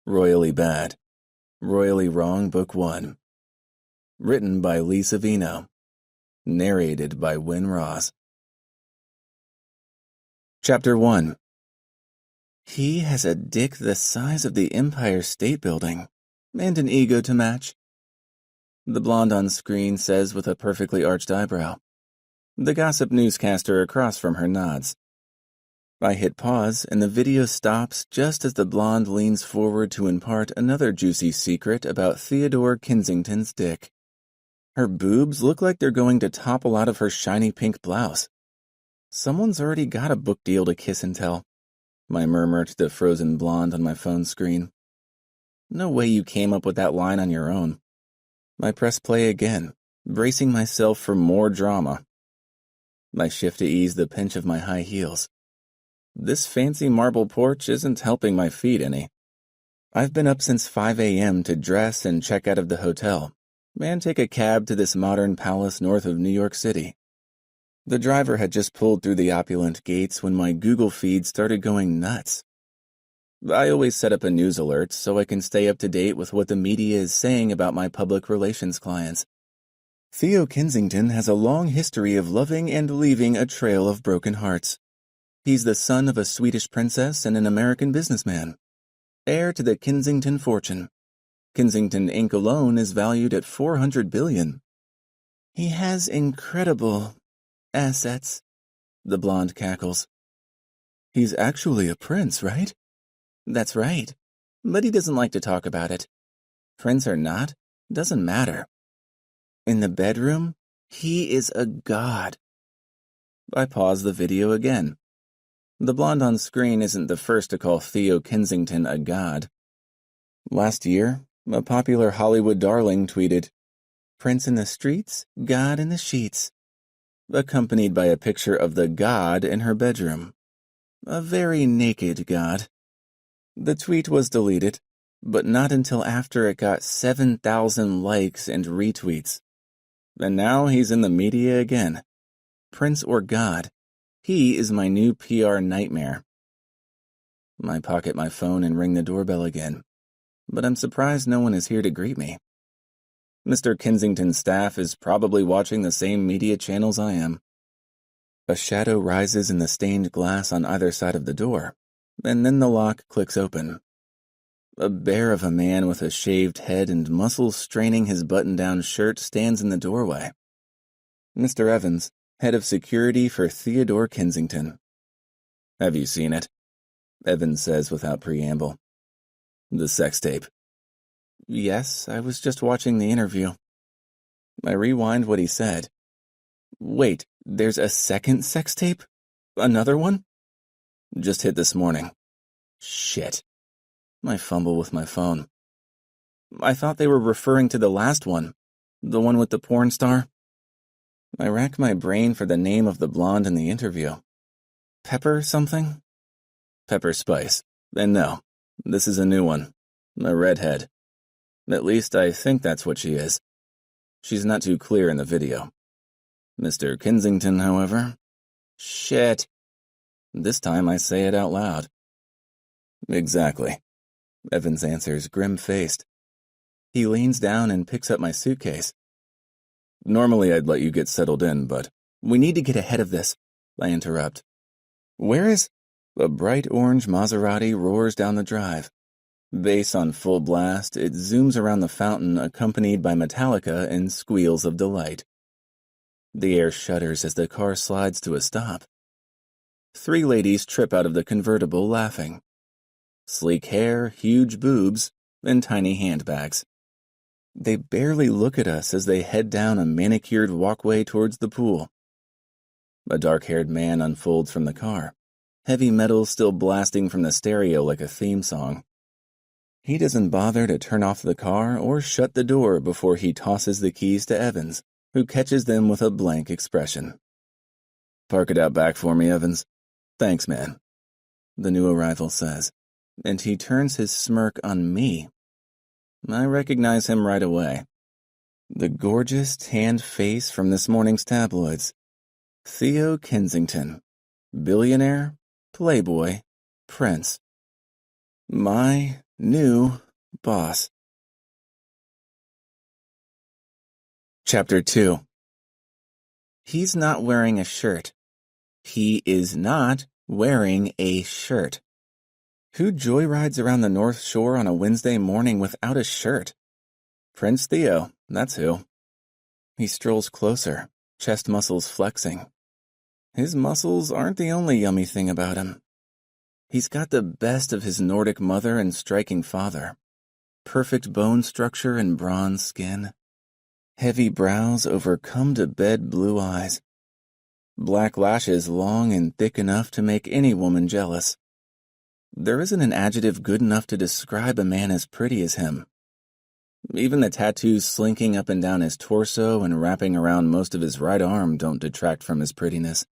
Royally Bad, Royally Wrong Book 1. Written by Lee Savino. Narrated by Win Ross. Chapter 1. He has a dick the size of the Empire State Building, and an ego to match. The blonde on screen says with a perfectly arched eyebrow. The gossip newscaster across from her nods. I hit pause, and the video stops just as the blonde leans forward to impart another juicy secret about Theodore Kensington's dick. Her boobs look like they're going to topple out of her shiny pink blouse. Someone's already got a book deal to kiss and tell, I murmur to the frozen blonde on my phone screen. No way you came up with that line on your own. I press play again, bracing myself for more drama. I shift to ease the pinch of my high heels. This fancy marble porch isn't helping my feet any. I've been up since 5 a.m. to dress and check out of the hotel, and take a cab to this modern palace north of New York City. The driver had just pulled through the opulent gates when my Google feed started going nuts. I always set up a news alert so I can stay up to date with what the media is saying about my public relations clients. Theo Kensington has a long history of loving and leaving a trail of broken hearts. He's the son of a Swedish princess and an American businessman, heir to the Kensington fortune. Kensington Inc. alone is valued at $400 billion. He has incredible assets, the blonde cackles. He's actually a prince, right? That's right, but he doesn't like to talk about it. Prince or not, doesn't matter. In the bedroom, he is a god. I pause the video again. The blonde on screen isn't the first to call Theo Kensington a god. Last year, a popular Hollywood darling tweeted, "Prince in the streets, God in the sheets," accompanied by a picture of the god in her bedroom. A very naked god. The tweet was deleted, but not until after it got 7,000 likes and retweets. And now he's in the media again. Prince or god. He is my new PR nightmare. I pocket my phone and ring the doorbell again, but I'm surprised no one is here to greet me. Mr. Kensington's staff is probably watching the same media channels I am. A shadow rises in the stained glass on either side of the door, and then the lock clicks open. A bear of a man with a shaved head and muscles straining his button-down shirt stands in the doorway. Mr. Evans, head of security for Theodore Kensington. Have you seen it? Evans says without preamble. The sex tape. Yes, I was just watching the interview. I rewind what he said. Wait, there's a second sex tape? Another one? Just hit this morning. Shit. I fumble with my phone. I thought they were referring to the last one. The one with the porn star. I rack my brain for the name of the blonde in the interview. Pepper something? Pepper Spice. And no, this is a new one. A redhead. At least I think that's what she is. She's not too clear in the video. Mr. Kensington, however. Shit. This time I say it out loud. Exactly. Evans answers, grim-faced. He leans down and picks up my suitcase. Normally I'd let you get settled in, but we need to get ahead of this, I interrupt. Where is... A bright orange Maserati roars down the drive. Bass on full blast, it zooms around the fountain accompanied by Metallica and squeals of delight. The air shudders as the car slides to a stop. 3 ladies trip out of the convertible laughing. Sleek hair, huge boobs, and tiny handbags. They barely look at us as they head down a manicured walkway towards the pool. A dark-haired man unfolds from the car, heavy metal still blasting from the stereo like a theme song. He doesn't bother to turn off the car or shut the door before he tosses the keys to Evans, who catches them with a blank expression. Park it out back for me, Evans. Thanks, man, the new arrival says, and he turns his smirk on me. I recognize him right away. The gorgeous, tanned face from this morning's tabloids. Theo Kensington. Billionaire, playboy, prince. My, New boss. Chapter 2. He's not wearing a shirt. He is not wearing a shirt. Who joyrides around the North Shore on a Wednesday morning without a shirt? Prince Theo, that's who. He strolls closer, chest muscles flexing. His muscles aren't the only yummy thing about him. He's got the best of his Nordic mother and striking father. Perfect bone structure and bronze skin. Heavy brows over come-to-bed blue eyes. Black lashes long and thick enough to make any woman jealous. There isn't an adjective good enough to describe a man as pretty as him. Even the tattoos slinking up and down his torso and wrapping around most of his right arm don't detract from his prettiness.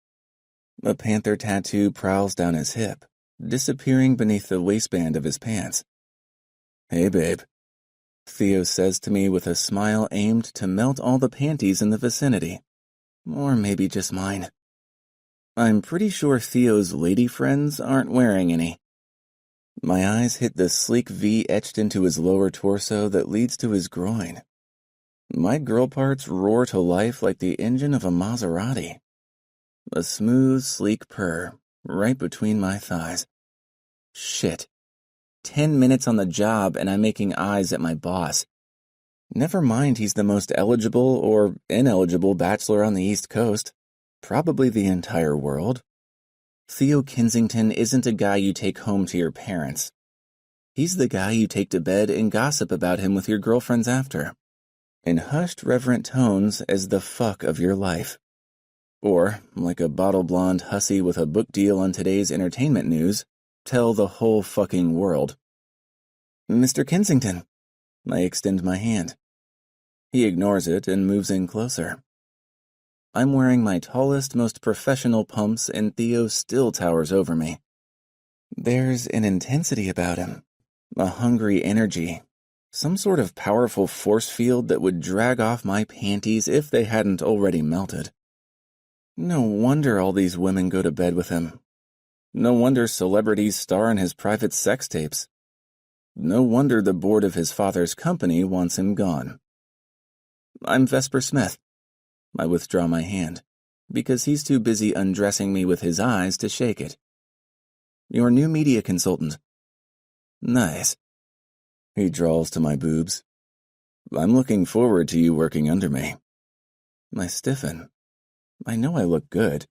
A panther tattoo prowls down his hip, disappearing beneath the waistband of his pants. "Hey, babe," Theo says to me with a smile aimed to melt all the panties in the vicinity. Or maybe just mine. I'm pretty sure Theo's lady friends aren't wearing any. My eyes hit the sleek V etched into his lower torso that leads to his groin. My girl parts roar to life like the engine of a Maserati. A smooth, sleek purr, right between my thighs. Shit. 10 minutes on the job and I'm making eyes at my boss. Never mind he's the most eligible or ineligible bachelor on the East Coast. Probably the entire world. Theo Kensington isn't a guy you take home to your parents. He's the guy you take to bed and gossip about him with your girlfriends after. In hushed, reverent tones as the fuck of your life. Or, like a bottle-blonde hussy with a book deal on today's entertainment news, tell the whole fucking world. "Mr. Kensington." I extend my hand. He ignores it and moves in closer. I'm wearing my tallest, most professional pumps and Theo still towers over me. There's an intensity about him, a hungry energy, some sort of powerful force field that would drag off my panties if they hadn't already melted. No wonder all these women go to bed with him. No wonder celebrities star in his private sex tapes. No wonder the board of his father's company wants him gone. I'm Vesper Smith. I withdraw my hand, because he's too busy undressing me with his eyes to shake it. Your new media consultant. Nice. He drawls to my boobs. I'm looking forward to you working under me. I stiffen. I know I look good.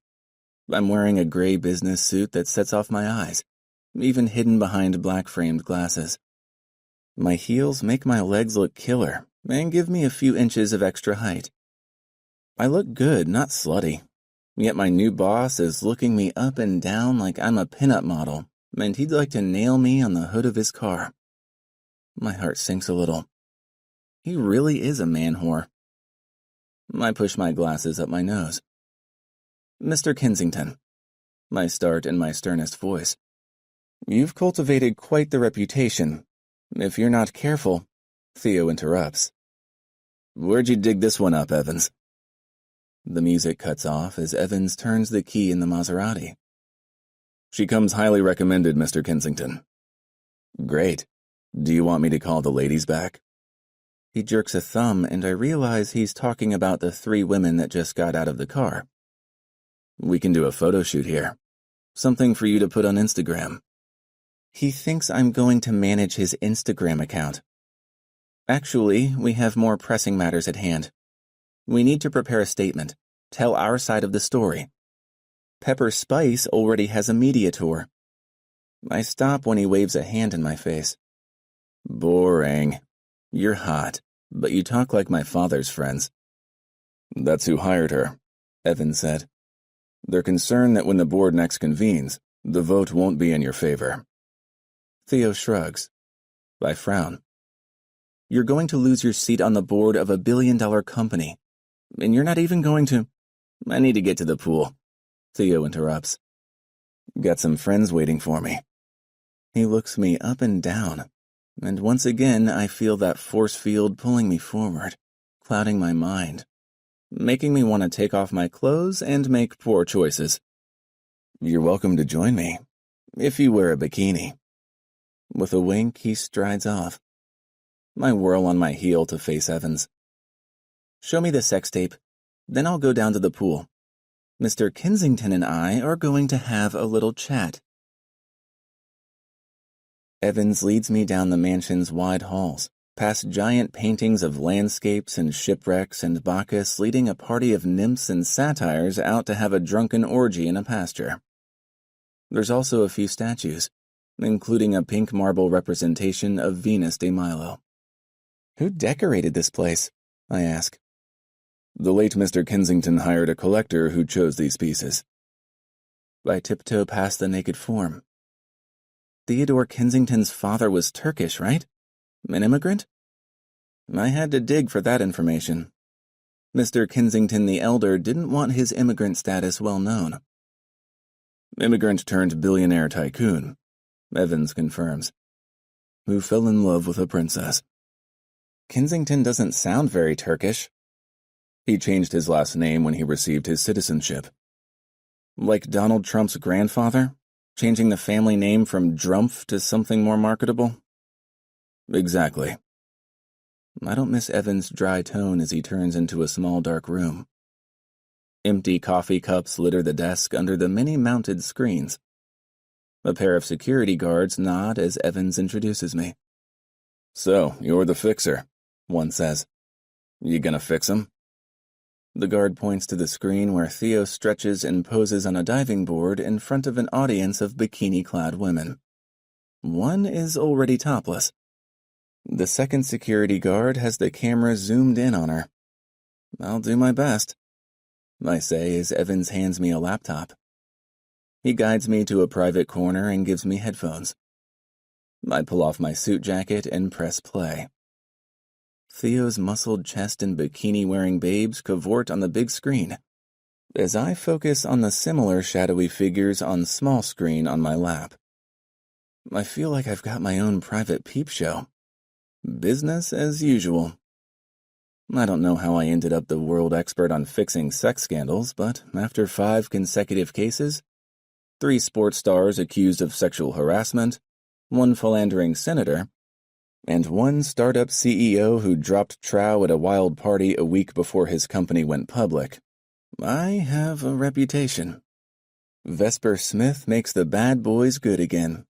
I'm wearing a gray business suit that sets off my eyes, even hidden behind black-framed glasses. My heels make my legs look killer and give me a few inches of extra height. I look good, not slutty, yet my new boss is looking me up and down like I'm a pinup model, and he'd like to nail me on the hood of his car. My heart sinks a little. He really is a man whore. I push my glasses up my nose. "Mr. Kensington," I start in my sternest voice. "You've cultivated quite the reputation. If you're not careful," Theo interrupts. "Where'd you dig this one up, Evans?" The music cuts off as Evans turns the key in the Maserati. "She comes highly recommended, Mr. Kensington." "Great. Do you want me to call the ladies back?" He jerks a thumb and I realize he's talking about the 3 women that just got out of the car. "We can do a photo shoot here. Something for you to put on Instagram." He thinks I'm going to manage his Instagram account. Actually, we have more pressing matters at hand. We need to prepare a statement, tell our side of the story. Pepper Spice already has a media tour. I stop when he waves a hand in my face. "Boring. You're hot, but you talk like my father's friends." "That's who hired her," Evan said. "They're concerned that when the board next convenes, the vote won't be in your favor." Theo shrugs. I frown. "You're going to lose your seat on the board of a billion-dollar company. And you're not even going to—" "I need to get to the pool," Theo interrupts. "Got some friends waiting for me." He looks me up and down, and once again I feel that force field pulling me forward, clouding my mind, making me want to take off my clothes and make poor choices. "You're welcome to join me, if you wear a bikini." With a wink, he strides off. I whirl on my heel to face Evans. Show me the sex tape, then I'll go down to the pool. Mr. Kensington and I are going to have a little chat. Evans leads me down the mansion's wide halls, past giant paintings of landscapes and shipwrecks and Bacchus leading a party of nymphs and satyrs out to have a drunken orgy in a pasture. There's also a few statues, including a pink marble representation of Venus de Milo. Who decorated this place? I ask. The late Mr. Kensington hired a collector who chose these pieces. I tiptoe past the naked form. Theodore Kensington's father was Turkish, right? An immigrant? I had to dig for that information. Mr. Kensington the Elder didn't want his immigrant status well known. Immigrant turned billionaire tycoon, Evans confirms, who fell in love with a princess. Kensington doesn't sound very Turkish. He changed his last name when he received his citizenship. Like Donald Trump's grandfather, changing the family name from Drumpf to something more marketable? Exactly. I don't miss Evans' dry tone as he turns into a small dark room. Empty coffee cups litter the desk under the many mounted screens. A pair of security guards nod as Evans introduces me. So, you're the fixer, one says. You gonna fix him? The guard points to the screen where Theo stretches and poses on a diving board in front of an audience of bikini-clad women. One is already topless. The second security guard has the camera zoomed in on her. I'll do my best, I say as Evans hands me a laptop. He guides me to a private corner and gives me headphones. I pull off my suit jacket and press play. Theo's muscled chest and bikini-wearing babes cavort on the big screen, as I focus on the similar shadowy figures on small screen on my lap. I feel like I've got my own private peep show. Business as usual. I don't know how I ended up the world expert on fixing sex scandals, but after 5 consecutive cases, 3 sports stars accused of sexual harassment, 1 philandering senator, and 1 startup CEO who dropped trow at a wild party a week before his company went public, I have a reputation. Vesper Smith makes the bad boys good again.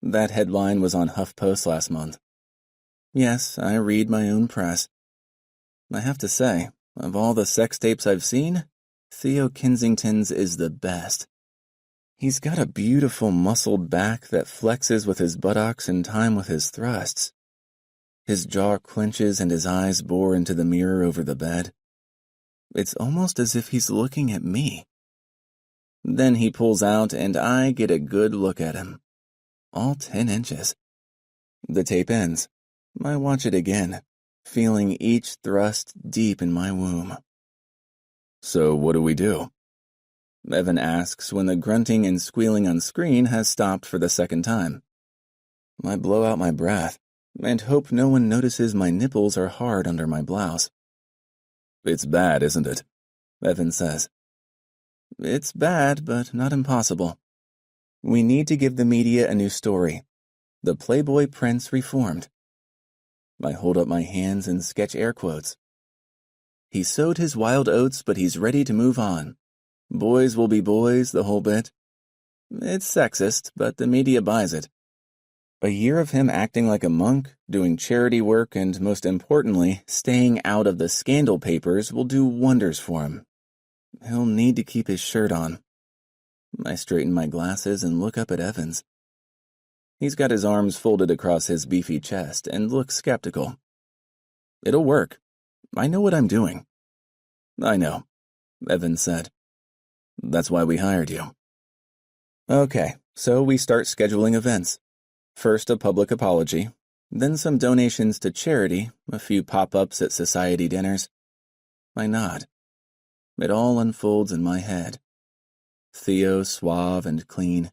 That headline was on HuffPost last month. Yes, I read my own press. I have to say, of all the sex tapes I've seen, Theo Kensington's is the best. He's got a beautiful muscled back that flexes with his buttocks in time with his thrusts. His jaw clenches and his eyes bore into the mirror over the bed. It's almost as if he's looking at me. Then he pulls out and I get a good look at him. All 10 inches. The tape ends. I watch it again, feeling each thrust deep in my womb. So what do we do? Evan asks when the grunting and squealing on screen has stopped for the second time. I blow out my breath and hope no one notices my nipples are hard under my blouse. It's bad, isn't it? Evan says. It's bad, but not impossible. We need to give the media a new story. The Playboy Prince reformed. I hold up my hands and sketch air quotes. He sowed his wild oats, but he's ready to move on. Boys will be boys, the whole bit. It's sexist, but the media buys it. A year of him acting like a monk, doing charity work, and most importantly, staying out of the scandal papers will do wonders for him. He'll need to keep his shirt on. I straighten my glasses and look up at Evans. He's got his arms folded across his beefy chest and looks skeptical. It'll work. I know what I'm doing. I know, Evans said. That's why we hired you. Okay, so we start scheduling events. First a public apology, then some donations to charity, a few pop-ups at society dinners. I nod. It all unfolds in my head. Theo suave and clean,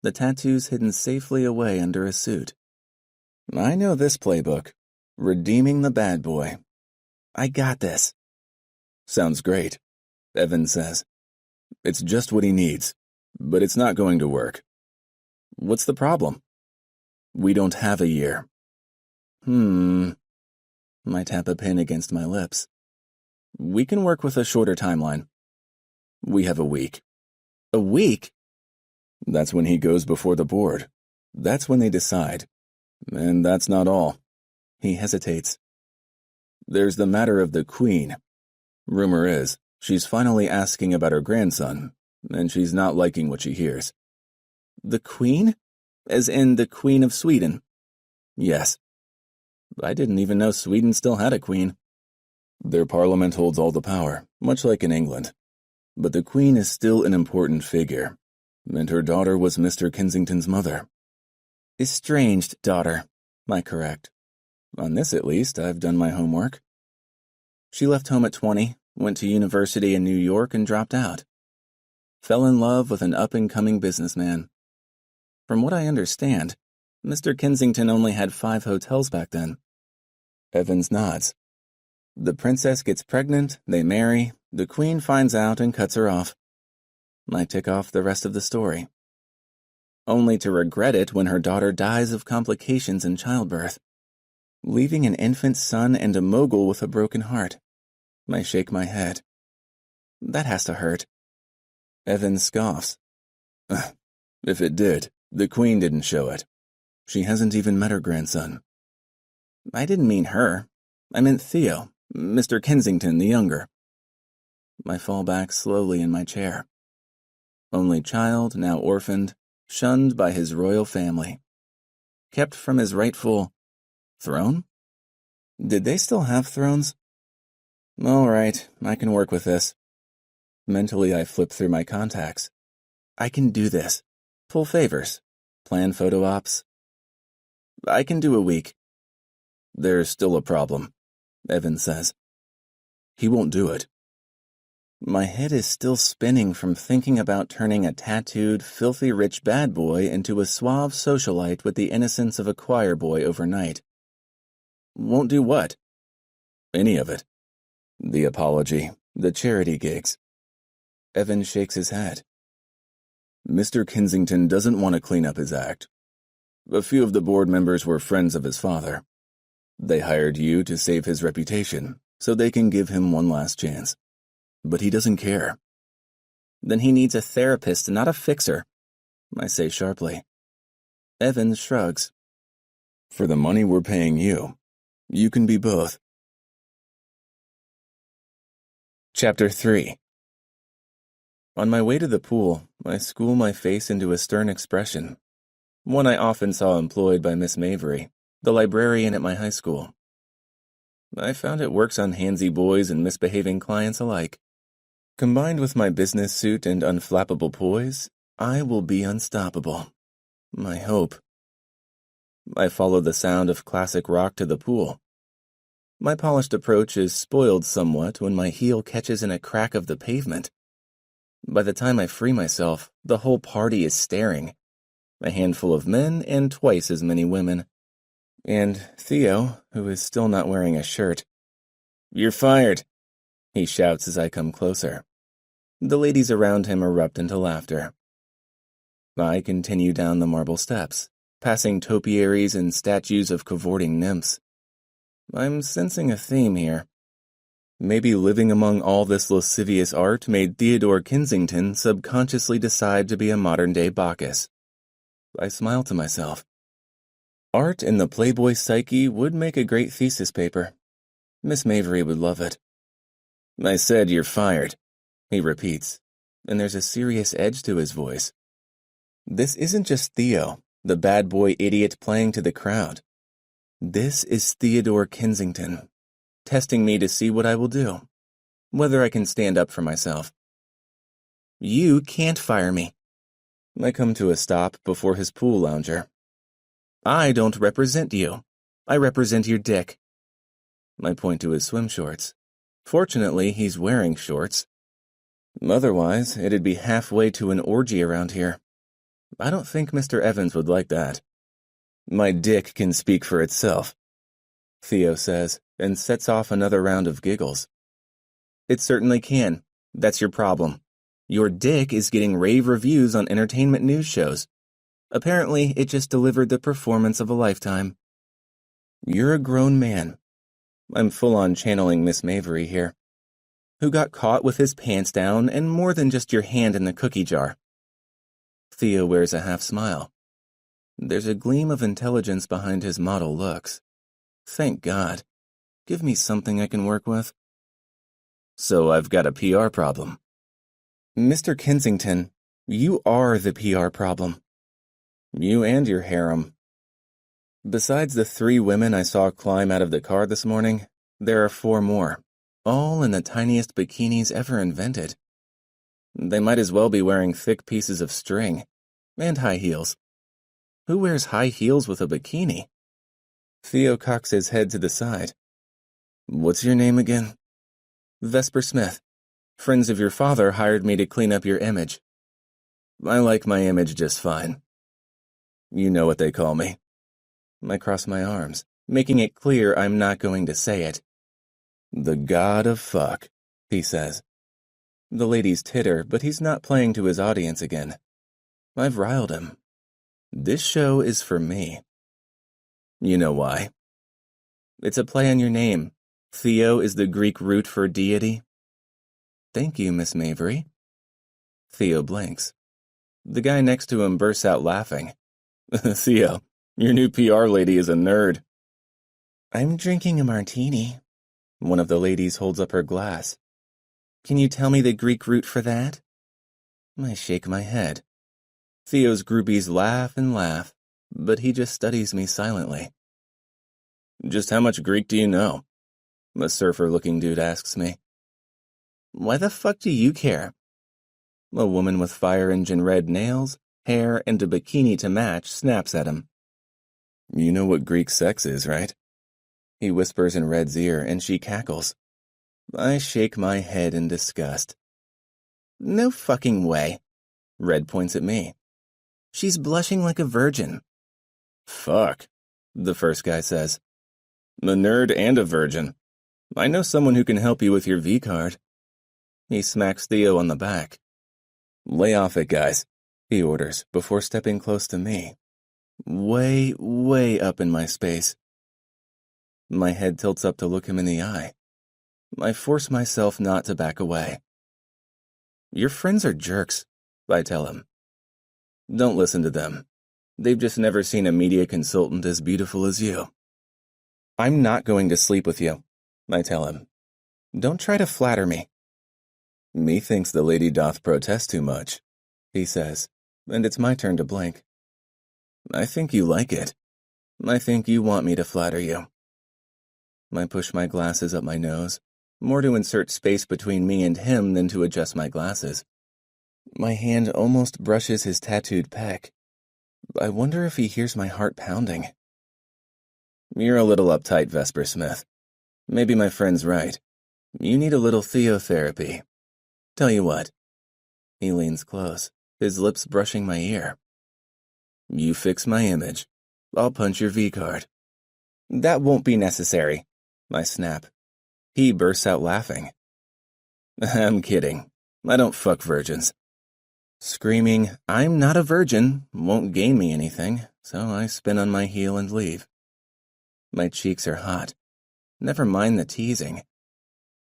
the tattoos hidden safely away under a suit. I know this playbook. Redeeming the bad boy. I got this. Sounds great, Evan says. It's just what he needs, but it's not going to work. What's the problem? We don't have a year. I tap a pen against my lips. We can work with a shorter timeline. We have a week. A week? That's when he goes before the board. That's when they decide. And that's not all. He hesitates. There's the matter of the Queen. Rumor is, she's finally asking about her grandson, and she's not liking what she hears. The Queen? As in the Queen of Sweden? Yes. I didn't even know Sweden still had a queen. Their parliament holds all the power, much like in England. But the Queen is still an important figure, and her daughter was Mr. Kensington's mother. Estranged daughter, I correct. On this, at least, I've done my homework. She left home at 20, went to university in New York and dropped out. Fell in love with an up-and-coming businessman. From what I understand, Mr. Kensington only had 5 hotels back then. Evans nods. The princess gets pregnant, they marry, the Queen finds out and cuts her off. I tick off the rest of the story. Only to regret it when her daughter dies of complications in childbirth, leaving an infant son and a mogul with a broken heart. I shake my head. That has to hurt. Evans scoffs. If it did, the Queen didn't show it. She hasn't even met her grandson. I didn't mean her. I meant Theo, Mr. Kensington the younger. I fall back slowly in my chair. Only child, now orphaned, shunned by his royal family. Kept from his rightful throne? Did they still have thrones? All right, I can work with this. Mentally, I flip through my contacts. I can do this. Pull favors. Plan photo ops. I can do a week. There's still a problem, Evans says. He won't do it. My head is still spinning from thinking about turning a tattooed, filthy rich bad boy into a suave socialite with the innocence of a choir boy overnight. Won't do what? Any of it. The apology, the charity gigs. Evans shakes his head. Mr. Kensington doesn't want to clean up his act. A few of the board members were friends of his father. They hired you to save his reputation, so they can give him one last chance. But he doesn't care. Then he needs a therapist, not a fixer, I say sharply. Evans shrugs. For the money we're paying you, you can be both. Chapter 3. On my way to the pool, I school my face into a stern expression, one I often saw employed by Miss Mavery, the librarian at my high school. I found it works on handsy boys and misbehaving clients alike. Combined with my business suit and unflappable poise, I will be unstoppable. I hope. I follow the sound of classic rock to the pool. My polished approach is spoiled somewhat when my heel catches in a crack of the pavement. By the time I free myself, the whole party is staring. A handful of men and twice as many women. And Theo, who is still not wearing a shirt. You're fired, he shouts as I come closer. The ladies around him erupt into laughter. I continue down the marble steps, passing topiaries and statues of cavorting nymphs. I'm sensing a theme here. Maybe living among all this lascivious art made Theodore Kensington subconsciously decide to be a modern-day Bacchus. I smile to myself. Art in the Playboy psyche would make a great thesis paper. Miss Mavery would love it. I said you're fired, he repeats, and there's a serious edge to his voice. This isn't just Theo, the bad boy idiot playing to the crowd. This is Theodore Kensington, testing me to see what I will do, whether I can stand up for myself. You can't fire me. I come to a stop before his pool lounger. I don't represent you. I represent your dick. I point to his swim shorts. Fortunately, he's wearing shorts. Otherwise, it'd be halfway to an orgy around here. I don't think Mr. Evans would like that. My dick can speak for itself, Theo says, and sets off another round of giggles. It certainly can. That's your problem. Your dick is getting rave reviews on entertainment news shows. Apparently, it just delivered the performance of a lifetime. You're a grown man. I'm full-on channeling Miss Mavery here. Who got caught with his pants down and more than just your hand in the cookie jar. Theo wears a half smile. There's a gleam of intelligence behind his model looks. Thank God. Give me something I can work with. So I've got a PR problem. Mr. Kensington, you are the PR problem. You and your harem. Besides the 3 women I saw climb out of the car this morning, there are 4 more, all in the tiniest bikinis ever invented. They might as well be wearing thick pieces of string, and high heels. Who wears high heels with a bikini? Theo cocks his head to the side. What's your name again? Vesper Smith. Friends of your father hired me to clean up your image. I like my image just fine. You know what they call me. I cross my arms, making it clear I'm not going to say it. The god of fuck, he says. The ladies titter, but he's not playing to his audience again. I've riled him. This show is for me. You know why? It's a play on your name. Theo is the Greek root for deity. Thank you, Miss Mavery. Theo blinks. The guy next to him bursts out laughing. Theo, your new PR lady is a nerd. I'm drinking a martini. One of the ladies holds up her glass. Can you tell me the Greek root for that? I shake my head. Theo's groupies laugh and laugh, but he just studies me silently. Just how much Greek do you know? A surfer-looking dude asks me. Why the fuck do you care? A woman with fire engine red nails, hair, and a bikini to match snaps at him. You know what Greek sex is, right? He whispers in Red's ear, and she cackles. I shake my head in disgust. No fucking way. Red points at me. She's blushing like a virgin. Fuck, the first guy says. A nerd and a virgin. I know someone who can help you with your V-card. He smacks Theo on the back. Lay off it, guys, he orders, before stepping close to me. Way, way up in my space. My head tilts up to look him in the eye. I force myself not to back away. Your friends are jerks, I tell him. Don't listen to them. They've just never seen a media consultant as beautiful as you. I'm not going to sleep with you, I tell him. Don't try to flatter me. Methinks the lady doth protest too much, he says, and it's my turn to blink. I think you like it. I think you want me to flatter you. I push my glasses up my nose, more to insert space between me and him than to adjust my glasses. My hand almost brushes his tattooed pec. I wonder if he hears my heart pounding. You're a little uptight, Vesper Smith. Maybe my friend's right. You need a little theotherapy. Tell you what. He leans close, his lips brushing my ear. You fix my image. I'll punch your V-card. That won't be necessary, I snap. He bursts out laughing. I'm kidding. I don't fuck virgins. Screaming, I'm not a virgin, won't gain me anything, so I spin on my heel and leave. My cheeks are hot. Never mind the teasing.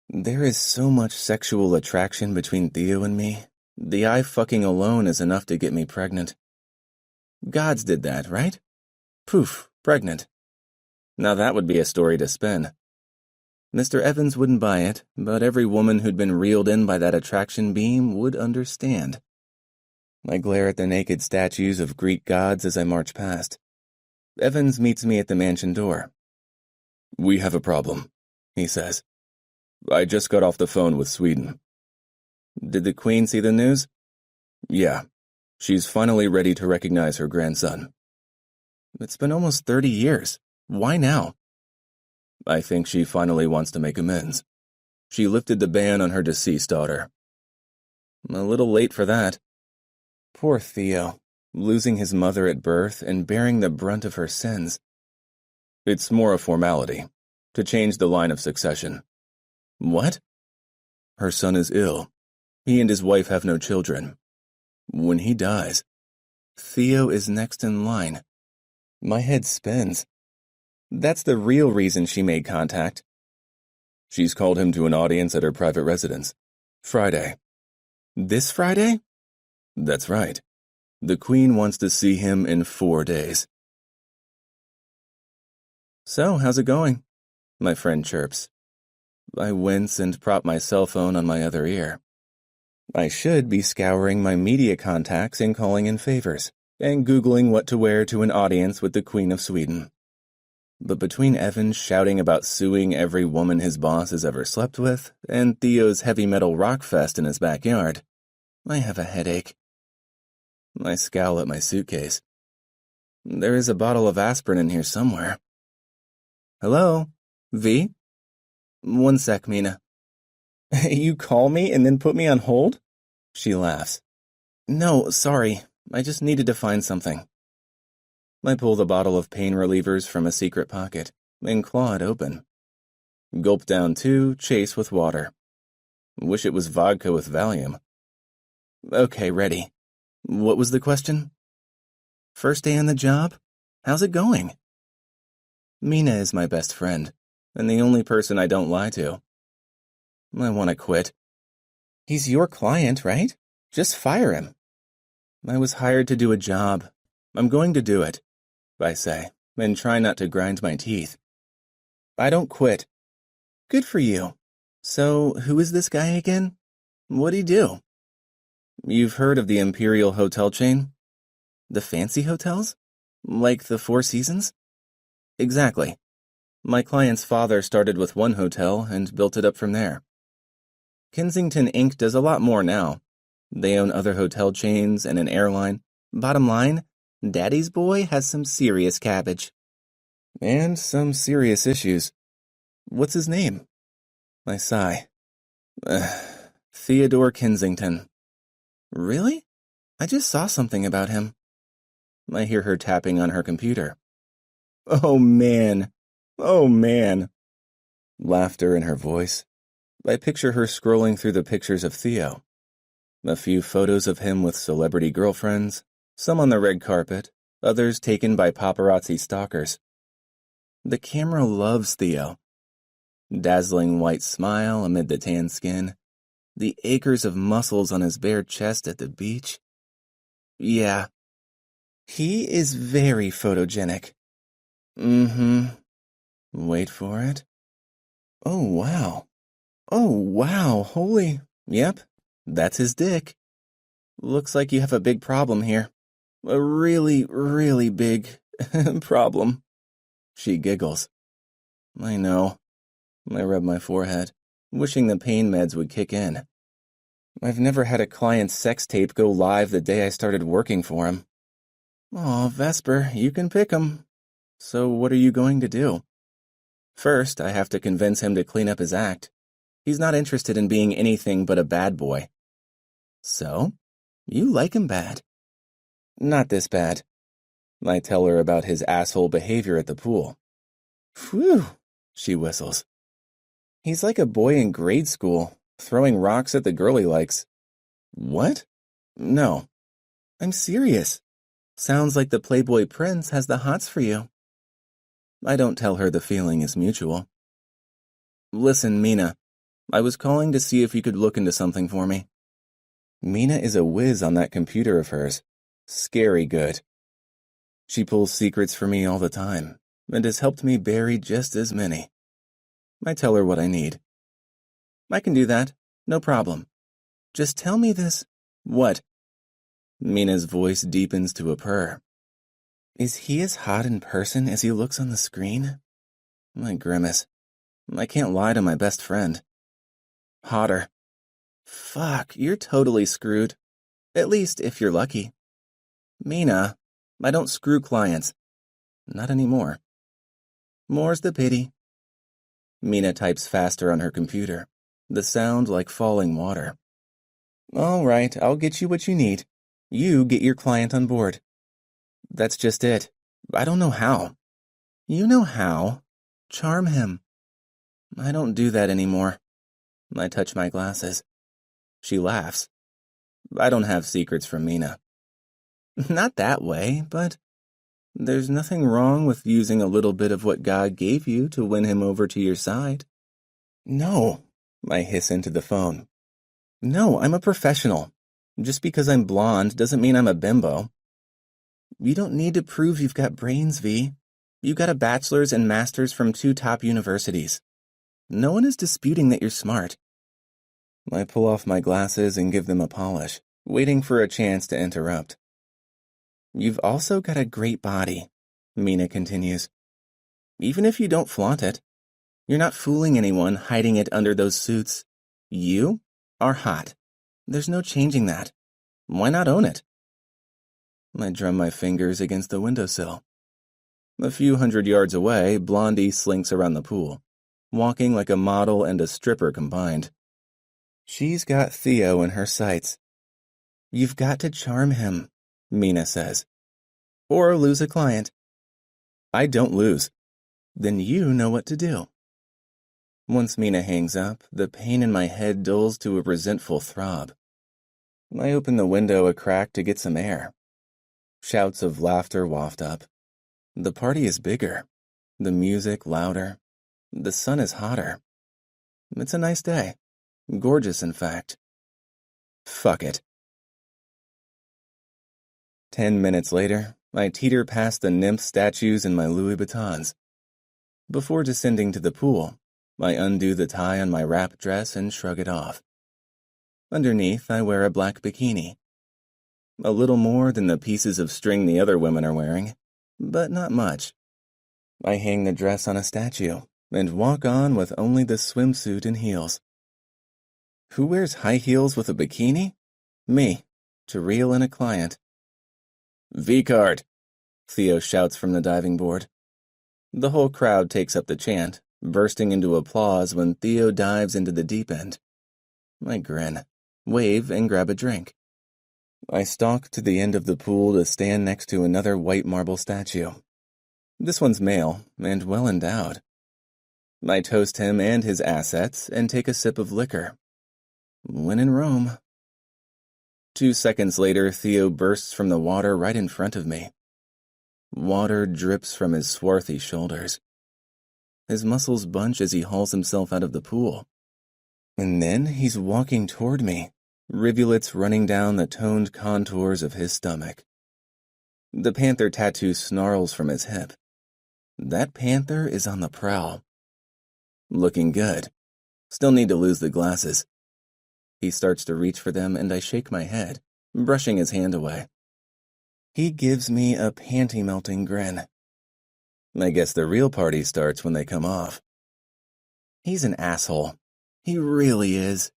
There is so much sexual attraction between Theo and me. The eye fucking alone is enough to get me pregnant. Gods did that, right? Poof, pregnant. Now that would be a story to spin. Mr. Evans wouldn't buy it, but every woman who'd been reeled in by that attraction beam would understand. I glare at the naked statues of Greek gods as I march past. Evans meets me at the mansion door. We have a problem, he says. I just got off the phone with Sweden. Did the Queen see the news? Yeah. She's finally ready to recognize her grandson. It's been almost 30 years. Why now? I think she finally wants to make amends. She lifted the ban on her deceased daughter. A little late for that. Poor Theo, losing his mother at birth and bearing the brunt of her sins. It's more a formality, to change the line of succession. What? Her son is ill. He and his wife have no children. When he dies, Theo is next in line. My head spins. That's the real reason she made contact. She's called him to an audience at her private residence. Friday. This Friday? That's right. The Queen wants to see him in 4 days. So, how's it going? My friend chirps. I wince and prop my cell phone on my other ear. I should be scouring my media contacts and calling in favors, and Googling what to wear to an audience with the Queen of Sweden. But between Evan's shouting about suing every woman his boss has ever slept with, and Theo's heavy metal rock fest in his backyard, I have a headache. I scowl at my suitcase. There is a bottle of aspirin in here somewhere. Hello? V? 1 sec, Mina. You call me and then put me on hold? She laughs. No, sorry. I just needed to find something. I pull the bottle of pain relievers from a secret pocket and claw it open. Gulp down 2, chase with water. Wish it was vodka with Valium. Okay, ready. What was the question? First day on the job? How's it going? Mina is my best friend, and the only person I don't lie to. I want to quit. He's your client, right? Just fire him. I was hired to do a job. I'm going to do it, I say, and try not to grind my teeth. I don't quit. Good for you. So, who is this guy again? What'd he do? You've heard of the Imperial Hotel chain? The fancy hotels? Like the Four Seasons? Exactly. My client's father started with one hotel and built it up from there. Kensington Inc. does a lot more now. They own other hotel chains and an airline. Bottom line, Daddy's boy has some serious cabbage. And some serious issues. What's his name? I sigh. Theodore Kensington. Really? I just saw something about him. I hear her tapping on her computer. Oh man. Oh man. Laughter in her voice. I picture her scrolling through the pictures of Theo. A few photos of him with celebrity girlfriends, some on the red carpet, others taken by paparazzi stalkers. The camera loves Theo. Dazzling white smile amid the tan skin, the acres of muscles on his bare chest at the beach. Yeah, he is very photogenic. Wait for it. Oh, wow. Oh, wow, holy. Yep, that's his dick. Looks like you have a big problem here. A really, really big problem. She giggles. I know. I rub my forehead, wishing the pain meds would kick in. I've never had a client's sex tape go live the day I started working for him. Aw, Vesper, you can pick him. So what are you going to do? First, I have to convince him to clean up his act. He's not interested in being anything but a bad boy. So? You like him bad. Not this bad. I tell her about his asshole behavior at the pool. Phew, she whistles. He's like a boy in grade school, throwing rocks at the girl he likes. What? No. I'm serious. Sounds like the Playboy Prince has the hots for you. I don't tell her the feeling is mutual. Listen, Mina, I was calling to see if you could look into something for me. Mina is a whiz on that computer of hers. Scary good. She pulls secrets for me all the time, and has helped me bury just as many. I tell her what I need. I can do that. No problem. Just tell me this. What? Mina's voice deepens to a purr. Is he as hot in person as he looks on the screen? I grimace. I can't lie to my best friend. Hotter. Fuck, you're totally screwed. At least if you're lucky. Mina, I don't screw clients. Not anymore. More's the pity. Mina types faster on her computer, the sound like falling water. All right, I'll get you what you need. You get your client on board. That's just it. I don't know how. You know how. Charm him. I don't do that anymore. I touch my glasses. She laughs. I don't have secrets from Mina. Not that way, but there's nothing wrong with using a little bit of what God gave you to win him over to your side. No, I hiss into the phone. No, I'm a professional. Just because I'm blonde doesn't mean I'm a bimbo. You don't need to prove you've got brains, V. You got a bachelor's and master's from 2 top universities. No one is disputing that you're smart. I pull off my glasses and give them a polish, waiting for a chance to interrupt. You've also got a great body, Mina continues. Even if you don't flaunt it, you're not fooling anyone hiding it under those suits. You are hot. There's no changing that. Why not own it? I drum my fingers against the windowsill. A few hundred yards away, Blondie slinks around the pool, walking like a model and a stripper combined. She's got Theo in her sights. You've got to charm him, Mina says, or lose a client. I don't lose. Then you know what to do. Once Mina hangs up, the pain in my head dulls to a resentful throb. I open the window a crack to get some air. Shouts of laughter waft up. The party is bigger, the music louder, the sun is hotter. It's a nice day. Gorgeous, in fact. Fuck it. 10 minutes later, I teeter past the nymph statues in my Louis Vuittons. Before descending to the pool, I undo the tie on my wrap dress and shrug it off. Underneath, I wear a black bikini. A little more than the pieces of string the other women are wearing, but not much. I hang the dress on a statue and walk on with only the swimsuit and heels. Who wears high heels with a bikini? Me, to reel in a client. V-card, Theo shouts from the diving board. The whole crowd takes up the chant, bursting into applause when Theo dives into the deep end. I grin, wave, and grab a drink. I stalk to the end of the pool to stand next to another white marble statue. This one's male and well endowed. I toast him and his assets and take a sip of liquor. When in Rome. 2 seconds later, Theo bursts from the water right in front of me. Water drips from his swarthy shoulders. His muscles bunch as he hauls himself out of the pool. And then he's walking toward me, rivulets running down the toned contours of his stomach. The panther tattoo snarls from his hip. That panther is on the prowl. Looking good. Still need to lose the glasses. He starts to reach for them and I shake my head, brushing his hand away. He gives me a panty-melting grin. I guess the real party starts when they come off. He's an asshole. He really is.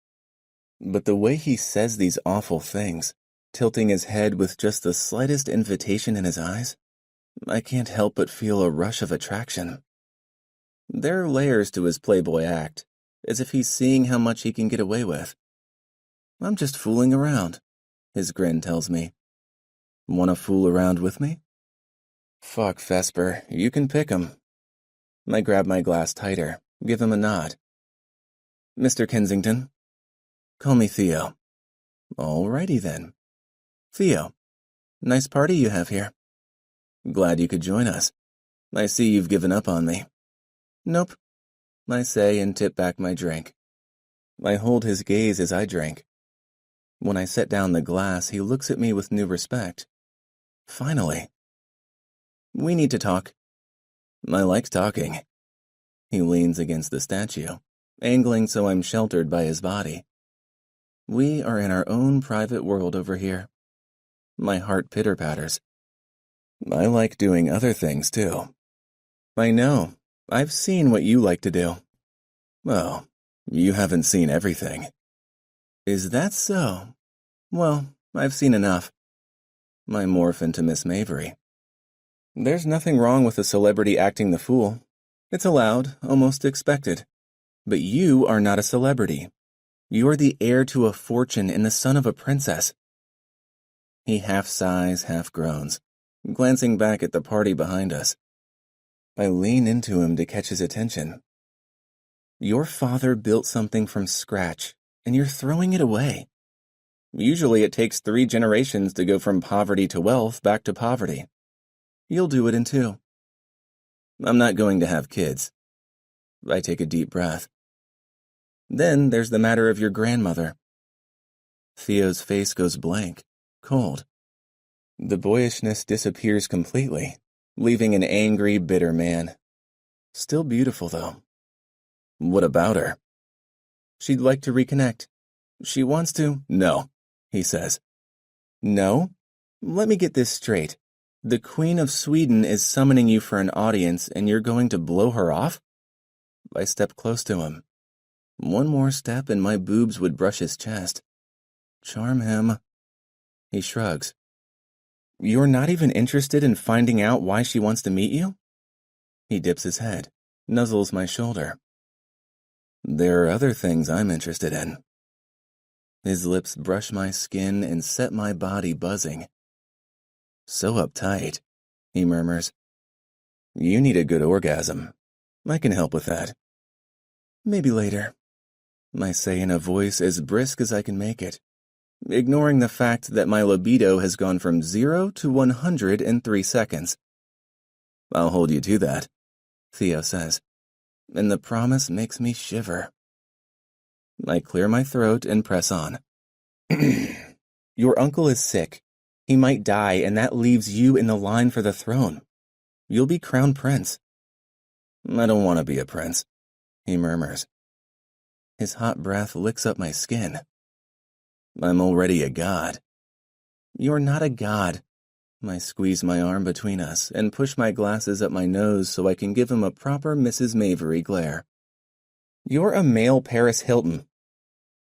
But the way he says these awful things, tilting his head with just the slightest invitation in his eyes, I can't help but feel a rush of attraction. There are layers to his playboy act, as if he's seeing how much he can get away with. I'm just fooling around, his grin tells me. Wanna fool around with me? Fuck, Vesper, you can pick 'em. I grab my glass tighter, give him a nod. Mr. Kensington? Call me Theo. Alrighty then. Theo, nice party you have here. Glad you could join us. I see you've given up on me. Nope, I say and tip back my drink. I hold his gaze as I drink. When I set down the glass, he looks at me with new respect. Finally. We need to talk. I like talking. He leans against the statue, angling so I'm sheltered by his body. We are in our own private world over here. My heart pitter-patters. I like doing other things, too. I know. I've seen what you like to do. Oh, you haven't seen everything. Is that so? Well, I've seen enough. I morph into Miss Mavery. There's nothing wrong with a celebrity acting the fool. It's allowed, almost expected. But you are not a celebrity. You are the heir to a fortune and the son of a princess. He half sighs, half groans, glancing back at the party behind us. I lean into him to catch his attention. Your father built something from scratch, and you're throwing it away. Usually it takes 3 generations to go from poverty to wealth back to poverty. You'll do it in 2. I'm not going to have kids. I take a deep breath. Then there's the matter of your grandmother. Theo's face goes blank, cold. The boyishness disappears completely, leaving an angry, bitter man. Still beautiful, though. What about her? She'd like to reconnect. She wants to. No, he says. No? Let me get this straight. The Queen of Sweden is summoning you for an audience and you're going to blow her off? I step close to him. One more step and my boobs would brush his chest. Charm him. He shrugs. You're not even interested in finding out why she wants to meet you? He dips his head, nuzzles my shoulder. There are other things I'm interested in. His lips brush my skin and set my body buzzing. So uptight, he murmurs. You need a good orgasm. I can help with that. Maybe later, I say in a voice as brisk as I can make it, ignoring the fact that my libido has gone from 0 to 100 in 3 seconds. I'll hold you to that, Theo says, and the promise makes me shiver. I clear my throat and press on. Your uncle is sick. He might die, and that leaves you in the line for the throne. You'll be crown prince. I don't want to be a prince, he murmurs. His hot breath licks up my skin. I'm already a god. You're not a god. I squeeze my arm between us and push my glasses up my nose so I can give him a proper Mrs. Mavery glare. You're a male Paris Hilton.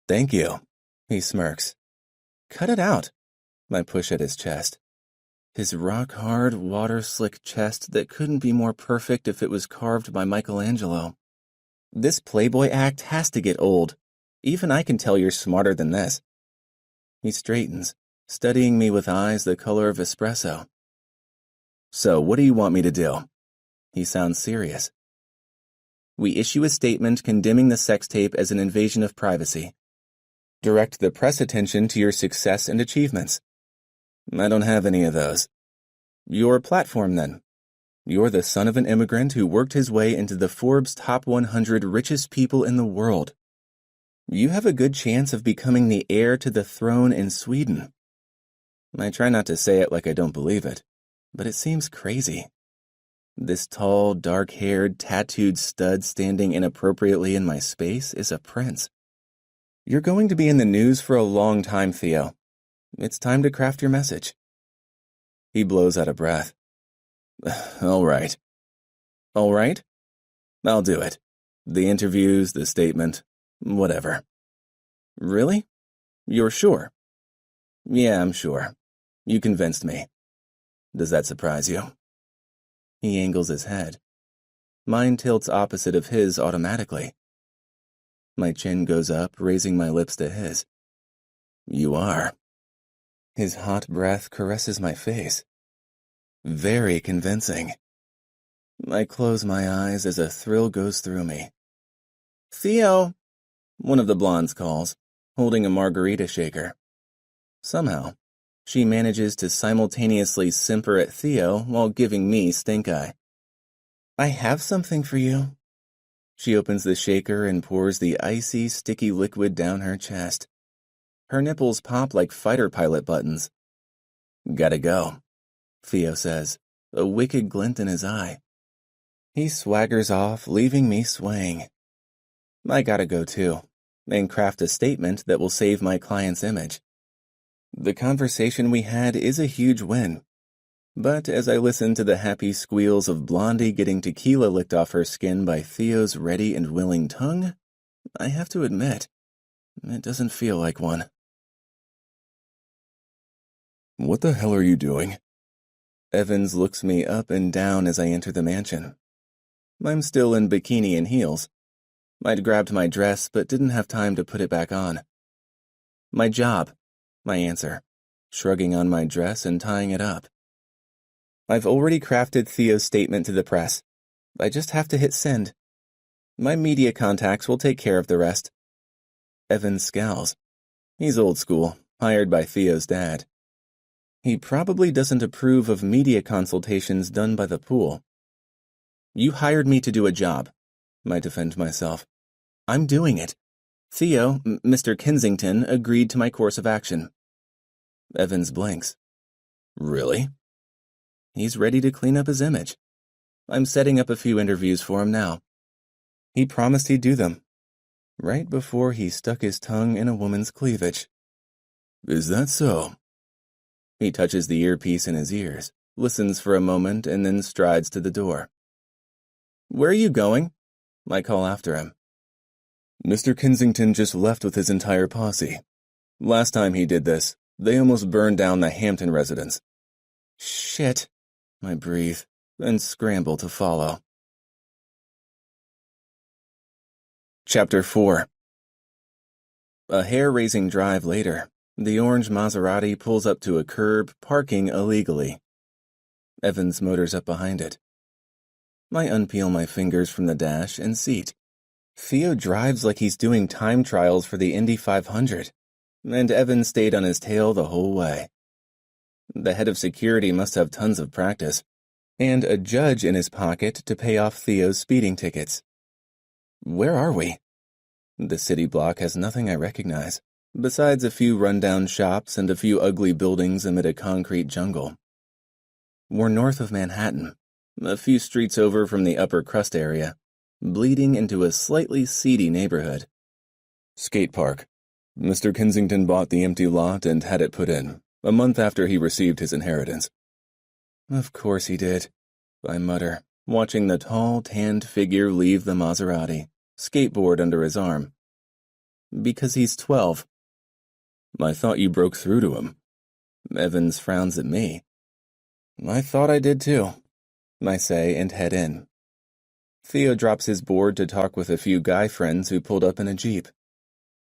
Thank you, he smirks. Cut it out. I push at his chest. His rock-hard, water-slick chest that couldn't be more perfect if it was carved by Michelangelo. This Playboy act has to get old. Even I can tell you're smarter than this. He straightens, studying me with eyes the color of espresso. So, what do you want me to do? He sounds serious. We issue a statement condemning the sex tape as an invasion of privacy. Direct the press attention to your success and achievements. I don't have any of those. Your platform, then. You're the son of an immigrant who worked his way into the Forbes top 100 richest people in the world. You have a good chance of becoming the heir to the throne in Sweden. I try not to say it like I don't believe it, but it seems crazy. This tall, dark-haired, tattooed stud standing inappropriately in my space is a prince. You're going to be in the news for a long time, Theo. It's time to craft your message. He blows out a breath. All right. All right? I'll do it. The interviews, the statement, whatever. Really? You're sure? Yeah, I'm sure. You convinced me. Does that surprise you? He angles his head. Mine tilts opposite of his automatically. My chin goes up, raising my lips to his. You are. His hot breath caresses my face. Very convincing. I close my eyes as a thrill goes through me. Theo, one of the blondes calls, holding a margarita shaker. Somehow, she manages to simultaneously simper at Theo while giving me stink eye. I have something for you. She opens the shaker and pours the icy, sticky liquid down her chest. Her nipples pop like fighter pilot buttons. Gotta go, Theo says, a wicked glint in his eye. He swaggers off, leaving me swaying. I gotta go too, and craft a statement that will save my client's image. The conversation we had is a huge win. But as I listen to the happy squeals of Blondie getting tequila licked off her skin by Theo's ready and willing tongue, I have to admit, it doesn't feel like one. What the hell are you doing? Evans looks me up and down as I enter the mansion. I'm still in bikini and heels. I'd grabbed my dress but didn't have time to put it back on. My job, my answer, shrugging on my dress and tying it up. I've already crafted Theo's statement to the press. I just have to hit send. My media contacts will take care of the rest. Evans scowls. He's old school, hired by Theo's dad. He probably doesn't approve of media consultations done by the pool. You hired me to do a job, I defend myself. I'm doing it. Theo, Mr. Kensington, agreed to my course of action. Evans blinks. Really? He's ready to clean up his image. I'm setting up a few interviews for him now. He promised he'd do them. Right before he stuck his tongue in a woman's cleavage. Is that so? He touches the earpiece in his ears, listens for a moment, and then strides to the door. Where are you going? I call after him. Mr. Kensington just left with his entire posse. Last time he did this, they almost burned down the Hampton residence. Shit, I breathe, and scramble to follow. Chapter 4. A hair-raising drive later, the orange Maserati pulls up to a curb, parking illegally. Evans motors up behind it. I unpeel my fingers from the dash and seat. Theo drives like he's doing time trials for the Indy 500, and Evans stayed on his tail the whole way. The head of security must have tons of practice, and a judge in his pocket to pay off Theo's speeding tickets. Where are we? The city block has nothing I recognize, besides a few rundown shops and a few ugly buildings amid a concrete jungle. We're north of Manhattan, a few streets over from the upper crust area, bleeding into a slightly seedy neighborhood. Skate park. Mr. Kensington bought the empty lot and had it put in, a month after he received his inheritance. Of course he did, I mutter, watching the tall, tanned figure leave the Maserati, skateboard under his arm. Because he's 12. I thought you broke through to him. Evans frowns at me. I thought I did too, I say and head in. Theo drops his board to talk with a few guy friends who pulled up in a Jeep.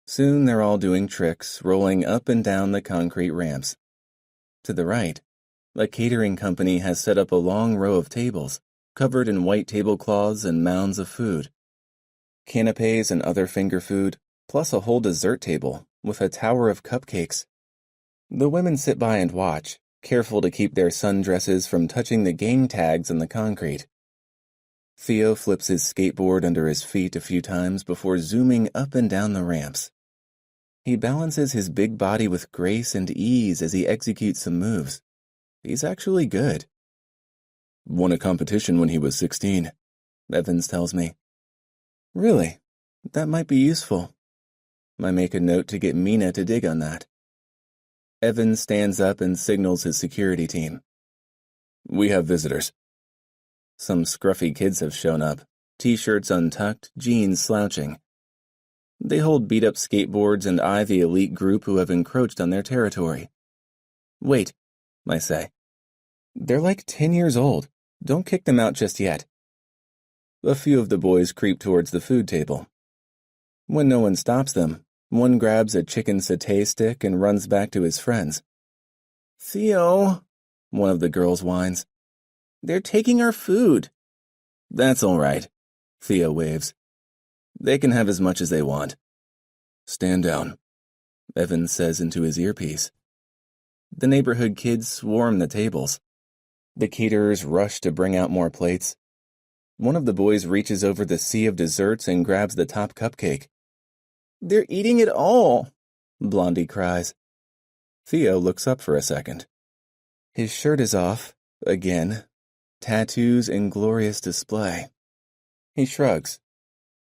Soon they're all doing tricks, rolling up and down the concrete ramps. To the right, a catering company has set up a long row of tables, covered in white tablecloths and mounds of food. Canapes and other finger food, plus a whole dessert table with a tower of cupcakes. The women sit by and watch, careful to keep their sundresses from touching the gang tags on the concrete. Theo flips his skateboard under his feet a few times before zooming up and down the ramps. He balances his big body with grace and ease as he executes some moves. He's actually good. Won a competition when he was 16, Evans tells me. Really? That might be useful. I make a note to get Mina to dig on that. Evans stands up and signals his security team. We have visitors. Some scruffy kids have shown up, t-shirts untucked, jeans slouching. They hold beat-up skateboards and eye the elite group who have encroached on their territory. Wait, I say. They're like 10 years old. Don't kick them out just yet. A few of the boys creep towards the food table. When no one stops them, one grabs a chicken satay stick and runs back to his friends. Theo, one of the girls whines. They're taking our food. That's all right, Theo waves. They can have as much as they want. Stand down, Evans says into his earpiece. The neighborhood kids swarm the tables. The caterers rush to bring out more plates. One of the boys reaches over the sea of desserts and grabs the top cupcake. They're eating it all, Blondie cries. Theo looks up for a second. His shirt is off, again. Tattoos in glorious display. He shrugs.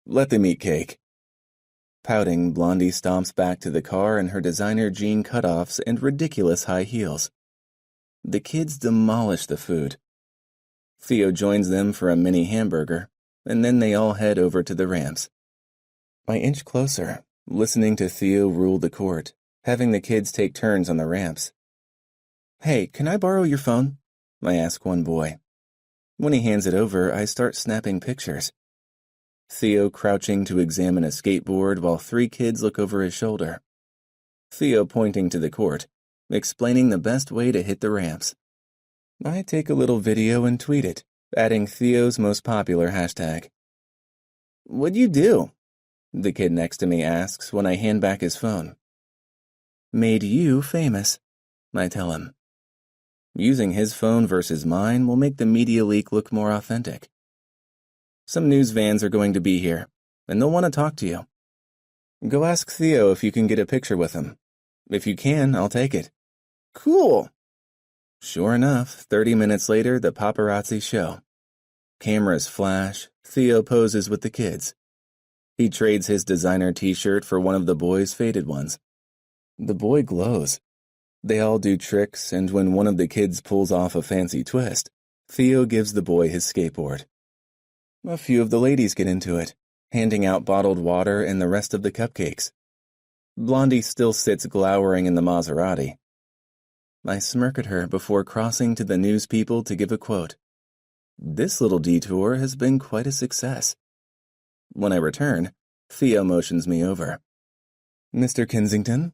Let them eat cake. Pouting, Blondie stomps back to the car in her designer jean cutoffs and ridiculous high heels. The kids demolish the food. Theo joins them for a mini hamburger, and then they all head over to the ramps. I inch closer, listening to Theo rule the court, having the kids take turns on the ramps. Hey, can I borrow your phone? I ask one boy. When he hands it over, I start snapping pictures. Theo crouching to examine a skateboard while 3 kids look over his shoulder. Theo pointing to the court, explaining the best way to hit the ramps. I take a little video and tweet it, adding Theo's most popular hashtag. What'd you do? The kid next to me asks when I hand back his phone. Made you famous, I tell him. Using his phone versus mine will make the media leak look more authentic. Some news vans are going to be here, and they'll want to talk to you. Go ask Theo if you can get a picture with him. If you can, I'll take it. Cool. Sure enough, 30 minutes later, the paparazzi show. Cameras flash, Theo poses with the kids. He trades his designer t-shirt for one of the boys' faded ones. The boy glows. They all do tricks, and when one of the kids pulls off a fancy twist, Theo gives the boy his skateboard. A few of the ladies get into it, handing out bottled water and the rest of the cupcakes. Blondie still sits glowering in the Maserati. I smirk at her before crossing to the news people to give a quote. This little detour has been quite a success. When I return, Theo motions me over. Mr. Kensington?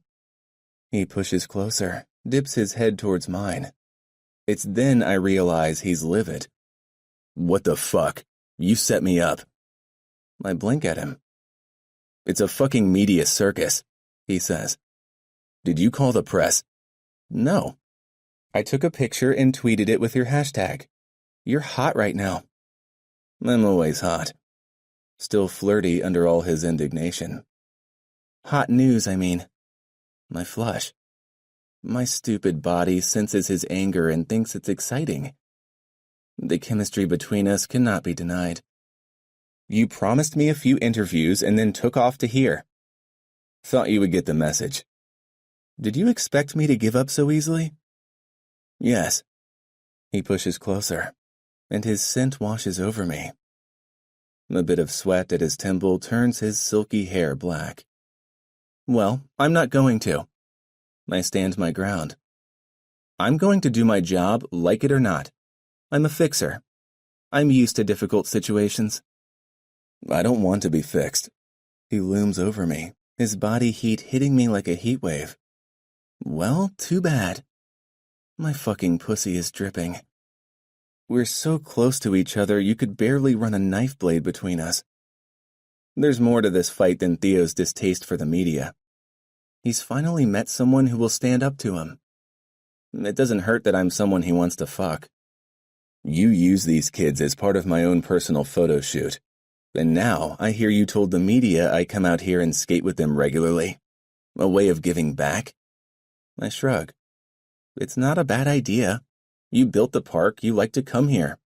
He pushes closer, dips his head towards mine. It's then I realize he's livid. What the fuck? You set me up. I blink at him. It's a fucking media circus, he says. Did you call the press? No. I took a picture and tweeted it with your hashtag. You're hot right now. I'm always hot. Still flirty under all his indignation. Hot news, I mean. I flush. My stupid body senses his anger and thinks it's exciting. The chemistry between us cannot be denied. You promised me a few interviews and then took off to here. Thought you would get the message. Did you expect me to give up so easily? Yes. He pushes closer, and his scent washes over me. A bit of sweat at his temple turns his silky hair black. Well, I'm not going to. I stand my ground. I'm going to do my job, like it or not. I'm a fixer. I'm used to difficult situations. I don't want to be fixed. He looms over me, his body heat hitting me like a heat wave. Well, too bad. My fucking pussy is dripping. We're so close to each other you could barely run a knife blade between us. There's more to this fight than Theo's distaste for the media. He's finally met someone who will stand up to him. It doesn't hurt that I'm someone he wants to fuck. You use these kids as part of my own personal photo shoot. And now I hear you told the media I come out here and skate with them regularly. A way of giving back? I shrug. It's not a bad idea. You built the park, you like to come here.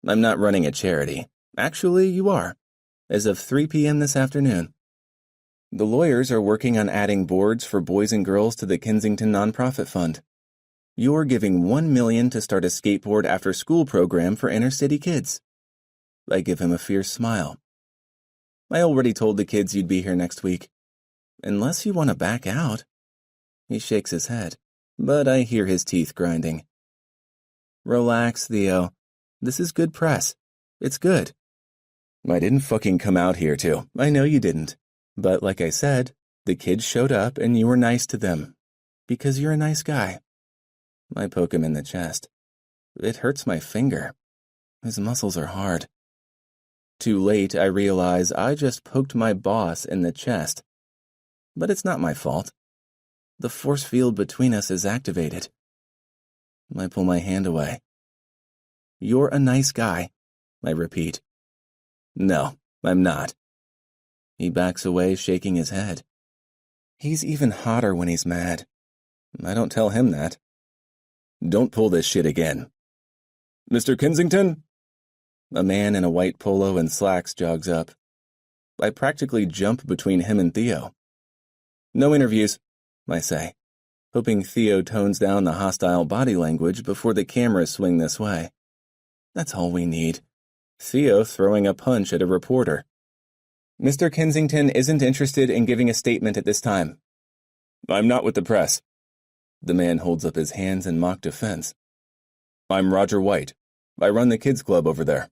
I'm not running a charity. Actually, you are. As of 3 p.m. this afternoon. The lawyers are working on adding boards for boys and girls to the Kensington Nonprofit Fund. You're giving $1 million to start a skateboard after-school program for inner-city kids. I give him a fierce smile. I already told the kids you'd be here next week. Unless you want to back out. He shakes his head, but I hear his teeth grinding. Relax, Theo. This is good press. It's good. I didn't fucking come out here to. I know you didn't. But like I said, the kids showed up and you were nice to them. Because you're a nice guy. I poke him in the chest. It hurts my finger. His muscles are hard. Too late, I realize I just poked my boss in the chest. But it's not my fault. The force field between us is activated. I pull my hand away. You're a nice guy, I repeat. No, I'm not. He backs away, shaking his head. He's even hotter when he's mad. I don't tell him that. Don't pull this shit again. Mr. Kensington? A man in a white polo and slacks jogs up. I practically jump between him and Theo. No interviews, I say, hoping Theo tones down the hostile body language before the cameras swing this way. That's all we need. Theo throwing a punch at a reporter. Mr. Kensington isn't interested in giving a statement at this time. I'm not with the press. The man holds up his hands in mock defense. I'm Roger White. I run the kids' club over there.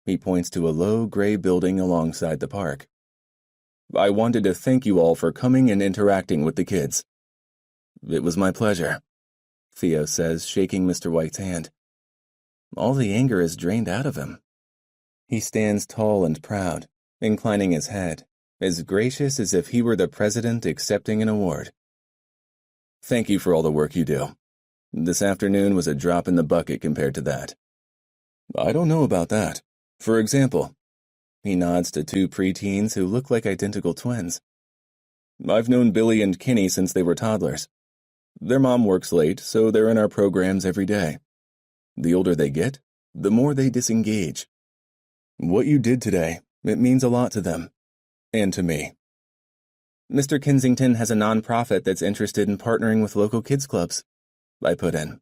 He points to a low gray building alongside the park. I wanted to thank you all for coming and interacting with the kids. It was my pleasure, Theo says, shaking Mr. White's hand. All the anger is drained out of him. He stands tall and proud, inclining his head, as gracious as if he were the president accepting an award. Thank you for all the work you do. This afternoon was a drop in the bucket compared to that. I don't know about that. For example, he nods to two preteens who look like identical twins. I've known Billy and Kenny since they were toddlers. Their mom works late, so they're in our programs every day. The older they get, the more they disengage. What you did today, it means a lot to them. And to me. Mr. Kensington has a nonprofit that's interested in partnering with local kids clubs, I put in.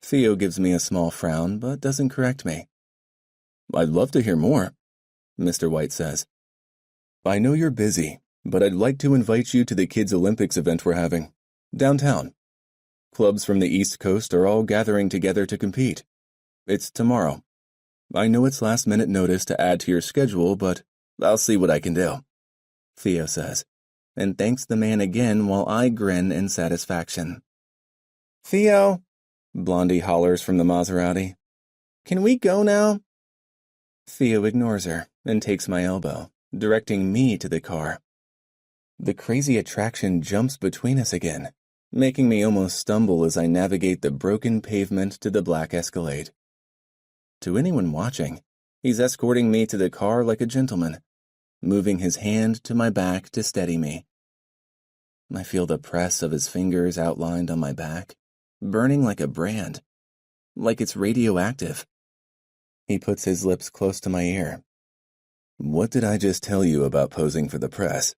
Theo gives me a small frown, but doesn't correct me. I'd love to hear more, Mr. White says. I know you're busy, but I'd like to invite you to the Kids Olympics event we're having, downtown. Clubs from the East Coast are all gathering together to compete. It's tomorrow. I know it's last-minute notice to add to your schedule, but I'll see what I can do, Theo says, and thanks the man again while I grin in satisfaction. Theo, Blondie hollers from the Maserati. Can we go now? Theo ignores her and takes my elbow, directing me to the car. The crazy attraction jumps between us again, making me almost stumble as I navigate the broken pavement to the black Escalade. To anyone watching, he's escorting me to the car like a gentleman, moving his hand to my back to steady me. I feel the press of his fingers outlined on my back, burning like a brand, like it's radioactive. He puts his lips close to my ear. What did I just tell you about posing for the press?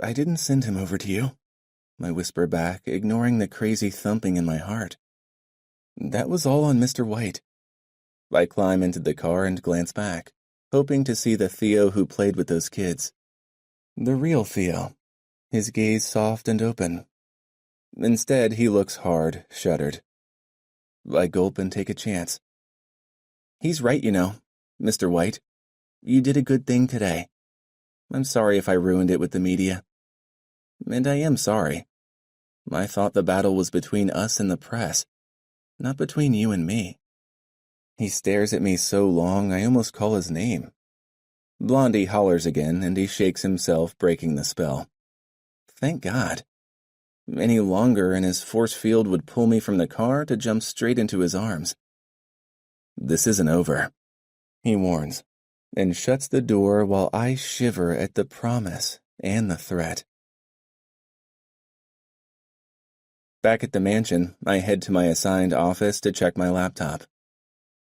I didn't send him over to you, I whisper back, ignoring the crazy thumping in my heart. That was all on Mr. White. I climb into the car and glance back, hoping to see the Theo who played with those kids. The real Theo, his gaze soft and open. Instead, he looks hard, shuttered. I gulp and take a chance. He's right, you know, Mr. White. You did a good thing today. I'm sorry if I ruined it with the media. And I am sorry. I thought the battle was between us and the press, not between you and me. He stares at me so long I almost call his name. Blondie hollers again, and he shakes himself, breaking the spell. Thank God. Any longer, and his force field would pull me from the car to jump straight into his arms. This isn't over, he warns, and shuts the door while I shiver at the promise and the threat. Back at the mansion, I head to my assigned office to check my laptop.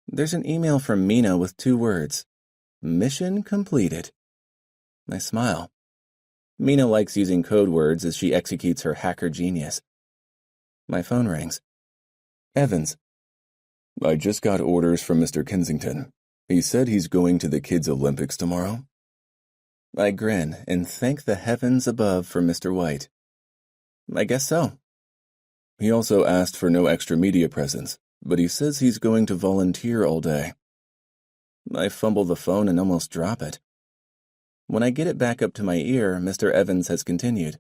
There's an email from Mina with 2 words. Mission completed. I smile. Mina likes using code words as she executes her hacker genius. My phone rings. Evans. I just got orders from Mr. Kensington. He said he's going to the Kids Olympics tomorrow. I grin and thank the heavens above for Mr. White. I guess so. He also asked for no extra media presence, but he says he's going to volunteer all day. I fumble the phone and almost drop it. When I get it back up to my ear, Mr. Evans has continued.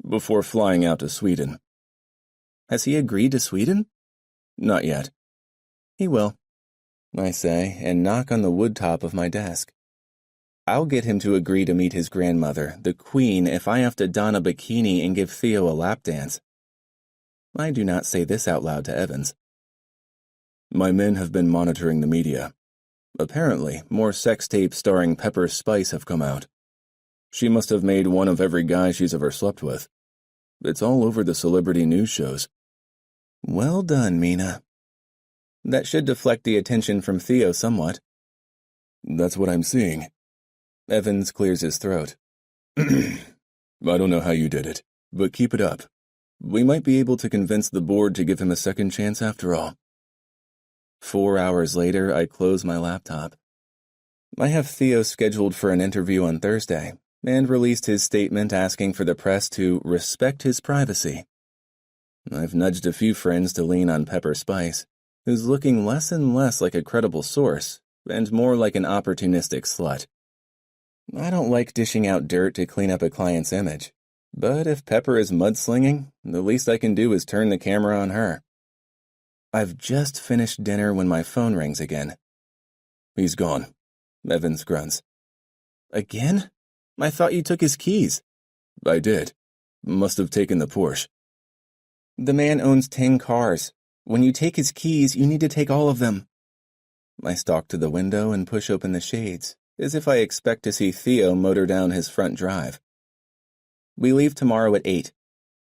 Before flying out to Sweden. Has he agreed to Sweden? Not yet. He will, I say, and knock on the wood top of my desk. I'll get him to agree to meet his grandmother, the Queen, if I have to don a bikini and give Theo a lap dance. I do not say this out loud to Evans. My men have been monitoring the media. Apparently, more sex tapes starring Pepper Spice have come out. She must have made one of every guy she's ever slept with. It's all over the celebrity news shows. Well done, Mina. That should deflect the attention from Theo somewhat. That's what I'm seeing. Evans clears his throat. I don't know how you did it, but keep it up. We might be able to convince the board to give him a second chance after all. 4 hours later, I close my laptop. I have Theo scheduled for an interview on Thursday, and released his statement asking for the press to respect his privacy. I've nudged a few friends to lean on Pepper Spice, who's looking less and less like a credible source, and more like an opportunistic slut. I don't like dishing out dirt to clean up a client's image, but if Pepper is mudslinging, the least I can do is turn the camera on her. I've just finished dinner when my phone rings again. He's gone, Evans grunts. Again? I thought you took his keys. I did. Must have taken the Porsche. The man owns 10 cars. When you take his keys, you need to take all of them. I stalk to the window and push open the shades, as if I expect to see Theo motor down his front drive. We leave tomorrow at 8.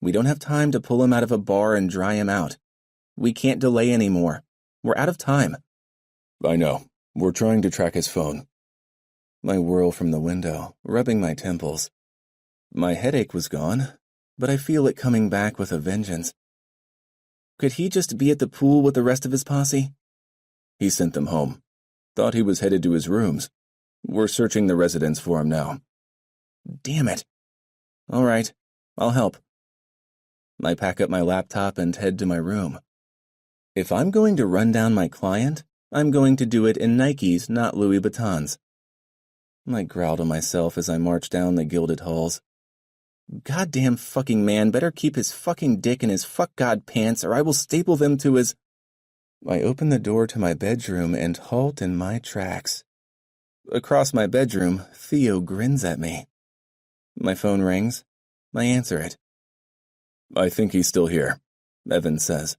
We don't have time to pull him out of a bar and dry him out. We can't delay anymore. We're out of time. I know. We're trying to track his phone. I whirl from the window, rubbing my temples. My headache was gone, but I feel it coming back with a vengeance. Could he just be at the pool with the rest of his posse? He sent them home. Thought he was headed to his rooms. We're searching the residence for him now. Damn it. All right, I'll help. I pack up my laptop and head to my room. If I'm going to run down my client, I'm going to do it in Nikes, not Louis Vuittons. I growl to myself as I march down the gilded halls. Goddamn fucking man better keep his fucking dick in his fuck god pants or I will staple them to his... I open the door to my bedroom and halt in my tracks. Across my bedroom, Theo grins at me. My phone rings. I answer it. I think he's still here, Evan says.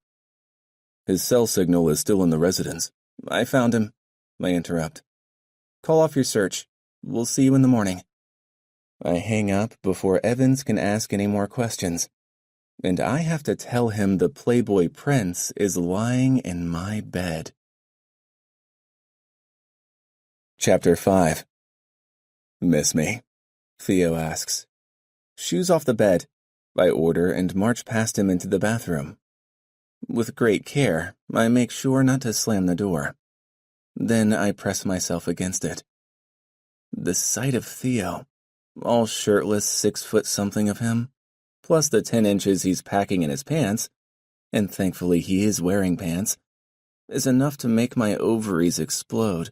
His cell signal is still in the residence. I found him. I interrupt. Call off your search. We'll see you in the morning. I hang up before Evans can ask any more questions. And I have to tell him the Playboy Prince is lying in my bed. Chapter 5. Miss me? Theo asks. Shoes off the bed, I order and march past him into the bathroom. With great care, I make sure not to slam the door. Then I press myself against it. The sight of Theo, all shirtless 6-foot-something of him, plus the 10 inches he's packing in his pants, and thankfully he is wearing pants, is enough to make my ovaries explode.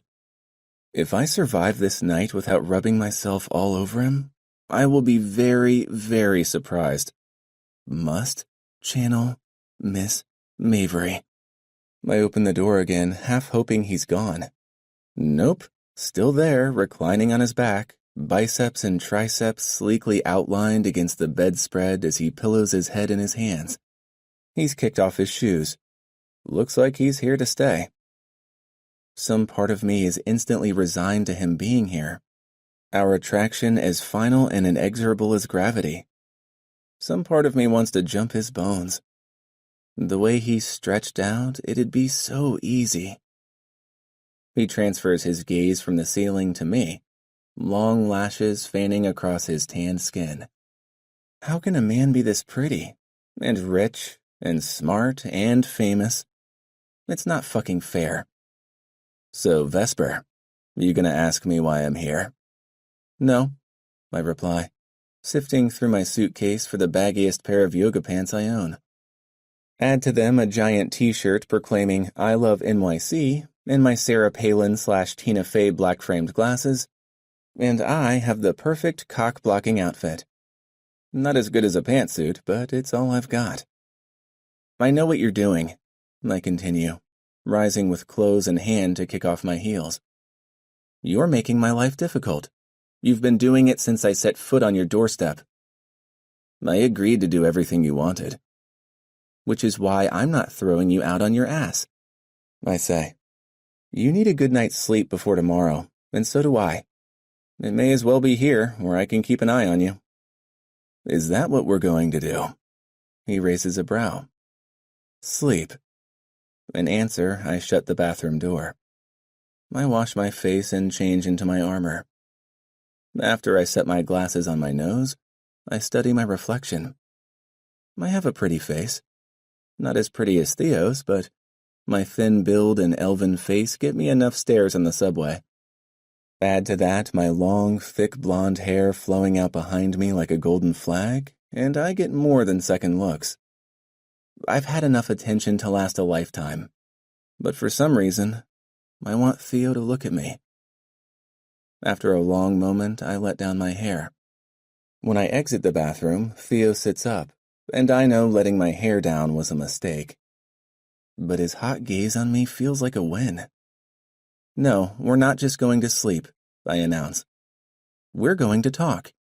If I survive this night without rubbing myself all over him, I will be very, very surprised. Must channel Miss Mavery. I open the door again, half hoping he's gone. Nope, still there, reclining on his back, biceps and triceps sleekly outlined against the bedspread as he pillows his head in his hands. He's kicked off his shoes. Looks like he's here to stay. Some part of me is instantly resigned to him being here. Our attraction as final and inexorable as gravity. Some part of me wants to jump his bones. The way he's stretched out, it'd be so easy. He transfers his gaze from the ceiling to me, long lashes fanning across his tanned skin. How can a man be this pretty, and rich, and smart, and famous? It's not fucking fair. So, Vesper, you gonna ask me why I'm here? No, I reply, sifting through my suitcase for the baggiest pair of yoga pants I own. Add to them a giant t-shirt proclaiming I love NYC and my Sarah Palin/Tina Fey black-framed glasses, and I have the perfect cock-blocking outfit. Not as good as a pantsuit, but it's all I've got. I know what you're doing, I continue, rising with clothes in hand to kick off my heels. You're making my life difficult. You've been doing it since I set foot on your doorstep. I agreed to do everything you wanted. Which is why I'm not throwing you out on your ass. I say, you need a good night's sleep before tomorrow, and so do I. It may as well be here, where I can keep an eye on you. Is that what we're going to do? He raises a brow. Sleep. In answer, I shut the bathroom door. I wash my face and change into my armor. After I set my glasses on my nose, I study my reflection. I have a pretty face. Not as pretty as Theo's, but my thin build and elven face get me enough stares on the subway. Add to that my long, thick blonde hair flowing out behind me like a golden flag, and I get more than second looks. I've had enough attention to last a lifetime, but for some reason, I want Theo to look at me. After a long moment, I let down my hair. When I exit the bathroom, Theo sits up, and I know letting my hair down was a mistake. But his hot gaze on me feels like a win. No, we're not just going to sleep, I announce. We're going to talk.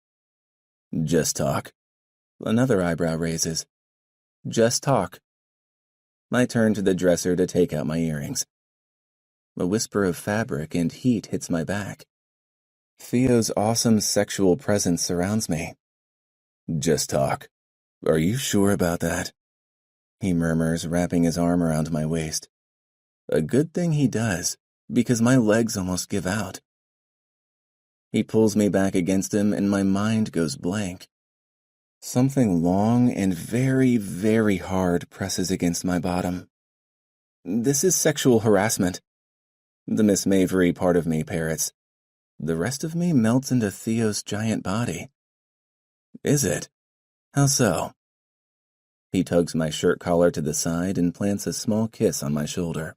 Just talk. Another eyebrow raises. Just talk. I turn to the dresser to take out my earrings. A whisper of fabric and heat hits my back. Theo's awesome sexual presence surrounds me. Just talk. Are you sure about that? He murmurs, wrapping his arm around my waist. A good thing he does, because my legs almost give out. He pulls me back against him and my mind goes blank. Something long and very, very hard presses against my bottom. This is sexual harassment. The Miss Mavery part of me parrots. The rest of me melts into Theo's giant body. Is it? How so? He tugs my shirt collar to the side and plants a small kiss on my shoulder.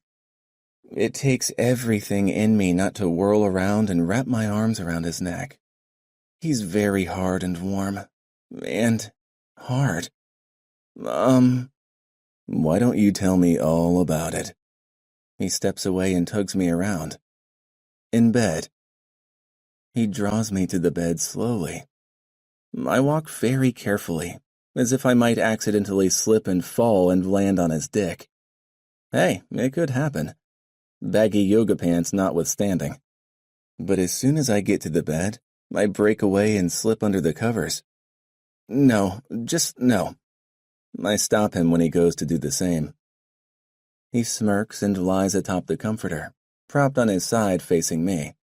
It takes everything in me not to whirl around and wrap my arms around his neck. He's very hard and warm. And hard. Why don't you tell me all about it? He steps away and tugs me around. In bed. He draws me to the bed slowly. I walk very carefully, as if I might accidentally slip and fall and land on his dick. Hey, it could happen. Baggy yoga pants notwithstanding. But as soon as I get to the bed, I break away and slip under the covers. No, just no. I stop him when he goes to do the same. He smirks and lies atop the comforter, propped on his side facing me.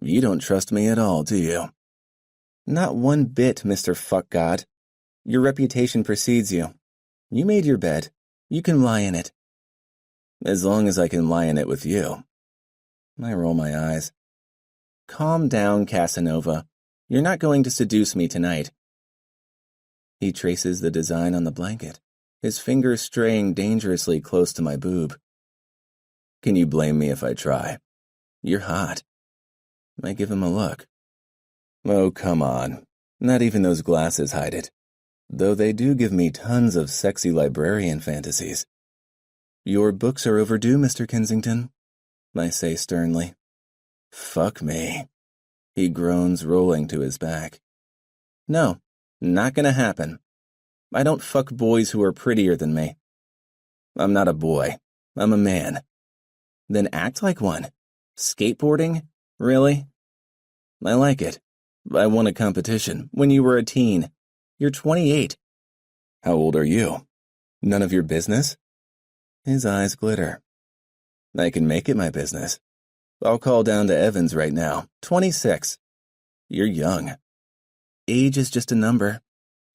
You don't trust me at all, do you? Not one bit, Mr. Fuckgod. Your reputation precedes you. You made your bed. You can lie in it. As long as I can lie in it with you. I roll my eyes. Calm down, Casanova. You're not going to seduce me tonight. He traces the design on the blanket, his fingers straying dangerously close to my boob. Can you blame me if I try? You're hot. I give him a look. Oh, come on. Not even those glasses hide it. Though they do give me tons of sexy librarian fantasies. Your books are overdue, Mr. Kensington, I say sternly. Fuck me. He groans, rolling to his back. No, not gonna happen. I don't fuck boys who are prettier than me. I'm not a boy. I'm a man. Then act like one. Skateboarding? Really? I like it. I won a competition when you were a teen. You're 28. How old are you? None of your business? His eyes glitter. I can make it my business. I'll call down to Evans right now. 26. You're young. Age is just a number.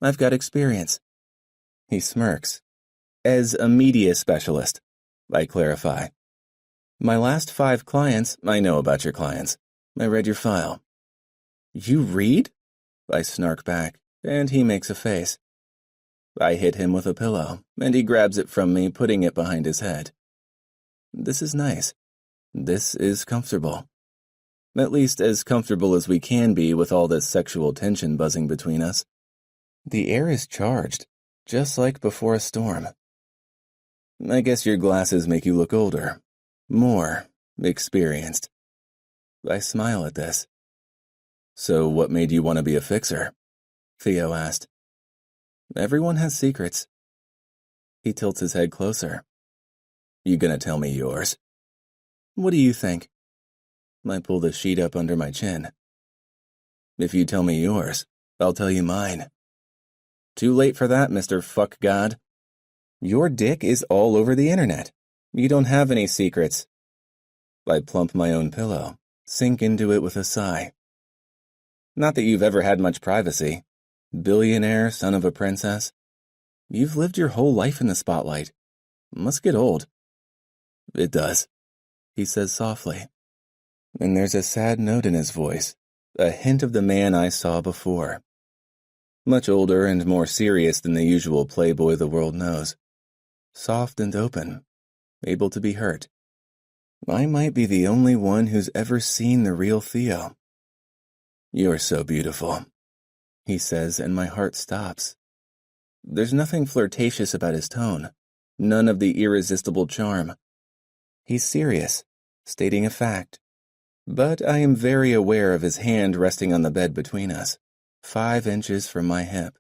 I've got experience. He smirks. As a media specialist, I clarify. My last 5 clients, I know about your clients. I read your file. You read? I snark back, and he makes a face. I hit him with a pillow, and he grabs it from me, putting it behind his head. This is nice. This is comfortable. At least as comfortable as we can be with all this sexual tension buzzing between us. The air is charged, just like before a storm. I guess your glasses make you look older, more experienced. I smile at this. So what made you want to be a fixer? Theo asked. Everyone has secrets. He tilts his head closer. You gonna tell me yours? What do you think? I pull the sheet up under my chin. If you tell me yours, I'll tell you mine. Too late for that, Mr. Fuckgod. Your dick is all over the internet. You don't have any secrets. I plump my own pillow, sink into it with a sigh. Not that you've ever had much privacy. Billionaire, son of a princess. You've lived your whole life in the spotlight. Must get old. It does, he says softly. And there's a sad note in his voice, a hint of the man I saw before. Much older and more serious than the usual playboy the world knows. Soft and open, able to be hurt. I might be the only one who's ever seen the real Theo. You're so beautiful, he says, and my heart stops. There's nothing flirtatious about his tone, none of the irresistible charm. He's serious, stating a fact. But I am very aware of his hand resting on the bed between us, 5 inches from my hip.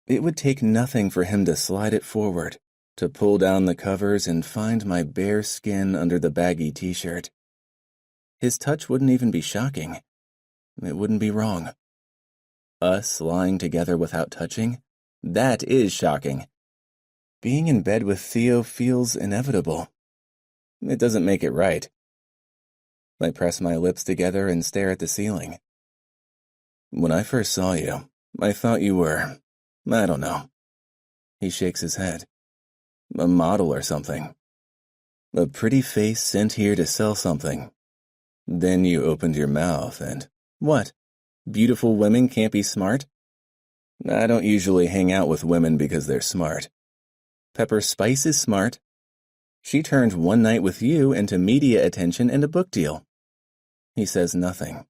It would take nothing for him to slide it forward, to pull down the covers and find my bare skin under the baggy t-shirt. His touch wouldn't even be shocking. It wouldn't be wrong. Us lying together without touching? That is shocking. Being in bed with Theo feels inevitable. It doesn't make it right. I press my lips together and stare at the ceiling. When I first saw you, I thought you were, I don't know. He shakes his head. A model or something. A pretty face sent here to sell something. Then you opened your mouth and, what? Beautiful women can't be smart? I don't usually hang out with women because they're smart. Pepper Spice is smart. She turned one night with you into media attention and a book deal. He says nothing.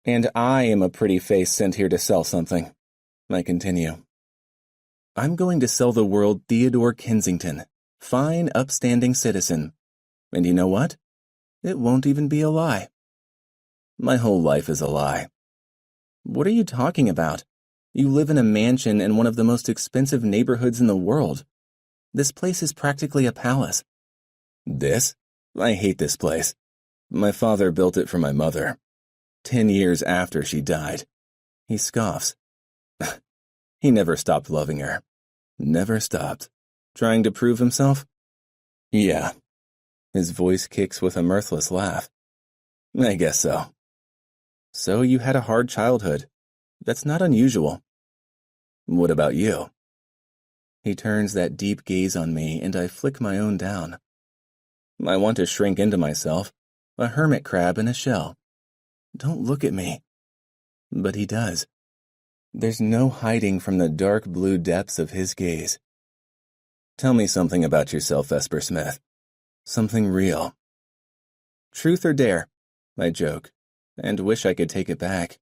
And I am a pretty face sent here to sell something. I continue. I'm going to sell the world Theodore Kensington, fine, upstanding citizen. And you know what? It won't even be a lie. My whole life is a lie. What are you talking about? You live in a mansion in one of the most expensive neighborhoods in the world. This place is practically a palace. This? I hate this place. My father built it for my mother. 10 years after she died. He scoffs. He never stopped loving her. Never stopped. Trying to prove himself? Yeah. His voice kicks with a mirthless laugh. I guess so. So you had a hard childhood. That's not unusual. What about you? He turns that deep gaze on me and I flick my own down. I want to shrink into myself, a hermit crab in a shell. Don't look at me. But he does. There's no hiding from the dark blue depths of his gaze. Tell me something about yourself, Vesper Smith. Something real. Truth or dare? I joke, and wish I could take it back.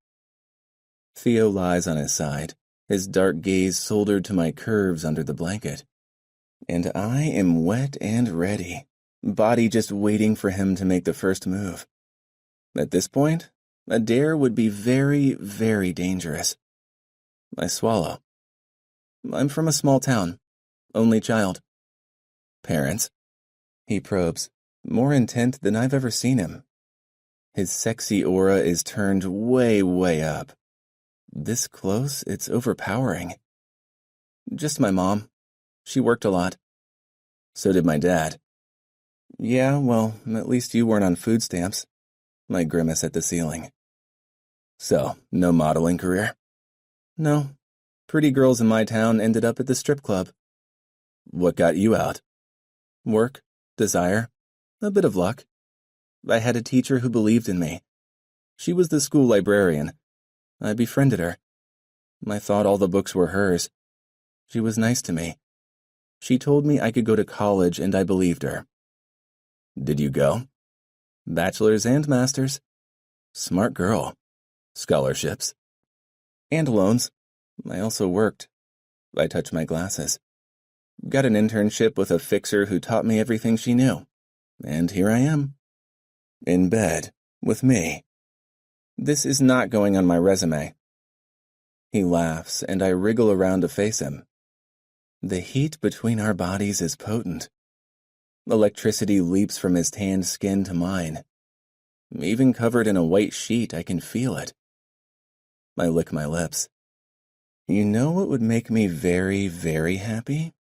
Theo lies on his side, his dark gaze soldered to my curves under the blanket. And I am wet and ready, body just waiting for him to make the first move. At this point, a dare would be very, very dangerous. I swallow. I'm from a small town. Only child. Parents? He probes, more intent than I've ever seen him. His sexy aura is turned way, way up. This close, it's overpowering. Just my mom. She worked a lot. So did my dad. Yeah, well, at least you weren't on food stamps. I grimace at the ceiling. So, no modeling career? No. Pretty girls in my town ended up at the strip club. What got you out? Work, desire, a bit of luck. I had a teacher who believed in me. She was the school librarian. I befriended her. I thought all the books were hers. She was nice to me. She told me I could go to college and I believed her. Did you go? Bachelor's and master's. Smart girl. Scholarships. And loans. I also worked. I touch my glasses. Got an internship with a fixer who taught me everything she knew. And here I am. In bed. With me. This is not going on my resume. He laughs, and I wriggle around to face him. The heat between our bodies is potent. Electricity leaps from his tanned skin to mine. Even covered in a white sheet, I can feel it. I lick my lips. You know what would make me very, very happy?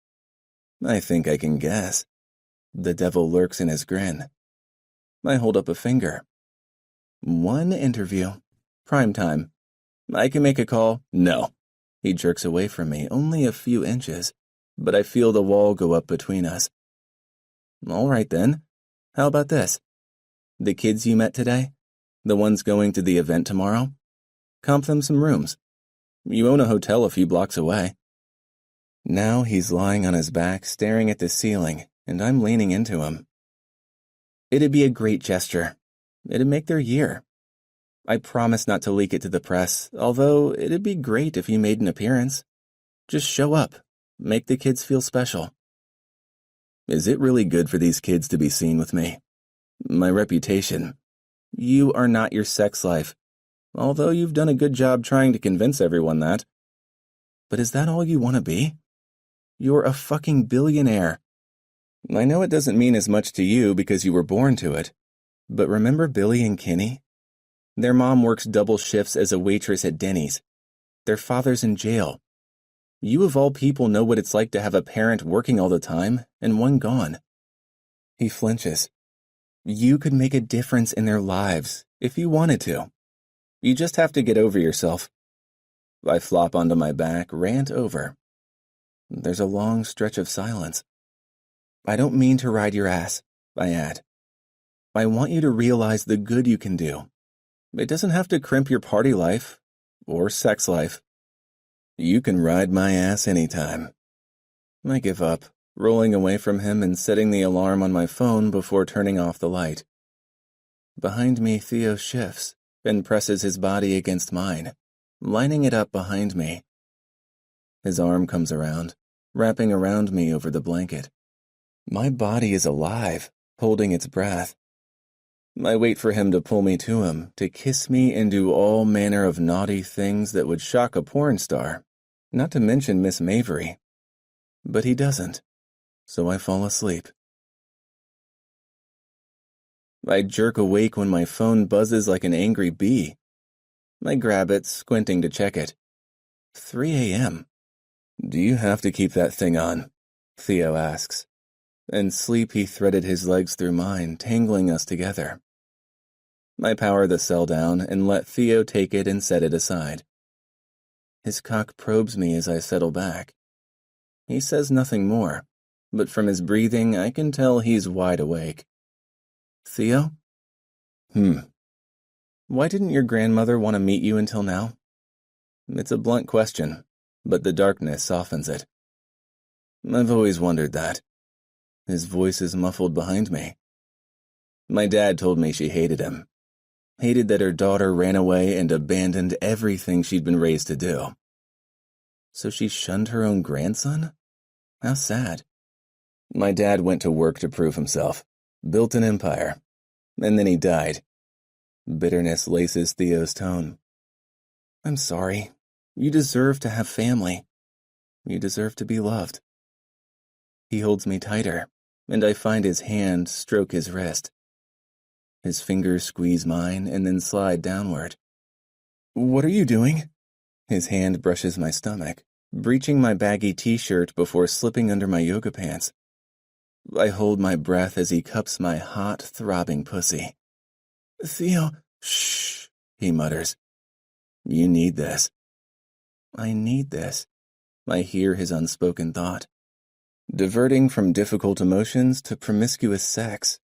I think I can guess. The devil lurks in his grin. I hold up a finger. One interview. Prime time. I can make a call. No. He jerks away from me, only a few inches, but I feel the wall go up between us. All right then. How about this? The kids you met today? The ones going to the event tomorrow? Comp them some rooms. You own a hotel a few blocks away. Now he's lying on his back, staring at the ceiling, and I'm leaning into him. It'd be a great gesture. It'd make their year. I promise not to leak it to the press, although it'd be great if you made an appearance. Just show up. Make the kids feel special. Is it really good for these kids to be seen with me? My reputation. You are not your sex life, although you've done a good job trying to convince everyone that. But is that all you want to be? You're a fucking billionaire. I know it doesn't mean as much to you because you were born to it, but remember Billy and Kenny? Their mom works double shifts as a waitress at Denny's. Their father's in jail. You of all people know what it's like to have a parent working all the time and one gone. He flinches. You could make a difference in their lives if you wanted to. You just have to get over yourself. I flop onto my back, rant over. There's a long stretch of silence. I don't mean to ride your ass, I add. I want you to realize the good you can do. It doesn't have to crimp your party life or sex life. You can ride my ass anytime. I give up, rolling away from him and setting the alarm on my phone before turning off the light. Behind me, Theo shifts and presses his body against mine, lining it up behind me. His arm comes around, wrapping around me over the blanket. My body is alive, holding its breath. I wait for him to pull me to him, to kiss me and do all manner of naughty things that would shock a porn star, not to mention Miss Mavery. But he doesn't, so I fall asleep. I jerk awake when my phone buzzes like an angry bee. I grab it, squinting to check it. 3 a.m. Do you have to keep that thing on? Theo asks. In sleep, he threaded his legs through mine, tangling us together. I power the cell down and let Theo take it and set it aside. His cock probes me as I settle back. He says nothing more, but from his breathing, I can tell he's wide awake. Theo? Why didn't your grandmother want to meet you until now? It's a blunt question, but the darkness softens it. I've always wondered that. His voice is muffled behind me. My dad told me she hated him. Hated that her daughter ran away and abandoned everything she'd been raised to do. So she shunned her own grandson? How sad. My dad went to work to prove himself, built an empire, and then he died. Bitterness laces Theo's tone. I'm sorry. You deserve to have family. You deserve to be loved. He holds me tighter, and I find his hand stroke his wrist. His fingers squeeze mine and then slide downward. What are you doing? His hand brushes my stomach, breaching my baggy t-shirt before slipping under my yoga pants. I hold my breath as he cups my hot, throbbing pussy. Theo, shh, he mutters. You need this. I need this. I hear his unspoken thought. Diverting from difficult emotions to promiscuous sex.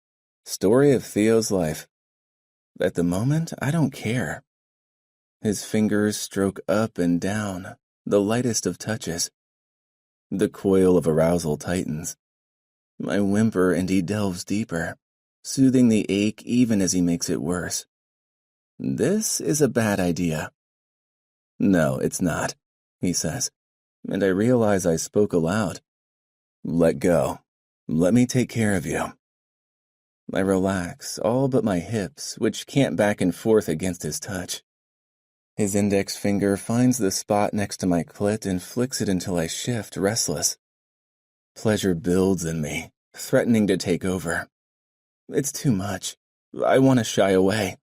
Story of Theo's life. At the moment, I don't care. His fingers stroke up and down, the lightest of touches. The coil of arousal tightens. I whimper and he delves deeper, soothing the ache even as he makes it worse. This is a bad idea. No, it's not, he says, and I realize I spoke aloud. Let go. Let me take care of you. I relax, all but my hips, which cant back and forth against his touch. His index finger finds the spot next to my clit and flicks it until I shift, restless. Pleasure builds in me, threatening to take over. It's too much. I want to shy away.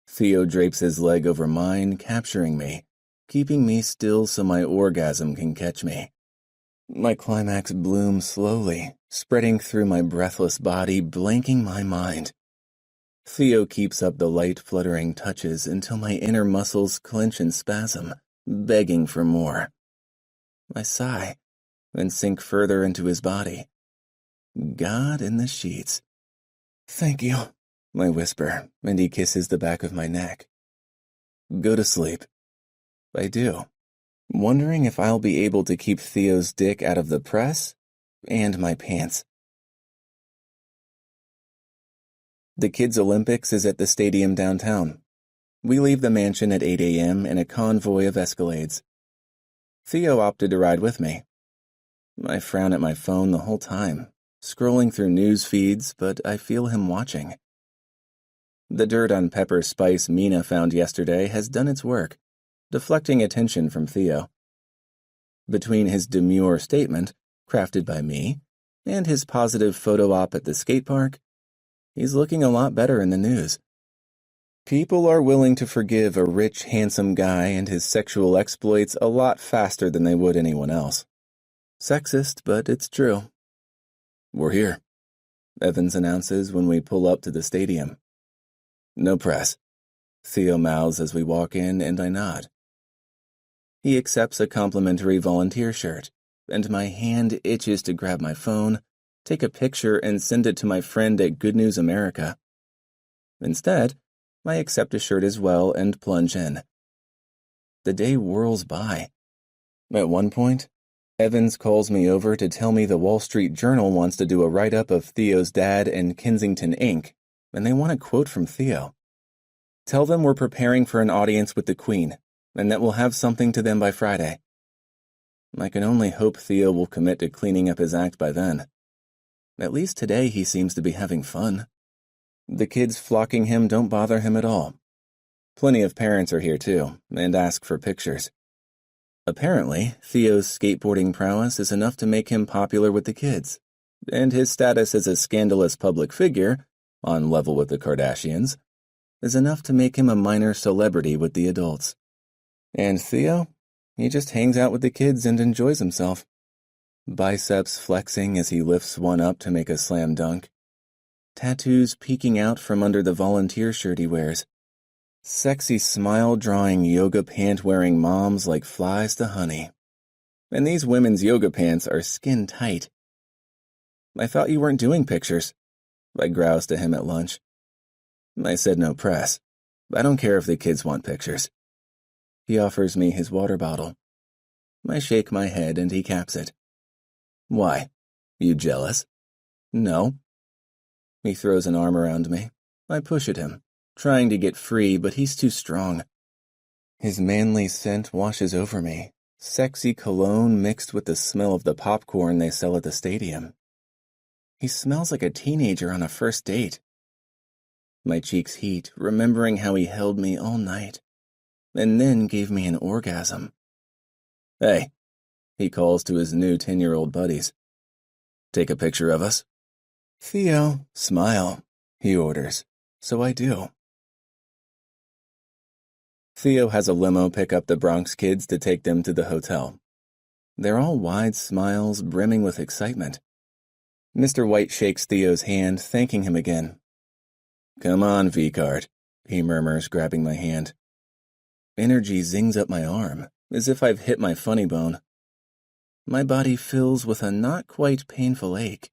Theo drapes his leg over mine, capturing me, keeping me still so my orgasm can catch me. My climax blooms slowly, spreading through my breathless body, blanking my mind. Theo keeps up the light, fluttering touches until my inner muscles clench and spasm, begging for more. I sigh and sink further into his body. God in the sheets. Thank you, I whisper, and he kisses the back of my neck. Go to sleep. I do, wondering if I'll be able to keep Theo's dick out of the press and my pants. The Kids' Olympics is at the stadium downtown. We leave the mansion at 8 a.m. in a convoy of Escalades. Theo opted to ride with me. I frown at my phone the whole time, scrolling through news feeds, but I feel him watching. The dirt on pepper spice Mina found yesterday has done its work, deflecting attention from Theo. Between his demure statement, crafted by me, and his positive photo op at the skate park, he's looking a lot better in the news. People are willing to forgive a rich, handsome guy and his sexual exploits a lot faster than they would anyone else. Sexist, but it's true. "We're here," Evans announces when we pull up to the stadium. "No press," Theo mouths as we walk in, and I nod. He accepts a complimentary volunteer shirt, and my hand itches to grab my phone, take a picture, and send it to my friend at Good News America. Instead, I accept a shirt as well and plunge in. The day whirls by. At one point, Evans calls me over to tell me the Wall Street Journal wants to do a write-up of Theo's dad and Kensington Inc., and they want a quote from Theo. "Tell them we're preparing for an audience with the Queen, and that we'll have something to them by Friday." I can only hope Theo will commit to cleaning up his act by then. At least today he seems to be having fun. The kids flocking him don't bother him at all. Plenty of parents are here too, and ask for pictures. Apparently, Theo's skateboarding prowess is enough to make him popular with the kids, and his status as a scandalous public figure, on level with the Kardashians, is enough to make him a minor celebrity with the adults. And Theo? He just hangs out with the kids and enjoys himself. Biceps flexing as he lifts one up to make a slam dunk. Tattoos peeking out from under the volunteer shirt he wears. Sexy smile drawing yoga pant-wearing moms like flies to honey. And these women's yoga pants are skin tight. "I thought you weren't doing pictures," I groused to him at lunch. I said no press. I don't care if the kids want pictures. He offers me his water bottle. I shake my head and he caps it. "Why? You jealous?" "No." He throws an arm around me. I push at him, trying to get free, but he's too strong. His manly scent washes over me, sexy cologne mixed with the smell of the popcorn they sell at the stadium. He smells like a teenager on a first date. My cheeks heat, remembering how he held me all night, and then gave me an orgasm. "Hey," he calls to his new 10-year-old buddies. "Take a picture of us?" "Theo, smile," he orders, so I do. Theo has a limo pick up the Bronx kids to take them to the hotel. They're all wide smiles, brimming with excitement. Mr. White shakes Theo's hand, thanking him again. "Come on, V-Card," he murmurs, grabbing my hand. Energy zings up my arm, as if I've hit my funny bone. My body fills with a not quite painful ache.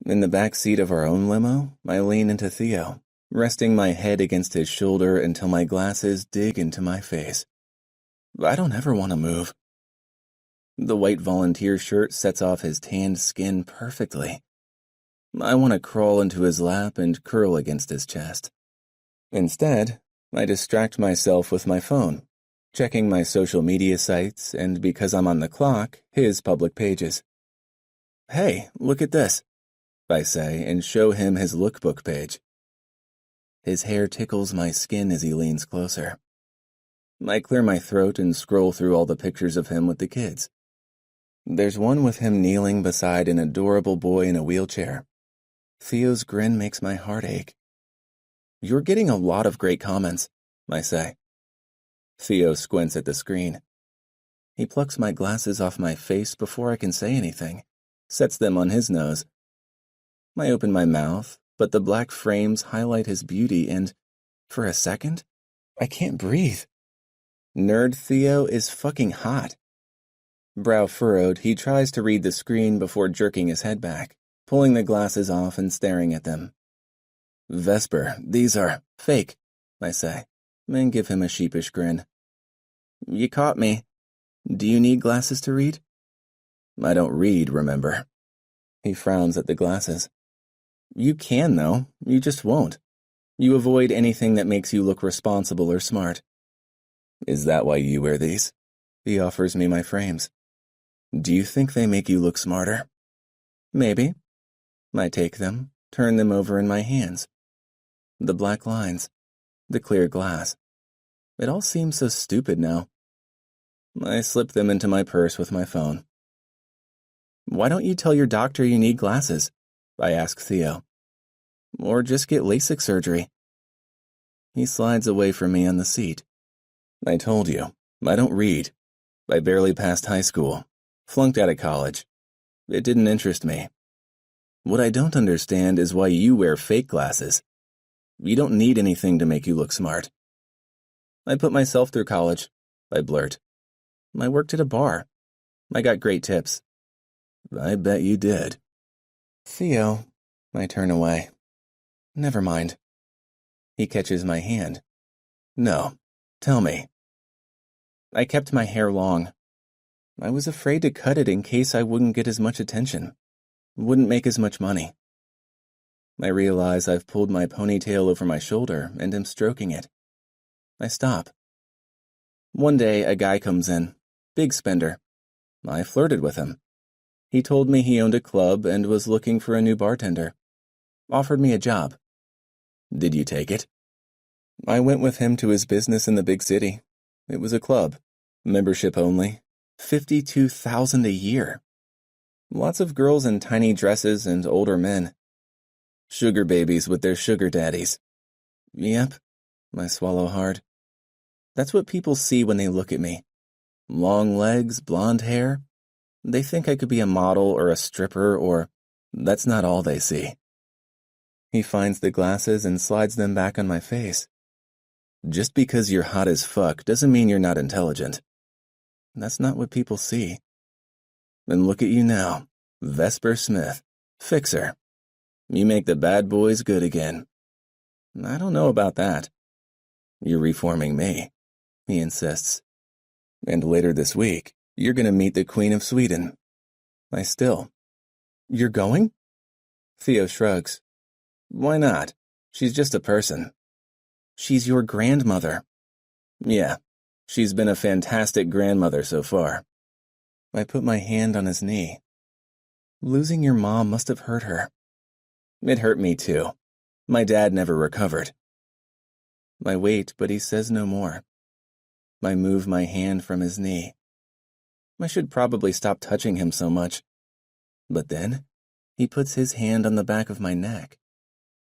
In the back seat of our own limo, I lean into Theo, resting my head against his shoulder until my glasses dig into my face. I don't ever want to move. The white volunteer shirt sets off his tanned skin perfectly. I want to crawl into his lap and curl against his chest. Instead, I distract myself with my phone, checking my social media sites and, because I'm on the clock, his public pages. "Hey, look at this," I say, and show him his lookbook page. His hair tickles my skin as he leans closer. I clear my throat and scroll through all the pictures of him with the kids. There's one with him kneeling beside an adorable boy in a wheelchair. Theo's grin makes my heart ache. "You're getting a lot of great comments," I say. Theo squints at the screen. He plucks my glasses off my face before I can say anything, sets them on his nose. I open my mouth, but the black frames highlight his beauty and, for a second, I can't breathe. Nerd Theo is fucking hot. Brow furrowed, he tries to read the screen before jerking his head back, pulling the glasses off and staring at them. "Vesper, these are fake," I say, and give him a sheepish grin. "You caught me. Do you need glasses to read?" "I don't read, remember." He frowns at the glasses. "You can, though. You just won't. You avoid anything that makes you look responsible or smart." "Is that why you wear these?" He offers me my frames. "Do you think they make you look smarter?" "Maybe." I take them, turn them over in my hands. The black lines, the clear glass. It all seems so stupid now. I slip them into my purse with my phone. Why don't you tell your doctor you need glasses? I ask Theo. Or just get LASIK surgery. He slides away from me on the seat. I told you, I don't read. I barely passed high school, flunked out of college. It didn't interest me. What I don't understand is why you wear fake glasses. You don't need anything to make you look smart. I put myself through college, I blurt. I worked at a bar. I got great tips. I bet you did. Theo, I turn away. Never mind. He catches my hand. No, tell me. I kept my hair long. I was afraid to cut it in case I wouldn't get as much attention, wouldn't make as much money. I realize I've pulled my ponytail over my shoulder and am stroking it. I stop. One day, a guy comes in, big spender. I flirted with him. He told me he owned a club and was looking for a new bartender. Offered me a job. Did you take it? I went with him to his business in the big city. It was a club, membership only, $52,000 a year. Lots of girls in tiny dresses and older men. Sugar babies with their sugar daddies. Yep, I swallow hard. That's what people see when they look at me. Long legs, blonde hair. They think I could be a model or a stripper, or that's not all they see. He finds the glasses and slides them back on my face. Just because you're hot as fuck doesn't mean you're not intelligent. That's not what people see. And look at you now, Vesper Smith, fixer. You make the bad boys good again. I don't know about that. You're reforming me, he insists. And later this week, you're going to meet the Queen of Sweden. You're going? Theo shrugs. Why not? She's just a person. She's your grandmother. Yeah, she's been a fantastic grandmother so far. I put my hand on his knee. Losing your mom must have hurt her. It hurt me too. My dad never recovered. I wait, but he says no more. I move my hand from his knee. I should probably stop touching him so much. But then, he puts his hand on the back of my neck,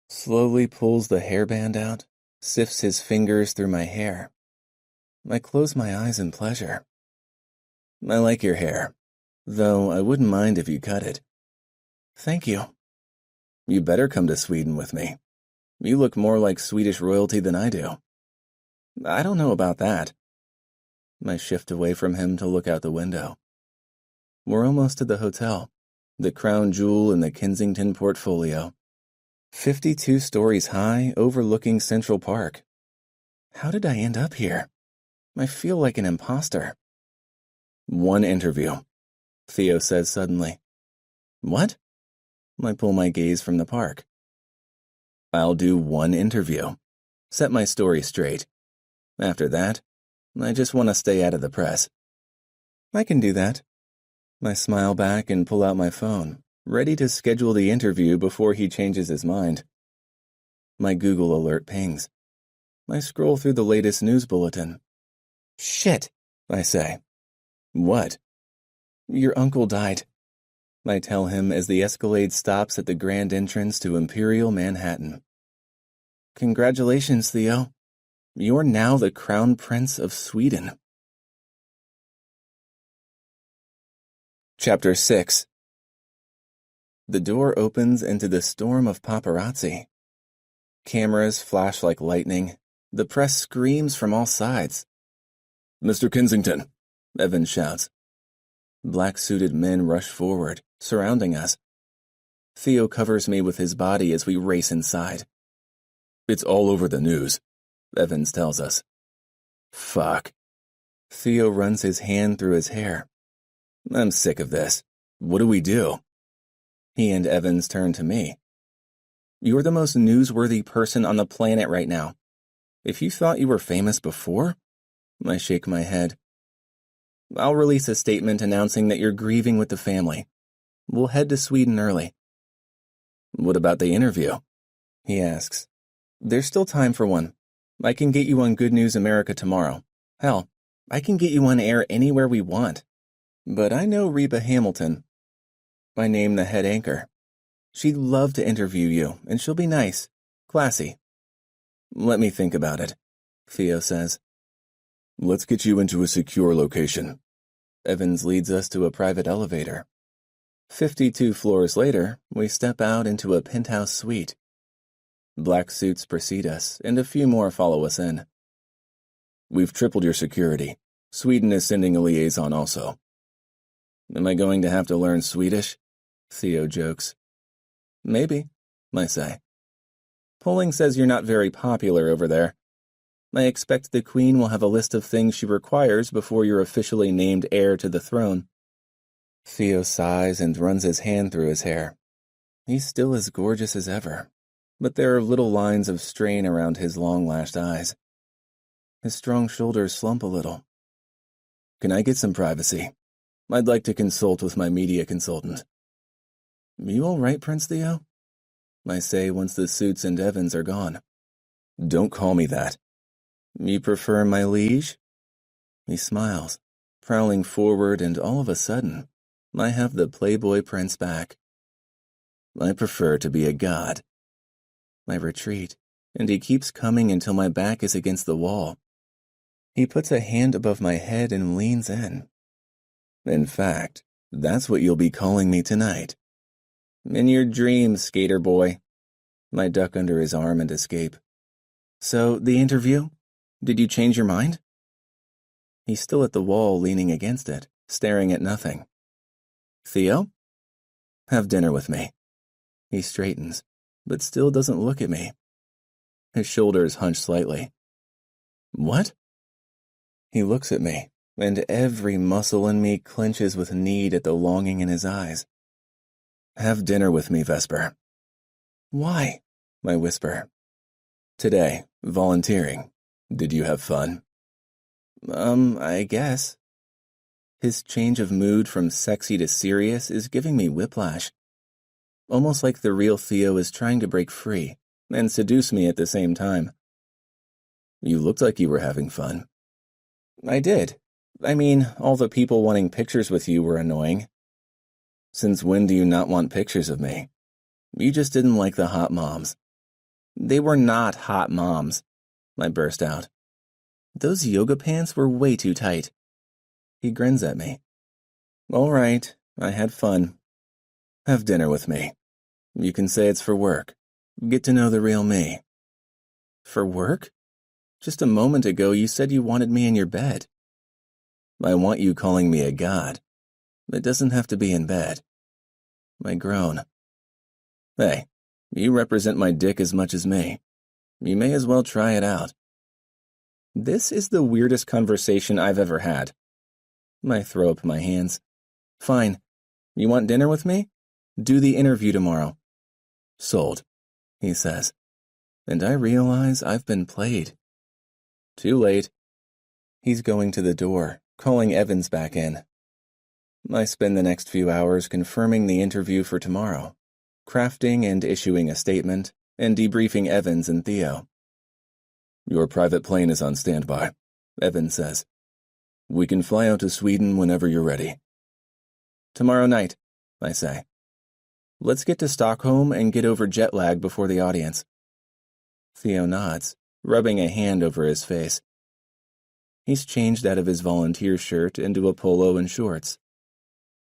slowly pulls the hairband out, sifts his fingers through my hair. I close my eyes in pleasure. I like your hair, though I wouldn't mind if you cut it. Thank you. You better come to Sweden with me. You look more like Swedish royalty than I do. I don't know about that. I shift away from him to look out the window. We're almost to the hotel, the crown jewel in the Kensington portfolio. 52 stories high, overlooking Central Park. How did I end up here? I feel like an imposter. One interview, Theo says suddenly. What? I pull my gaze from the park. I'll do one interview. Set my story straight. After that, I just want to stay out of the press. I can do that. I smile back and pull out my phone, ready to schedule the interview before he changes his mind. My Google alert pings. I scroll through the latest news bulletin. Shit, I say. What? Your uncle died. I tell him as the Escalade stops at the grand entrance to Imperial Manhattan. Congratulations, Theo. You're now the Crown Prince of Sweden. Chapter 6. The door opens into the storm of paparazzi. Cameras flash like lightning. The press screams from all sides. Mr. Kensington, Evans shouts. Black-suited men rush forward, surrounding us. Theo covers me with his body as we race inside. It's all over the news, Evans tells us. Fuck. Theo runs his hand through his hair. I'm sick of this. What do we do? He and Evans turn to me. You're the most newsworthy person on the planet right now. If you thought you were famous before, I shake my head. I'll release a statement announcing that you're grieving with the family. We'll head to Sweden early. What about the interview? He asks. There's still time for one. I can get you on Good News America tomorrow. Hell, I can get you on air anywhere we want. But I know Reba Hamilton. I name the head anchor. She'd love to interview you, and she'll be nice, classy. Let me think about it, Theo says. Let's get you into a secure location. Evans leads us to a private elevator. 52 floors later, we step out into a penthouse suite. Black suits precede us, and a few more follow us in. We've tripled your security. Sweden is sending a liaison also. Am I going to have to learn Swedish? Theo jokes. Maybe, I say. Polling says you're not very popular over there. I expect the Queen will have a list of things she requires before you're officially named heir to the throne. Theo sighs and runs his hand through his hair. He's still as gorgeous as ever, but there are little lines of strain around his long-lashed eyes. His strong shoulders slump a little. Can I get some privacy? I'd like to consult with my media consultant. You all right, Prince Theo? I say once the suits and Evans are gone. Don't call me that. You prefer my liege? He smiles, prowling forward, and all of a sudden, I have the Playboy Prince back. I prefer to be a god. I retreat, and he keeps coming until my back is against the wall. He puts a hand above my head and leans in. In fact, that's what you'll be calling me tonight. In your dreams, skater boy. I duck under his arm and escape. So, the interview? Did you change your mind? He's still at the wall, leaning against it, staring at nothing. Theo? Have dinner with me. He straightens, but still doesn't look at me. His shoulders hunch slightly. What? He looks at me, and every muscle in me clenches with need at the longing in his eyes. Have dinner with me, Vesper. Why? I whisper. Today, volunteering. Did you have fun? I guess. His change of mood from sexy to serious is giving me whiplash. Almost like the real Theo is trying to break free and seduce me at the same time. You looked like you were having fun. I did. I mean, all the people wanting pictures with you were annoying. Since when do you not want pictures of me? You just didn't like the hot moms. They were not hot moms, I burst out. Those yoga pants were way too tight. He grins at me. All right, I had fun. Have dinner with me. You can say it's for work. Get to know the real me. For work? Just a moment ago you said you wanted me in your bed. I want you calling me a god. It doesn't have to be in bed. I groan. Hey, you represent my dick as much as me. You may as well try it out. This is the weirdest conversation I've ever had. I throw up my hands. Fine. You want dinner with me? Do the interview tomorrow. Sold, he says. And I realize I've been played. Too late. He's going to the door, calling Evans back in. I spend the next few hours confirming the interview for tomorrow, crafting and issuing a statement, and debriefing Evans and Theo. Your private plane is on standby, Evans says. We can fly out to Sweden whenever you're ready. Tomorrow night, I say. Let's get to Stockholm and get over jet lag before the audience. Theo nods, rubbing a hand over his face. He's changed out of his volunteer shirt into a polo and shorts.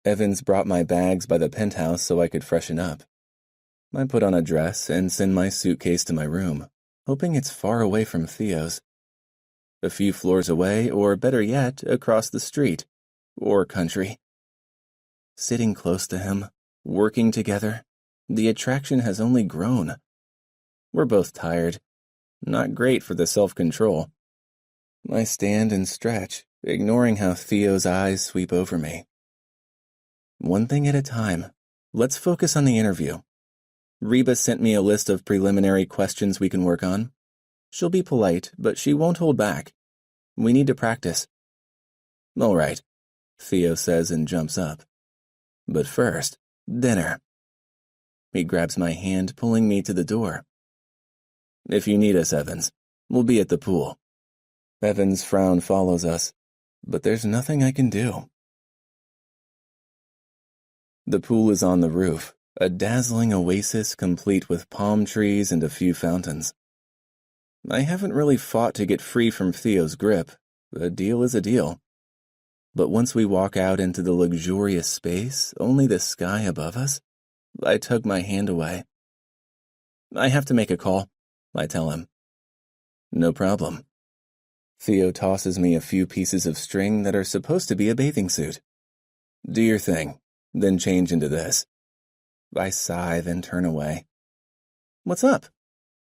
Evans brought my bags by the penthouse so I could freshen up. I put on a dress and send my suitcase to my room, hoping it's far away from Theo's. A few floors away, or better yet, across the street, or country. Sitting close to him, working together, the attraction has only grown. We're both tired. Not great for the self-control. I stand and stretch, ignoring how Theo's eyes sweep over me. One thing at a time. Let's focus on the interview. Reba sent me a list of preliminary questions we can work on. She'll be polite, but she won't hold back. We need to practice. All right, Theo says and jumps up. But first, dinner. He grabs my hand, pulling me to the door. If you need us, Evans, we'll be at the pool. Evans' frown follows us, but there's nothing I can do. The pool is on the roof, a dazzling oasis complete with palm trees and a few fountains. I haven't really fought to get free from Theo's grip. A deal is a deal. But once we walk out into the luxurious space, only the sky above us, I tug my hand away. I have to make a call, I tell him. No problem. Theo tosses me a few pieces of string that are supposed to be a bathing suit. Do your thing, then change into this. I sigh, then turn away. What's up?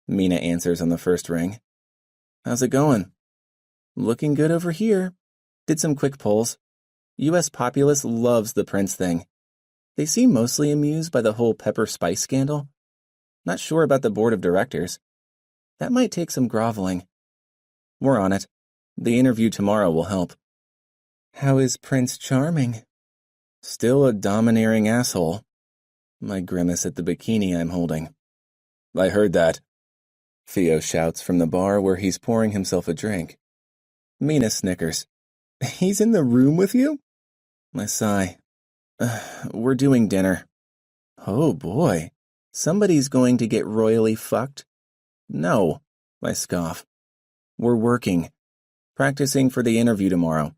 Mina answers on the first ring. How's it going? Looking good over here. Did some quick polls. U.S. populace loves the Prince thing. They seem mostly amused by the whole pepper spice scandal. Not sure about the board of directors. That might take some groveling. We're on it. The interview tomorrow will help. How is Prince Charming? Still a domineering asshole. I grimace at the bikini I'm holding. I heard that. Theo shouts from the bar where he's pouring himself a drink. Mina snickers. He's in the room with you? I sigh. We're doing dinner. Oh boy. Somebody's going to get royally fucked? No, I scoff. We're working. Practicing for the interview tomorrow.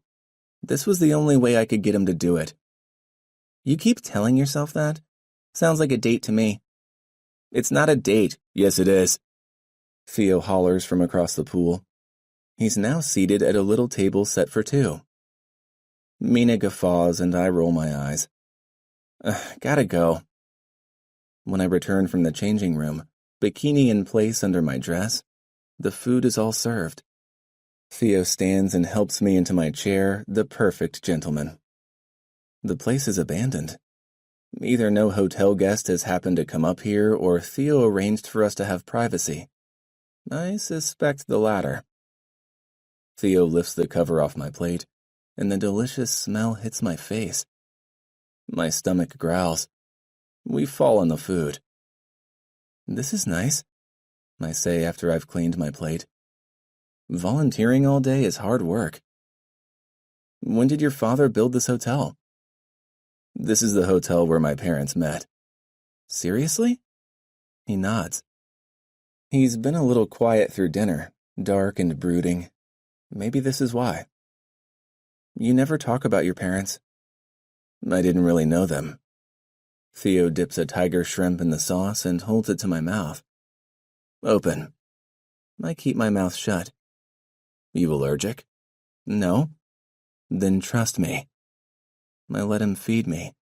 This was the only way I could get him to do it. You keep telling yourself that? Sounds like a date to me. It's not a date. Yes, it is. Theo hollers from across the pool. He's now seated at a little table set for two. Mina guffaws and I roll my eyes. Gotta go. When I return from the changing room, bikini in place under my dress, the food is all served. Theo stands and helps me into my chair, the perfect gentleman. The place is abandoned. Either no hotel guest has happened to come up here, or Theo arranged for us to have privacy. I suspect the latter. Theo lifts the cover off my plate, and the delicious smell hits my face. My stomach growls. We fall on the food. This is nice, I say after I've cleaned my plate. Volunteering all day is hard work. When did your father build this hotel? This is the hotel where my parents met. Seriously? He nods. He's been a little quiet through dinner, dark and brooding. Maybe this is why. You never talk about your parents. I didn't really know them. Theo dips a tiger shrimp in the sauce and holds it to my mouth. Open. I keep my mouth shut. You allergic? No? Then trust me. I let him feed me.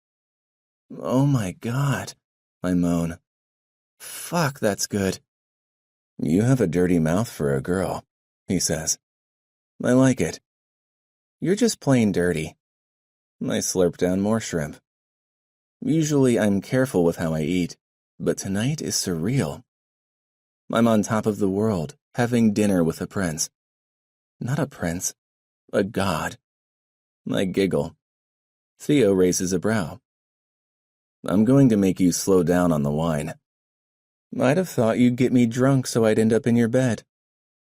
Oh my God, I moan. Fuck, that's good. You have a dirty mouth for a girl, he says. I like it. You're just plain dirty. I slurp down more shrimp. Usually I'm careful with how I eat, but tonight is surreal. I'm on top of the world, having dinner with a prince. Not a prince, a god. I giggle. Theo raises a brow. I'm going to make you slow down on the wine. I'd have thought you'd get me drunk so I'd end up in your bed.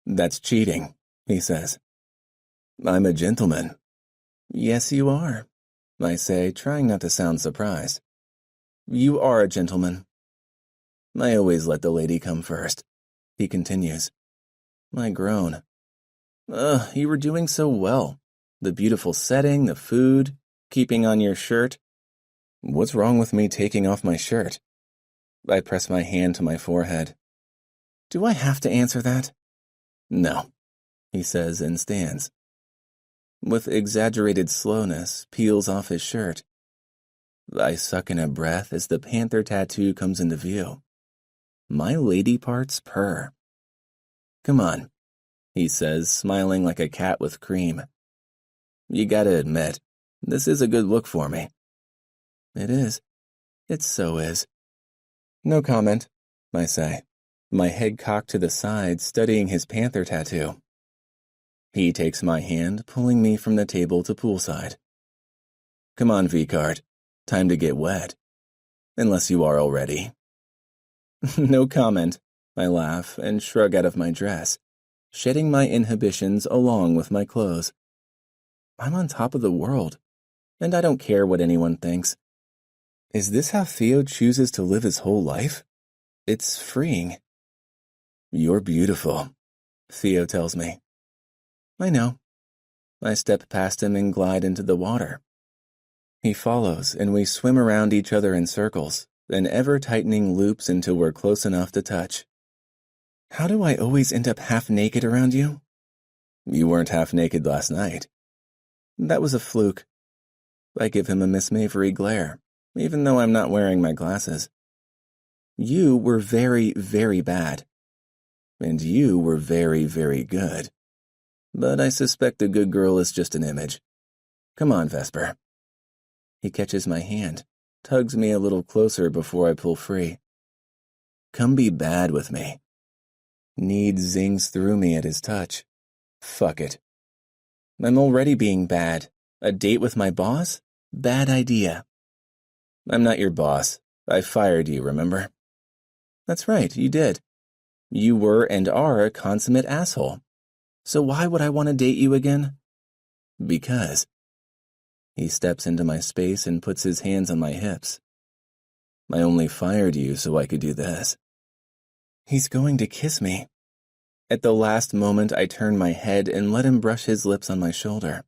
That's cheating, he says. I'm a gentleman. Yes, you are, I say, trying not to sound surprised. You are a gentleman. I always let the lady come first, he continues. I groan. You were doing so well. The beautiful setting, the food, keeping on your shirt. What's wrong with me taking off my shirt? I press my hand to my forehead. Do I have to answer that? No, he says and stands. With exaggerated slowness, peels off his shirt. I suck in a breath as the panther tattoo comes into view. My lady parts purr. Come on, he says, smiling like a cat with cream. You gotta admit, this is a good look for me. It is. It so is. No comment, I say, my head cocked to the side, studying his panther tattoo. He takes my hand, pulling me from the table to poolside. Come on, V-Card. Time to get wet. Unless you are already. No comment, I laugh and shrug out of my dress, shedding my inhibitions along with my clothes. I'm on top of the world, and I don't care what anyone thinks. Is this how Theo chooses to live his whole life? It's freeing. You're beautiful, Theo tells me. I know. I step past him and glide into the water. He follows, and we swim around each other in circles, in ever-tightening loops until we're close enough to touch. How do I always end up half-naked around you? You weren't half-naked last night. That was a fluke. I give him a Miss Mavery glare, even though I'm not wearing my glasses. You were very, very bad. And you were very, very good. But I suspect a good girl is just an image. Come on, Vesper. He catches my hand, tugs me a little closer before I pull free. Come be bad with me. Need zings through me at his touch. Fuck it. I'm already being bad. A date with my boss? Bad idea. I'm not your boss. I fired you, remember? That's right, you did. You were and are a consummate asshole. So why would I want to date you again? Because. He steps into my space and puts his hands on my hips. I only fired you so I could do this. He's going to kiss me. At the last moment, I turn my head and let him brush his lips on my shoulder.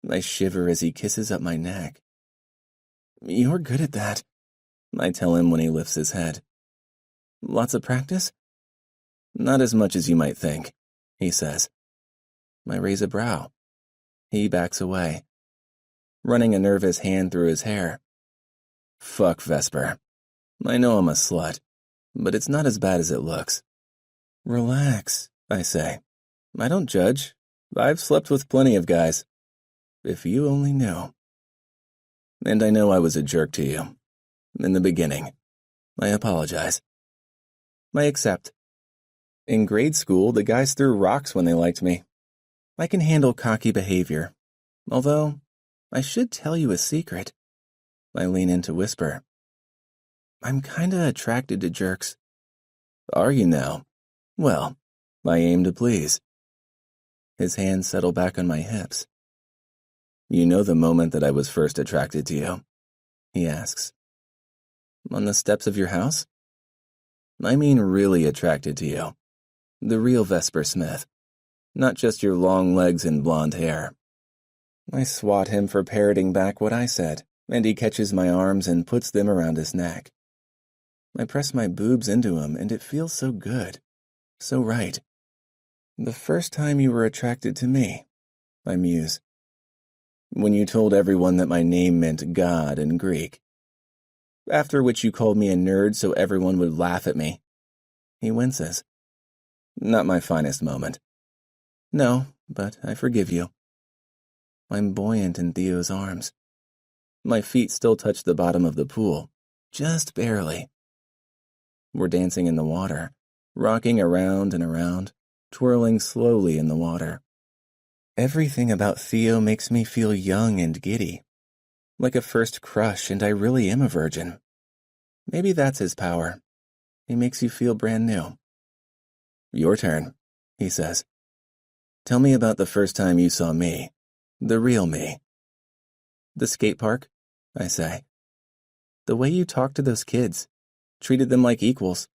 I shiver as he kisses up my neck. You're good at that, I tell him when he lifts his head. Lots of practice? Not as much as you might think, he says. I raise a brow. He backs away, running a nervous hand through his hair. Fuck Vesper. I know I'm a slut, but it's not as bad as it looks. Relax, I say. I don't judge. I've slept with plenty of guys. If you only knew. And I know I was a jerk to you. In the beginning. I apologize. I accept. In grade school, the guys threw rocks when they liked me. I can handle cocky behavior. Although, I should tell you a secret. I lean in to whisper. I'm kinda attracted to jerks. Are you now? Well, I aim to please. His hands settle back on my hips. You know the moment that I was first attracted to you? He asks. On the steps of your house? I mean really attracted to you. The real Vesper Smith. Not just your long legs and blonde hair. I swat him for parroting back what I said, and he catches my arms and puts them around his neck. I press my boobs into him, and it feels so good. So right. The first time you were attracted to me, I muse. When you told everyone that my name meant God in Greek. After which you called me a nerd so everyone would laugh at me. He winces. Not my finest moment. No, but I forgive you. I'm buoyant in Theo's arms. My feet still touch the bottom of the pool, just barely. We're dancing in the water, rocking around and around, twirling slowly in the water. Everything about Theo makes me feel young and giddy, like a first crush, and I really am a virgin. Maybe that's his power. He makes you feel brand new. Your turn, he says. Tell me about the first time you saw me, the real me. The skate park, I say. The way you talked to those kids, treated them like equals.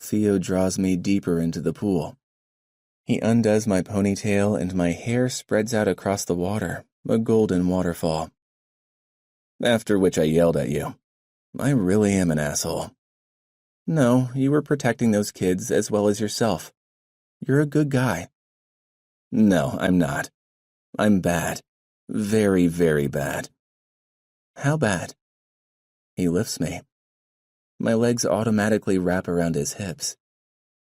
Theo draws me deeper into the pool. He undoes my ponytail and my hair spreads out across the water, a golden waterfall. After which I yelled at you. I really am an asshole. No, you were protecting those kids as well as yourself. You're a good guy. No, I'm not. I'm bad. Very, very bad. How bad? He lifts me. My legs automatically wrap around his hips.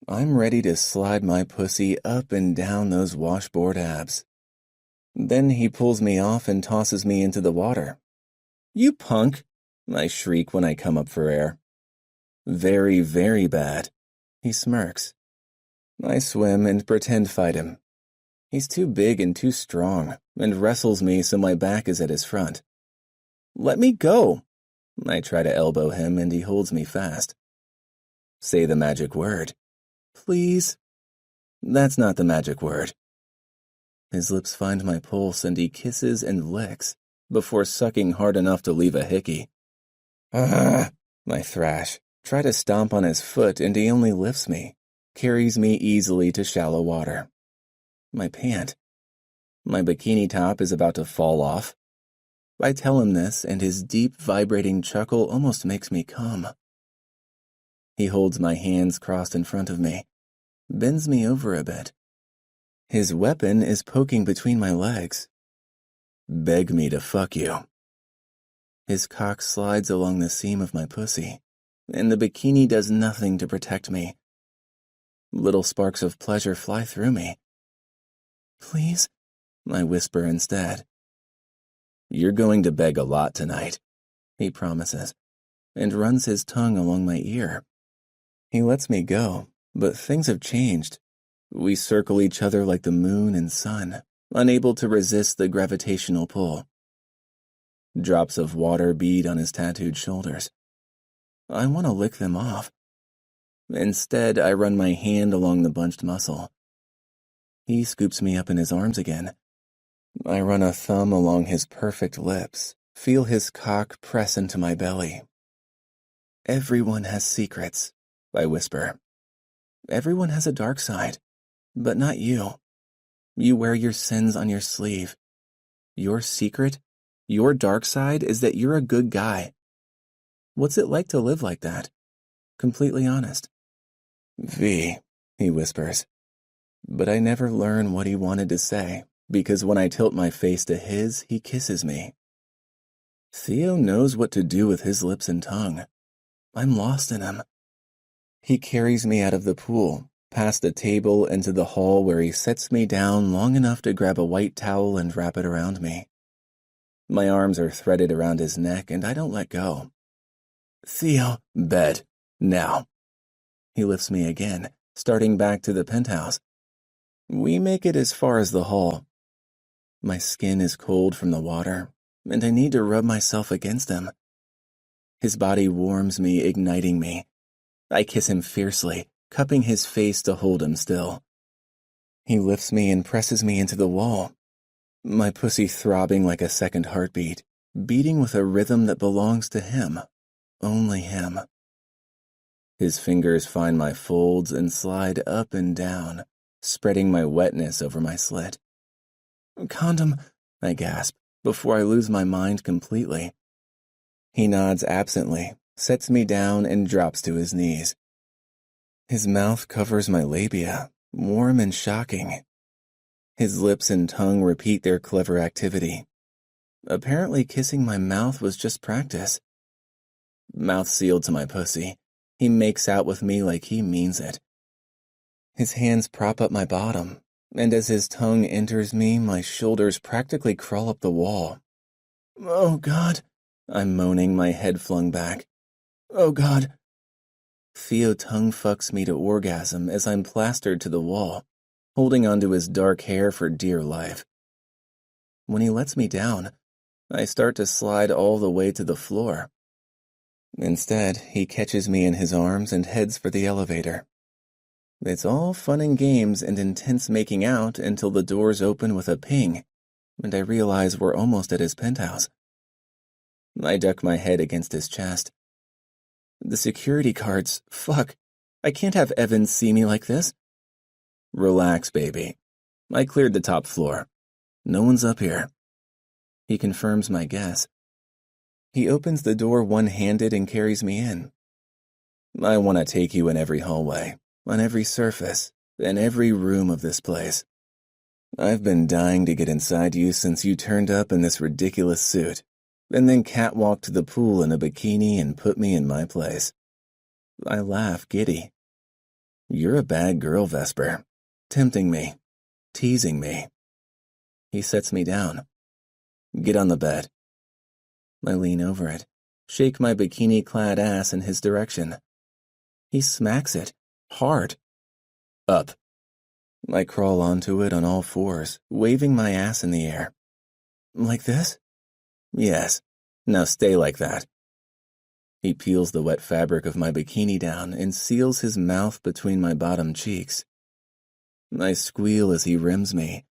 I'm ready to slide my pussy up and down those washboard abs. Then he pulls me off and tosses me into the water. You punk! I shriek when I come up for air. Very, very bad. He smirks. I swim and pretend fight him. He's too big and too strong, and wrestles me so my back is at his front. Let me go! I try to elbow him and he holds me fast. Say the magic word. Please? That's not the magic word. His lips find my pulse and he kisses and licks, before sucking hard enough to leave a hickey. Ah! I thrash, try to stomp on his foot, and he only lifts me, carries me easily to shallow water. I pant. My bikini top is about to fall off. I tell him this, and his deep, vibrating chuckle almost makes me come. He holds my hands crossed in front of me, bends me over a bit. His weapon is poking between my legs. Beg me to fuck you. His cock slides along the seam of my pussy, and the bikini does nothing to protect me. Little sparks of pleasure fly through me. Please, I whisper instead. You're going to beg a lot tonight, he promises, and runs his tongue along my ear. He lets me go, but things have changed. We circle each other like the moon and sun, unable to resist the gravitational pull. Drops of water bead on his tattooed shoulders. I want to lick them off. Instead, I run my hand along the bunched muscle. He scoops me up in his arms again. I run a thumb along his perfect lips, feel his cock press into my belly. Everyone has secrets, I whisper. Everyone has a dark side, but not you. You wear your sins on your sleeve. Your secret, your dark side is that you're a good guy. What's it like to live like that? Completely honest. V, he whispers. But I never learn what he wanted to say, because when I tilt my face to his, he kisses me. Theo knows what to do with his lips and tongue. I'm lost in him. He carries me out of the pool, past the table into the hall where he sets me down long enough to grab a white towel and wrap it around me. My arms are threaded around his neck and I don't let go. Theo, bed, now. He lifts me again, starting back to the penthouse. We make it as far as the hall. My skin is cold from the water, and I need to rub myself against him. His body warms me, igniting me. I kiss him fiercely, cupping his face to hold him still. He lifts me and presses me into the wall, my pussy throbbing like a second heartbeat, beating with a rhythm that belongs to him, only him. His fingers find my folds and slide up and down, spreading my wetness over my slit. Condom, I gasp, before I lose my mind completely. He nods absently, sets me down, and drops to his knees. His mouth covers my labia, warm and shocking. His lips and tongue repeat their clever activity. Apparently kissing my mouth was just practice. Mouth sealed to my pussy, he makes out with me like he means it. His hands prop up my bottom, and as his tongue enters me, my shoulders practically crawl up the wall. Oh, God, I'm moaning, my head flung back. Oh, God. Theo tongue fucks me to orgasm as I'm plastered to the wall, holding onto his dark hair for dear life. When he lets me down, I start to slide all the way to the floor. Instead, he catches me in his arms and heads for the elevator. It's all fun and games and intense making out until the doors open with a ping, and I realize we're almost at his penthouse. I duck my head against his chest. The security cards, fuck. I can't have Evan see me like this. Relax, baby. I cleared the top floor. No one's up here. He confirms my guess. He opens the door one-handed and carries me in. I want to take you in every hallway, on every surface, in every room of this place. I've been dying to get inside you since you turned up in this ridiculous suit, and then catwalked to the pool in a bikini and put me in my place. I laugh, giddy. You're a bad girl, Vesper. Tempting me, teasing me. He sets me down. Get on the bed. I lean over it, shake my bikini-clad ass in his direction. He smacks it, hard. Up. I crawl onto it on all fours, waving my ass in the air. Like this? Yes. Now stay like that. He peels the wet fabric of my bikini down and seals his mouth between my bottom cheeks. I squeal as he rims me,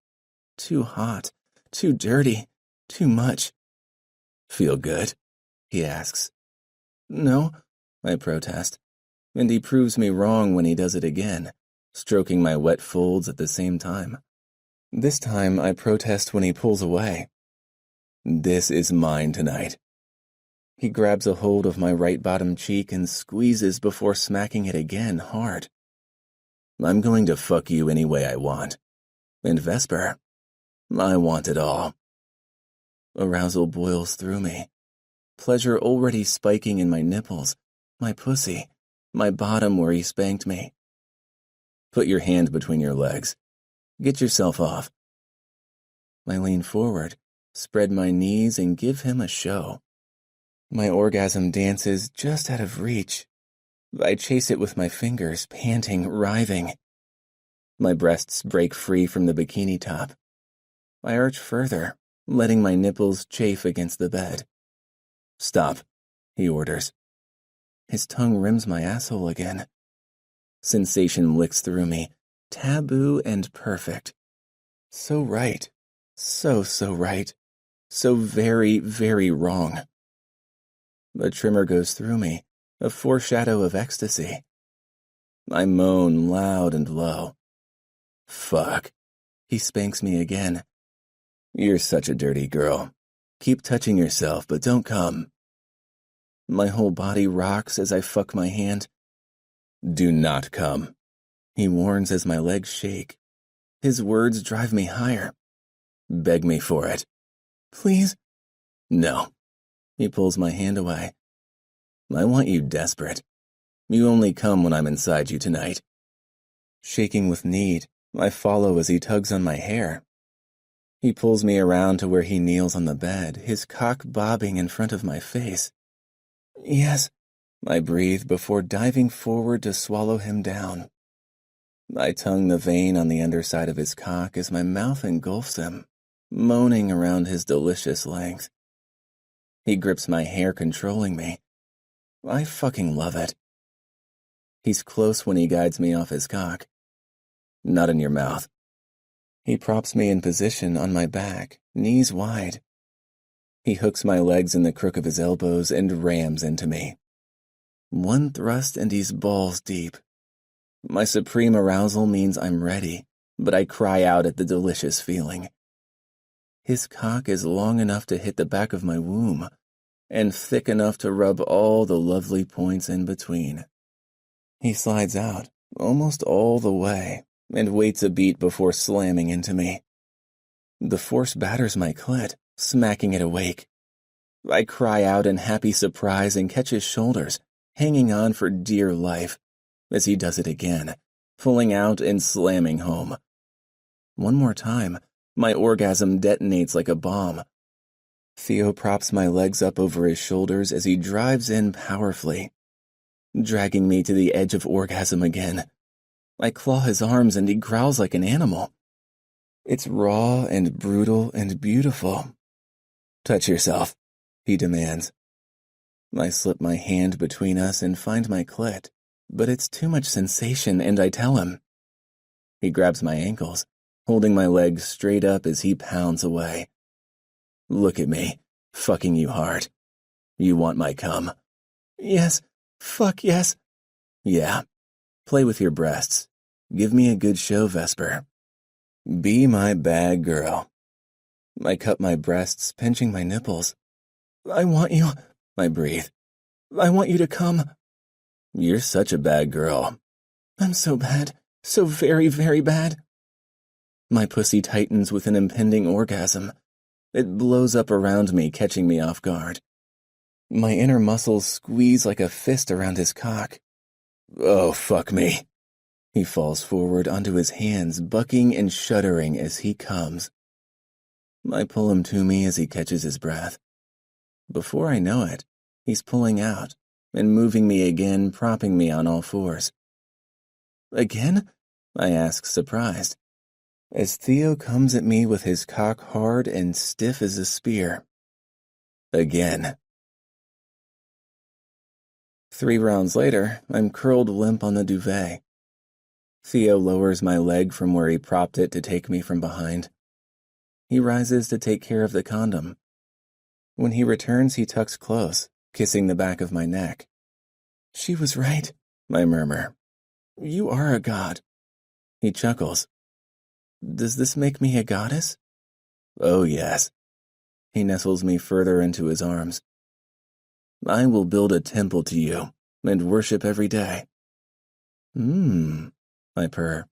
too hot, too dirty, too much. Feel good? He asks. No, I protest, and he proves me wrong when he does it again, stroking my wet folds at the same time. This time I protest when he pulls away. This is mine tonight. He grabs a hold of my right bottom cheek and squeezes before smacking it again hard. I'm going to fuck you any way I want. And Vesper, I want it all. Arousal boils through me. Pleasure already spiking in my nipples, my pussy, my bottom where he spanked me. Put your hand between your legs. Get yourself off. I lean forward, spread my knees, and give him a show. My orgasm dances just out of reach. I chase it with my fingers, panting, writhing. My breasts break free from the bikini top. I arch further, letting my nipples chafe against the bed. Stop, he orders. His tongue rims my asshole again. Sensation licks through me, taboo and perfect. So right. So right. So very, very wrong. A tremor goes through me, a foreshadow of ecstasy. I moan loud and low. Fuck. He spanks me again. You're such a dirty girl. Keep touching yourself, but don't come. My whole body rocks as I fuck my hand. Do not come, he warns as my legs shake. His words drive me higher. Beg me for it. Please? No. He pulls my hand away. I want you desperate. You only come when I'm inside you tonight. Shaking with need, I follow as he tugs on my hair. He pulls me around to where he kneels on the bed, his cock bobbing in front of my face. Yes, I breathe before diving forward to swallow him down. I tongue the vein on the underside of his cock as my mouth engulfs him, moaning around his delicious length. He grips my hair, controlling me. I fucking love it. He's close when he guides me off his cock. Not in your mouth. He props me in position on my back, knees wide. He hooks my legs in the crook of his elbows and rams into me. One thrust and he's balls deep. My supreme arousal means I'm ready, but I cry out at the delicious feeling. His cock is long enough to hit the back of my womb, and thick enough to rub all the lovely points in between. He slides out, almost all the way, and waits a beat before slamming into me. The force batters my clit, smacking it awake. I cry out in happy surprise and catch his shoulders, hanging on for dear life, as he does it again, pulling out and slamming home. One more time, my orgasm detonates like a bomb. Theo props my legs up over his shoulders as he drives in powerfully, dragging me to the edge of orgasm again. I claw his arms and he growls like an animal. It's raw and brutal and beautiful. Touch yourself, he demands. I slip my hand between us and find my clit, but it's too much sensation and I tell him. He grabs my ankles, holding my legs straight up as he pounds away. Look at me, fucking you hard. You want my cum? Yes, fuck yes. Yeah, play with your breasts. Give me a good show, Vesper. Be my bad girl. I cup my breasts, pinching my nipples. I want you, I breathe. I want you to come. You're such a bad girl. I'm so bad, so very, very bad. My pussy tightens with an impending orgasm. It blows up around me, catching me off guard. My inner muscles squeeze like a fist around his cock. Oh, fuck me. He falls forward onto his hands, bucking and shuddering as he comes. I pull him to me as he catches his breath. Before I know it, he's pulling out and moving me again, propping me on all fours. Again? I ask, surprised, as Theo comes at me with his cock hard and stiff as a spear. Again. 3 rounds later, I'm curled limp on the duvet. Theo lowers my leg from where he propped it to take me from behind. He rises to take care of the condom. When he returns, he tucks close, kissing the back of my neck. "She was right," I murmur. "You are a god." He chuckles. "Does this make me a goddess?" "Oh, yes." He nestles me further into his arms. "I will build a temple to you and worship every day." I purr.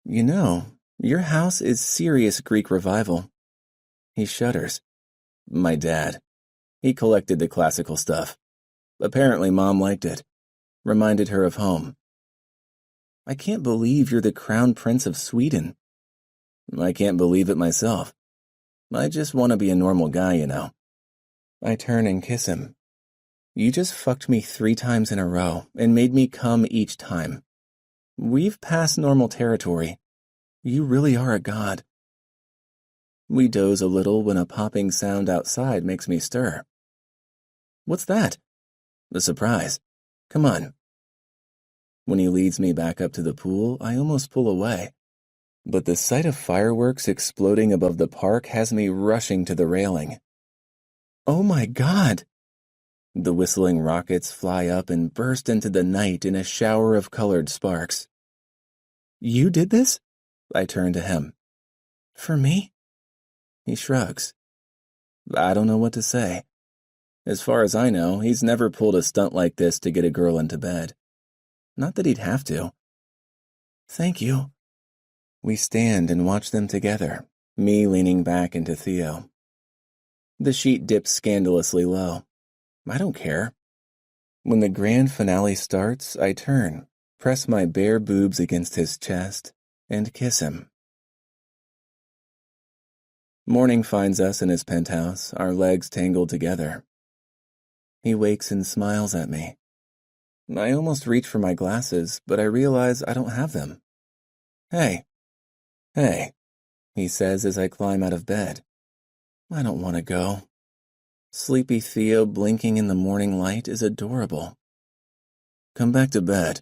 "You know, your house is serious Greek revival." He shudders. "My dad. He collected the classical stuff. Apparently Mom liked it. Reminded her of home." "I can't believe you're the Crown Prince of Sweden." "I can't believe it myself. I just want to be a normal guy, you know." I turn and kiss him. "You just fucked me 3 times in a row and made me come each time. We've passed normal territory. You really are a god." We doze a little when a popping sound outside makes me stir. "What's that?" "A surprise. Come on." When he leads me back up to the pool, I almost pull away. But the sight of fireworks exploding above the park has me rushing to the railing. "Oh my God!" The whistling rockets fly up and burst into the night in a shower of colored sparks. "You did this?" I turn to him. "For me?" He shrugs. I don't know what to say. As far as I know, he's never pulled a stunt like this to get a girl into bed. Not that he'd have to. "Thank you." We stand and watch them together, me leaning back into Theo. The sheet dips scandalously low. I don't care. When the grand finale starts, I turn, press my bare boobs against his chest, and kiss him. Morning finds us in his penthouse, our legs tangled together. He wakes and smiles at me. I almost reach for my glasses, but I realize I don't have them. Hey, he says as I climb out of bed. I don't want to go. Sleepy Theo blinking in the morning light is adorable. "Come back to bed."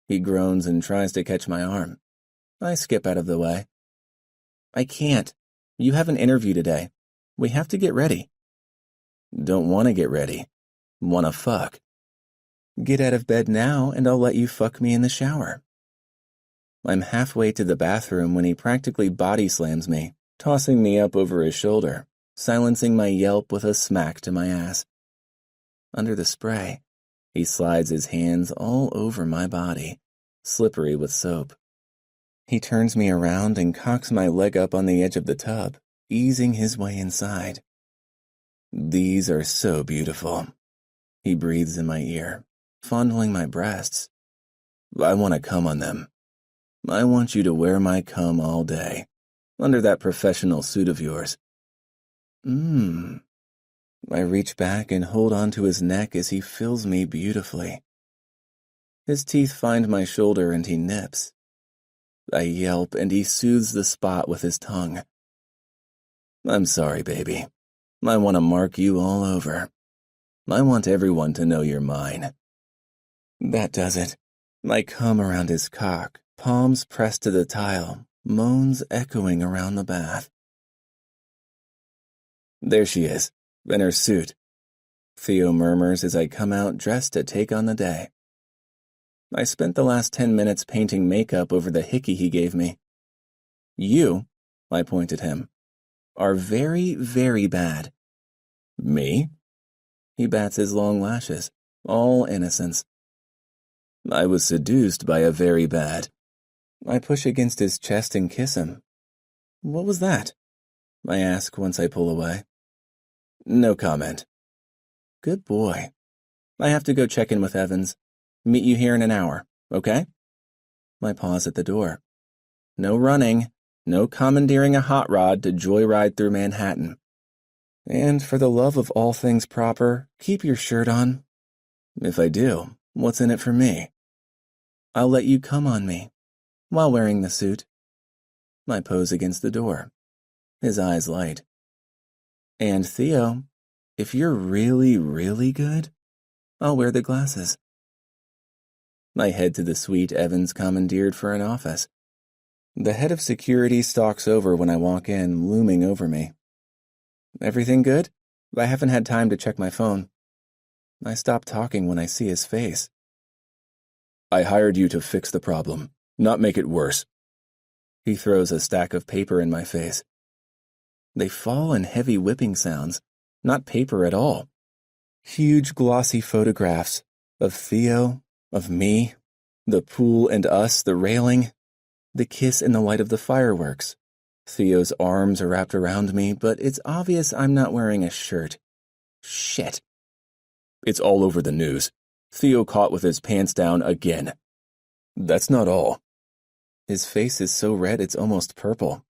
He groans and tries to catch my arm. I skip out of the way. "I can't. You have an interview today. We have to get ready." "Don't want to get ready. Want to fuck." "Get out of bed now and I'll let you fuck me in the shower." I'm halfway to the bathroom when he practically body slams me, tossing me up over his shoulder, silencing my yelp with a smack to my ass. Under the spray, he slides his hands all over my body, slippery with soap. He turns me around and cocks my leg up on the edge of the tub, easing his way inside. "These are so beautiful," he breathes in my ear, fondling my breasts. "I want to come on them. I want you to wear my cum all day, under that professional suit of yours." I reach back and hold onto his neck as he fills me beautifully. His teeth find my shoulder and he nips. I yelp and he soothes the spot with his tongue. "I'm sorry, baby. I want to mark you all over. I want everyone to know you're mine." That does it. I come around his cock, palms pressed to the tile, moans echoing around the bath. There she is, in her suit. Theo murmurs as I come out dressed to take on the day. I spent the last 10 minutes painting makeup over the hickey he gave me. "You," I point at him, "are very, very bad." "Me?" He bats his long lashes, all innocence. "I was seduced by a very bad." I push against his chest and kiss him. "What was that?" I ask once I pull away. "No comment." Good boy. I have to go check in with Evans. Meet you here in an hour, okay? I pause at the door. No running, no commandeering a hot rod to joyride through Manhattan. And for the love of all things proper, keep your shirt on. If I do, what's in it for me? I'll let you come on me, while wearing the suit. I pose against the door. His eyes light. And Theo, if you're really, really good, I'll wear the glasses. I head to the suite Evans commandeered for an office. The head of security stalks over when I walk in, looming over me. Everything good? I haven't had time to check my phone. I stop talking when I see his face. I hired you to fix the problem, not make it worse. He throws a stack of paper in my face. They fall in heavy whipping sounds, not paper at all. Huge glossy photographs of Theo, of me, the pool and us, the railing, the kiss in the light of the fireworks. Theo's arms are wrapped around me, but it's obvious I'm not wearing a shirt. Shit. It's all over the news. Theo caught with his pants down again. That's not all. His face is so red it's almost purple.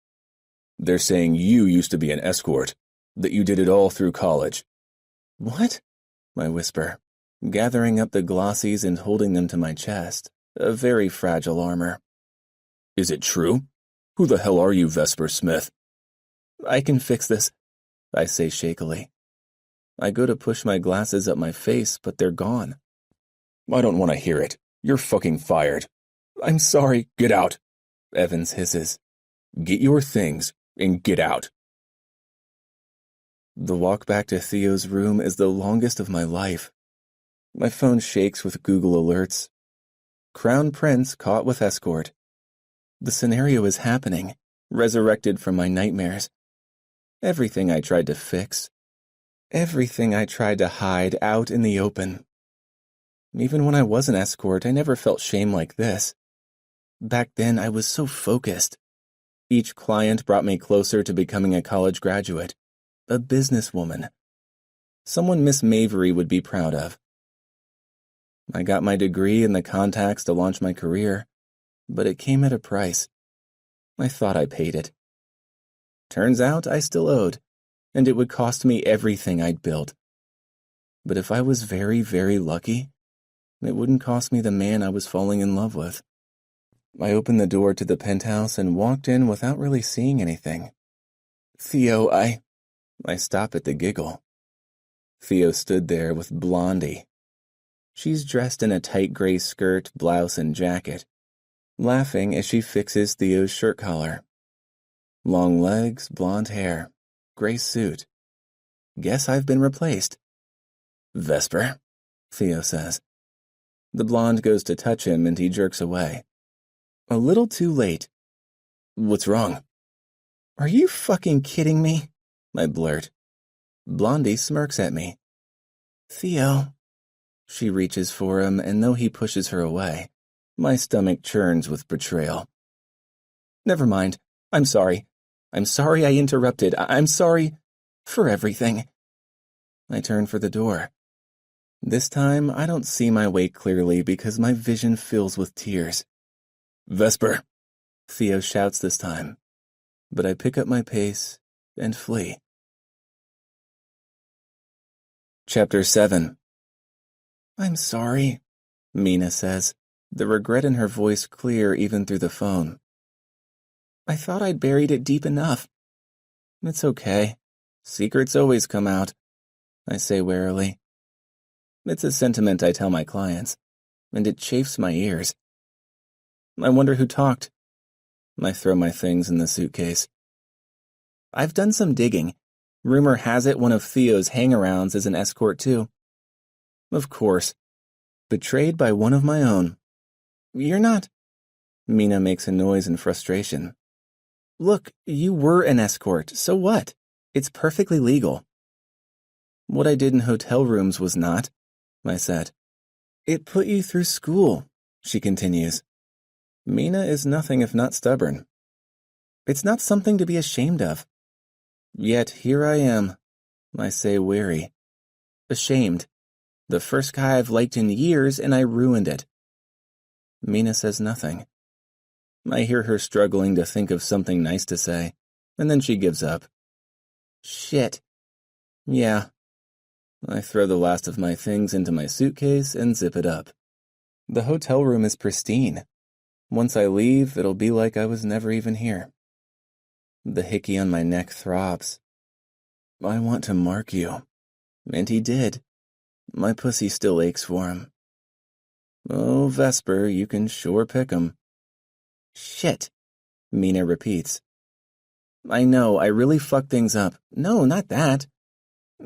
They're saying you used to be an escort, that you did it all through college. What? I whisper, gathering up the glossies and holding them to my chest, a very fragile armor. Is it true? Who the hell are you, Vesper Smith? I can fix this, I say shakily. I go to push my glasses up my face, but they're gone. I don't want to hear it. You're fucking fired. I'm sorry. Get out, Evans hisses. Get your things and get out. The walk back to Theo's room is the longest of my life. My phone shakes with Google alerts. Crown Prince caught with escort. The scenario is happening, resurrected from my nightmares. Everything I tried to fix. Everything I tried to hide out in the open. Even when I was an escort, I never felt shame like this. Back then, I was so focused. Each client brought me closer to becoming a college graduate, a businesswoman, someone Miss Mavery would be proud of. I got my degree and the contacts to launch my career, but it came at a price. I thought I paid it. Turns out I still owed, and it would cost me everything I'd built. But if I was very, very lucky, it wouldn't cost me the man I was falling in love with. I opened the door to the penthouse and walked in without really seeing anything. Theo, I stop at the giggle. Theo stood there with Blondie. She's dressed in a tight gray skirt, blouse, and jacket, laughing as she fixes Theo's shirt collar. Long legs, blonde hair, gray suit. Guess I've been replaced. Vesper, Theo says. The blonde goes to touch him and he jerks away. A little too late. What's wrong? Are you fucking kidding me? I blurt. Blondie smirks at me. Theo. She reaches for him, and though he pushes her away, my stomach churns with betrayal. Never mind. I'm sorry. I'm sorry I interrupted. I'm sorry for everything. I turn for the door. This time, I don't see my way clearly because my vision fills with tears. Vesper, Theo shouts this time, but I pick up my pace and flee. Chapter 7. I'm sorry, Mina says, the regret in her voice clear even through the phone. I thought I'd buried it deep enough. It's okay. Secrets always come out, I say warily. It's a sentiment I tell my clients, and it chafes my ears. I wonder who talked. I throw my things in the suitcase. I've done some digging. Rumor has it one of Theo's hang-arounds is an escort too. Of course. Betrayed by one of my own. You're not. Mina makes a noise in frustration. Look, you were an escort, so what? It's perfectly legal. What I did in hotel rooms was not, I said. It put you through school, she continues. Mina is nothing if not stubborn. It's not something to be ashamed of. Yet here I am, I say weary. Ashamed. The first guy I've liked in years and I ruined it. Mina says nothing. I hear her struggling to think of something nice to say, and then she gives up. Shit. Yeah. I throw the last of my things into my suitcase and zip it up. The hotel room is pristine. Once I leave, it'll be like I was never even here. The hickey on my neck throbs. I want to mark you. And he did. My pussy still aches for him. Oh, Vesper, you can sure pick 'em. Shit. Mina repeats. I know, I really fucked things up. No, not that.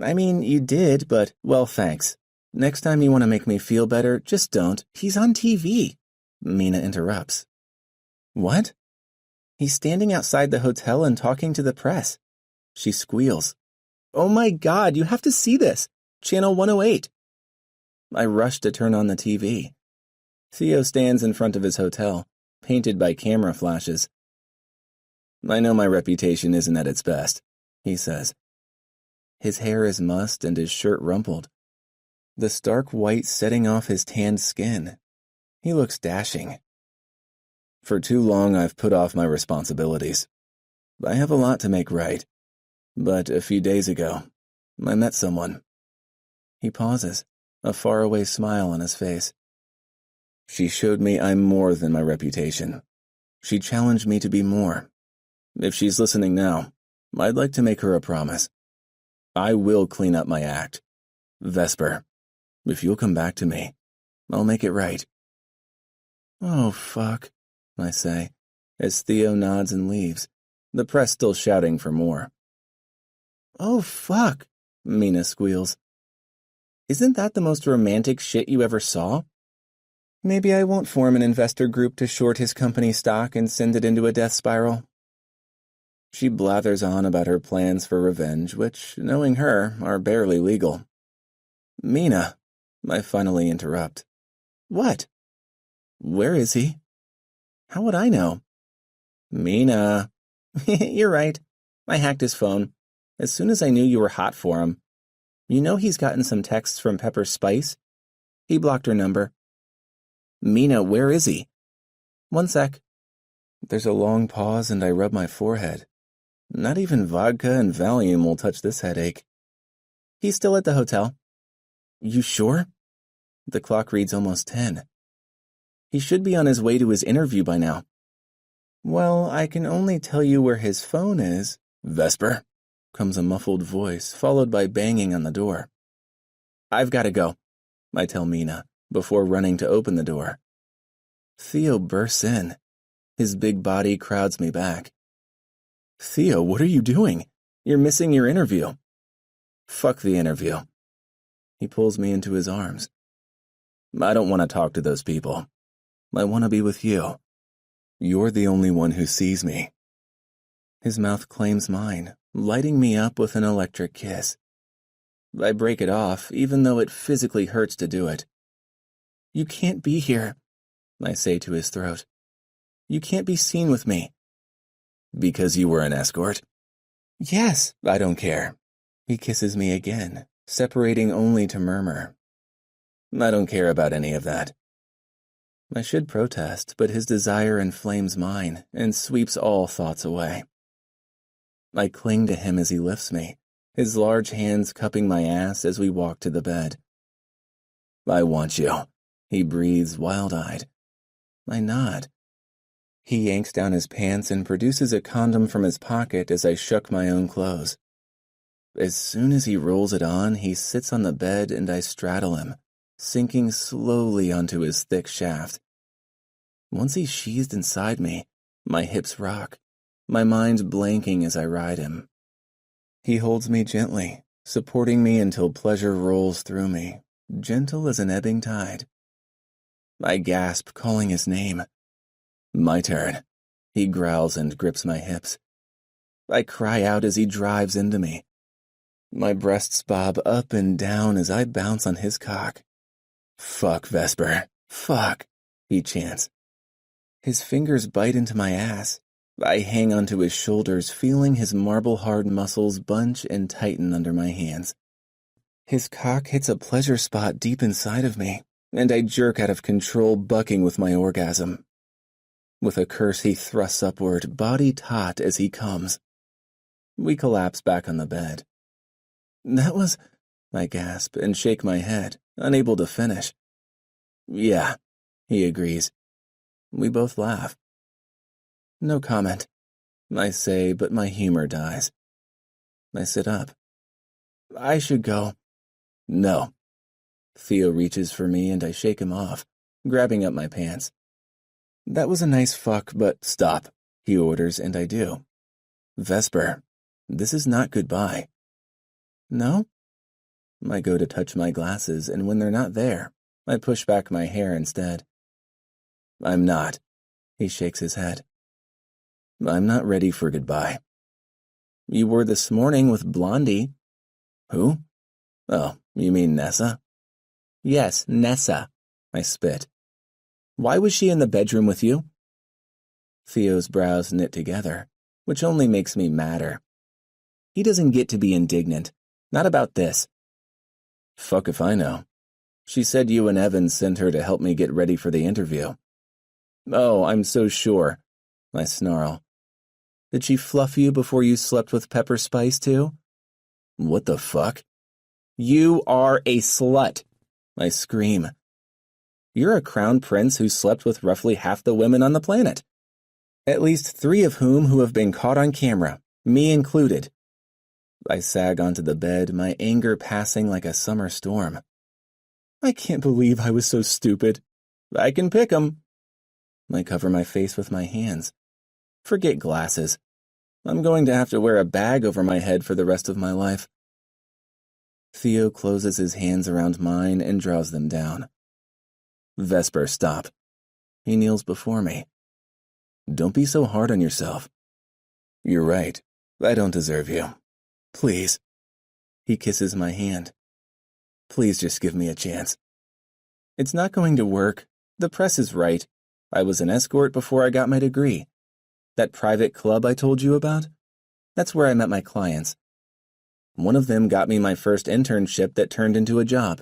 I mean, you did, but, well, thanks. Next time you want to make me feel better, just don't. He's on TV. Mina interrupts. What? He's standing outside the hotel and talking to the press. She squeals. Oh my God, you have to see this. Channel 108. I rush to turn on the TV. Theo stands in front of his hotel, painted by camera flashes. I know my reputation isn't at its best, he says. His hair is mussed and his shirt rumpled, the stark white setting off his tanned skin. He looks dashing. For too long I've put off my responsibilities. I have a lot to make right. But a few days ago, I met someone. He pauses, a faraway smile on his face. She showed me I'm more than my reputation. She challenged me to be more. If she's listening now, I'd like to make her a promise. I will clean up my act. Vesper, if you'll come back to me, I'll make it right. Oh, fuck, I say, as Theo nods and leaves, the press still shouting for more. Oh, fuck, Mina squeals. Isn't that the most romantic shit you ever saw? Maybe I won't form an investor group to short his company stock and send it into a death spiral. She blathers on about her plans for revenge, which, knowing her, are barely legal. Mina, I finally interrupt. What? Where is he? How would I know? Mina. You're right. I hacked his phone. As soon as I knew you were hot for him. You know he's gotten some texts from Pepper Spice? He blocked her number. Mina, where is he? One sec. There's a long pause and I rub my forehead. Not even vodka and Valium will touch this headache. He's still at the hotel. You sure? The clock reads almost 10. He should be on his way to his interview by now. Well, I can only tell you where his phone is. Vesper, comes a muffled voice, followed by banging on the door. I've got to go, I tell Mina, before running to open the door. Theo bursts in. His big body crowds me back. Theo, what are you doing? You're missing your interview. Fuck the interview. He pulls me into his arms. I don't want to talk to those people. I want to be with you. You're the only one who sees me. His mouth claims mine, lighting me up with an electric kiss. I break it off, even though it physically hurts to do it. You can't be here, I say to his throat. You can't be seen with me. Because you were an escort? Yes, I don't care. He kisses me again, separating only to murmur. I don't care about any of that. I should protest, but his desire inflames mine and sweeps all thoughts away. I cling to him as he lifts me, his large hands cupping my ass as we walk to the bed. I want you, he breathes wild-eyed. I nod. He yanks down his pants and produces a condom from his pocket as I shuck my own clothes. As soon as he rolls it on, he sits on the bed and I straddle him, sinking slowly onto his thick shaft. Once he's sheathed inside me, my hips rock, my mind blanking as I ride him. He holds me gently, supporting me until pleasure rolls through me, gentle as an ebbing tide. I gasp, calling his name. My turn. He growls and grips my hips. I cry out as he drives into me. My breasts bob up and down as I bounce on his cock. Fuck, Vesper. Fuck, he chants. His fingers bite into my ass. I hang onto his shoulders, feeling his marble-hard muscles bunch and tighten under my hands. His cock hits a pleasure spot deep inside of me, and I jerk out of control, bucking with my orgasm. With a curse, he thrusts upward, body taut as he comes. We collapse back on the bed. That was... I gasp and shake my head, unable to finish. Yeah, he agrees. We both laugh. No comment, I say, but my humor dies. I sit up. I should go. No. Theo reaches for me and I shake him off, grabbing up my pants. That was a nice fuck, but stop. He orders, and I do. Vesper, this is not goodbye. No? I go to touch my glasses, and when they're not there, I push back my hair instead. I'm not. He shakes his head. I'm not ready for goodbye. You were this morning with Blondie. Who? Oh, you mean Nessa? Yes, Nessa. I spit. Why was she in the bedroom with you? Theo's brows knit together, which only makes me madder. He doesn't get to be indignant. Not about this. Fuck if I know. She said you and Evan sent her to help me get ready for the interview. Oh, I'm so sure. I snarl. Did she fluff you before you slept with Pepper Spice too? What the fuck? You are a slut. I scream. You're a crown prince who slept with roughly half the women on the planet. At least 3 of whom who have been caught on camera, me included. I sag onto the bed, my anger passing like a summer storm. I can't believe I was so stupid. I can pick 'em. I cover my face with my hands. Forget glasses. I'm going to have to wear a bag over my head for the rest of my life. Theo closes his hands around mine and draws them down. Vesper, stop. He kneels before me. Don't be so hard on yourself. You're right. I don't deserve you. Please. He kisses my hand. Please just give me a chance. It's not going to work. The press is right. I was an escort before I got my degree. That private club I told you about? That's where I met my clients. One of them got me my first internship that turned into a job.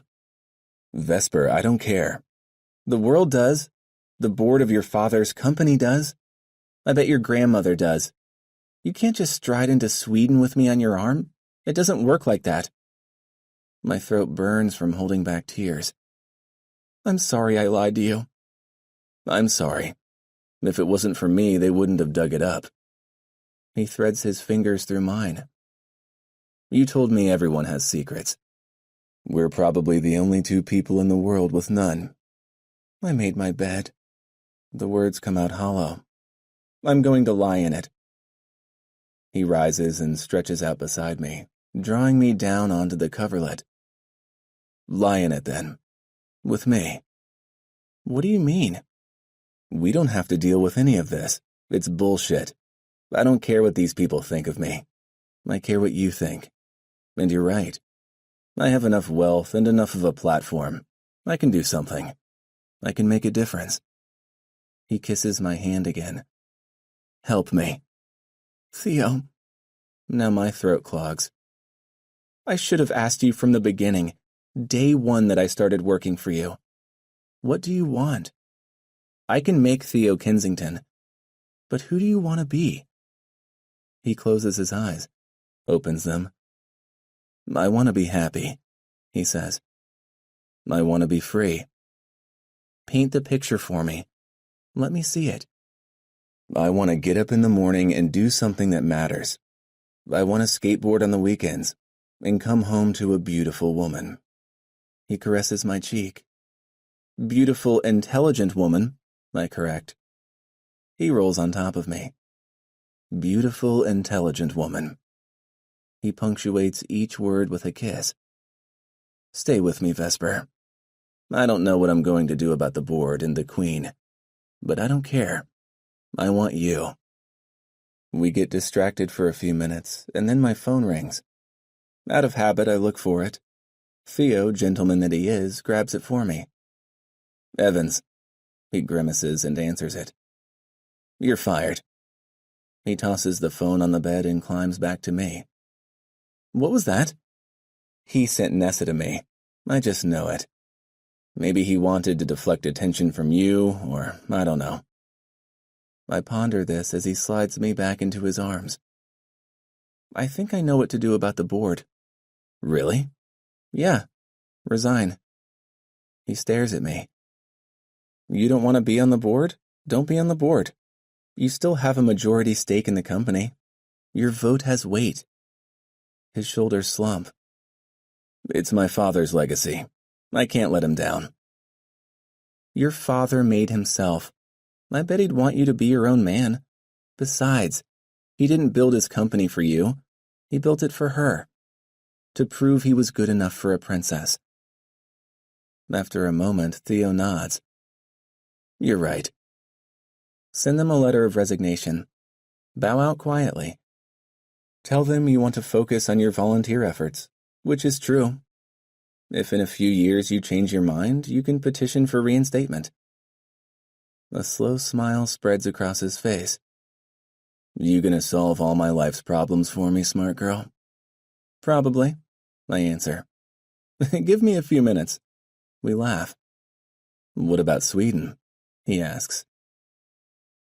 Vesper, I don't care. The world does. The board of your father's company does. I bet your grandmother does. You can't just stride into Sweden with me on your arm. It doesn't work like that. My throat burns from holding back tears. I'm sorry I lied to you. I'm sorry. If it wasn't for me, they wouldn't have dug it up. He threads his fingers through mine. You told me everyone has secrets. We're probably the only 2 people in the world with none. I made my bed. The words come out hollow. I'm going to lie in it. He rises and stretches out beside me, drawing me down onto the coverlet. Lie in it, then. With me. What do you mean? We don't have to deal with any of this. It's bullshit. I don't care what these people think of me. I care what you think. And you're right. I have enough wealth and enough of a platform. I can do something. I can make a difference. He kisses my hand again. Help me. Theo. Now my throat clogs. I should have asked you from the beginning, day 1 that I started working for you. What do you want? I can make Theo Kensington. But who do you want to be? He closes his eyes, opens them. I want to be happy, he says. I want to be free. Paint the picture for me. Let me see it. I want to get up in the morning and do something that matters. I want to skateboard on the weekends and come home to a beautiful woman. He caresses my cheek. Beautiful, intelligent woman, I correct. He rolls on top of me. Beautiful, intelligent woman. He punctuates each word with a kiss. Stay with me, Vesper. I don't know what I'm going to do about the board and the queen, but I don't care. I want you. We get distracted for a few minutes, and then my phone rings. Out of habit, I look for it. Theo, gentleman that he is, grabs it for me. Evans. He grimaces and answers it. You're fired. He tosses the phone on the bed and climbs back to me. What was that? He sent Nessa to me. I just know it. Maybe he wanted to deflect attention from you, or I don't know. I ponder this as he slides me back into his arms. I think I know what to do about the board. Really? Yeah. Resign. He stares at me. You don't want to be on the board? Don't be on the board. You still have a majority stake in the company. Your vote has weight. His shoulders slump. It's my father's legacy. I can't let him down. Your father made himself. I bet he'd want you to be your own man. Besides, he didn't build his company for you. He built it for her, to prove he was good enough for a princess. After a moment, Theo nods. You're right. Send them a letter of resignation. Bow out quietly. Tell them you want to focus on your volunteer efforts, which is true. If in a few years you change your mind, you can petition for reinstatement. A slow smile spreads across his face. You gonna solve all my life's problems for me, smart girl? Probably, I answer. Give me a few minutes. We laugh. What about Sweden? He asks.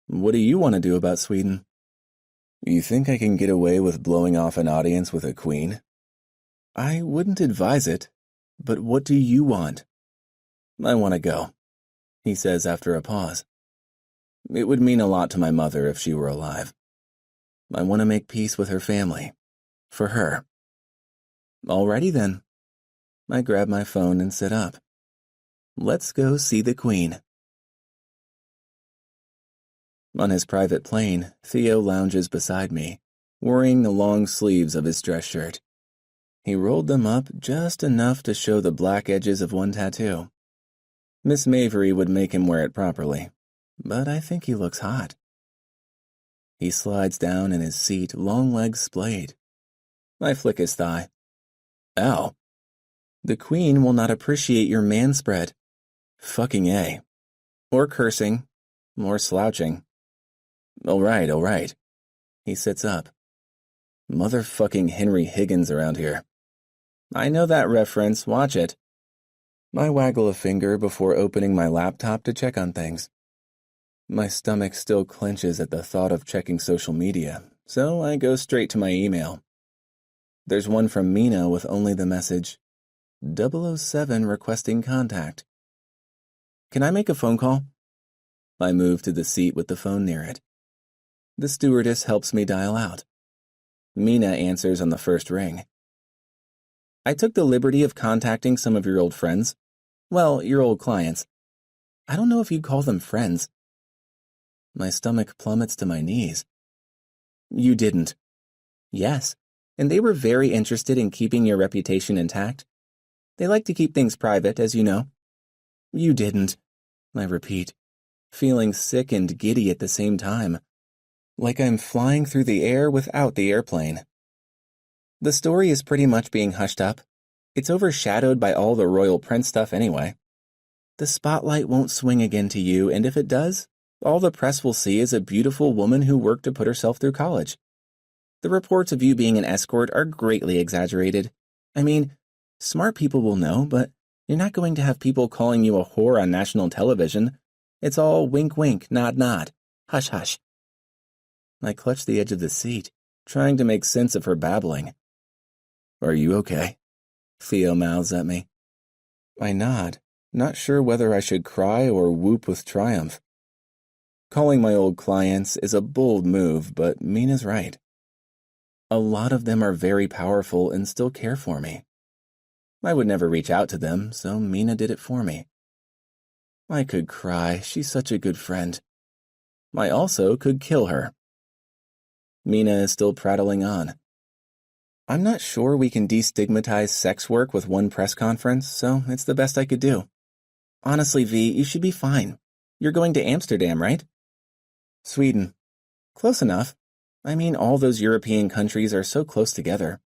What do you want to do about Sweden? You think I can get away with blowing off an audience with a queen? I wouldn't advise it, but what do you want? I want to go, he says after a pause. It would mean a lot to my mother if she were alive. I want to make peace with her family. For her. Alrighty then. I grab my phone and sit up. Let's go see the Queen. On his private plane, Theo lounges beside me, worrying the long sleeves of his dress shirt. He rolled them up just enough to show the black edges of one tattoo. Miss Mavery would make him wear it properly, but I think he looks hot. He slides down in his seat, long legs splayed. I flick his thigh. Ow. The Queen will not appreciate your man spread. Fucking A. Or cursing. Or slouching. All right. He sits up. Motherfucking Henry Higgins around here. I know that reference, watch it. I waggle a finger before opening my laptop to check on things. My stomach still clenches at the thought of checking social media, so I go straight to my email. There's one from Mina with only the message, 007 requesting contact. Can I make a phone call? I move to the seat with the phone near it. The stewardess helps me dial out. Mina answers on the first ring. I took the liberty of contacting some of your old friends. Well, your old clients. I don't know if you'd call them friends. My stomach plummets to my knees. You didn't. Yes, and they were very interested in keeping your reputation intact. They like to keep things private, as you know. You didn't, I repeat, feeling sick and giddy at the same time, like I'm flying through the air without the airplane. The story is pretty much being hushed up. It's overshadowed by all the royal prince stuff anyway. The spotlight won't swing again to you, and if it does, all the press will see is a beautiful woman who worked to put herself through college. The reports of you being an escort are greatly exaggerated. I mean, smart people will know, but you're not going to have people calling you a whore on national television. It's all wink wink, nod nod, hush hush. I clutch the edge of the seat, trying to make sense of her babbling. Are you okay? Theo mouths at me. I nod, not sure whether I should cry or whoop with triumph. Calling my old clients is a bold move, but Mina's right. A lot of them are very powerful and still care for me. I would never reach out to them, so Mina did it for me. I could cry, she's such a good friend. I also could kill her. Mina is still prattling on. I'm not sure we can destigmatize sex work with one press conference, so it's the best I could do. Honestly, V, you should be fine. You're going to Amsterdam, right? Sweden. Close enough. I mean, all those European countries are so close together.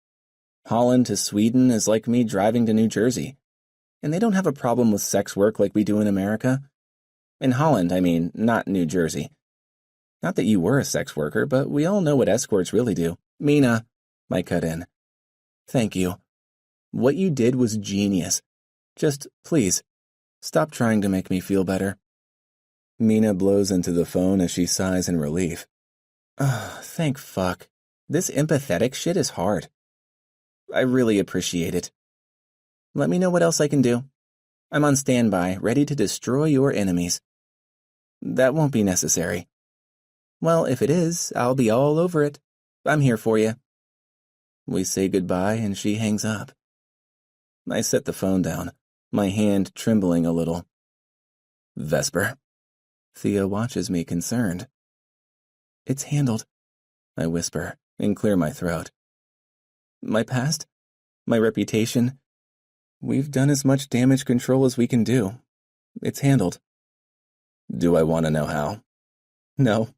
Holland to Sweden is like me driving to New Jersey. And they don't have a problem with sex work like we do in America. In Holland, I mean, not New Jersey. Not that you were a sex worker, but we all know what escorts really do. Mina, I cut in. Thank you. What you did was genius. Just, please, stop trying to make me feel better. Mina blows into the phone as she sighs in relief. Thank fuck. This empathetic shit is hard. I really appreciate it. Let me know what else I can do. I'm on standby, ready to destroy your enemies. That won't be necessary. Well, if it is, I'll be all over it. I'm here for you. We say goodbye and she hangs up. I set the phone down, my hand trembling a little. Vesper. Theo watches me concerned. It's handled, I whisper and clear my throat. My past? My reputation? We've done as much damage control as we can do. It's handled. Do I want to know how? No.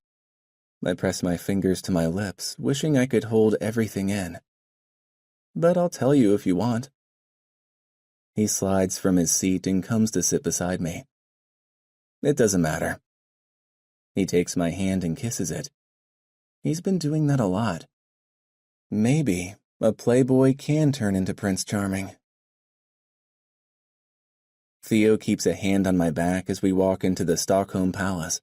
I press my fingers to my lips, wishing I could hold everything in. But I'll tell you if you want. He slides from his seat and comes to sit beside me. It doesn't matter. He takes my hand and kisses it. He's been doing that a lot. Maybe a playboy can turn into Prince Charming. Theo keeps a hand on my back as we walk into the Stockholm Palace.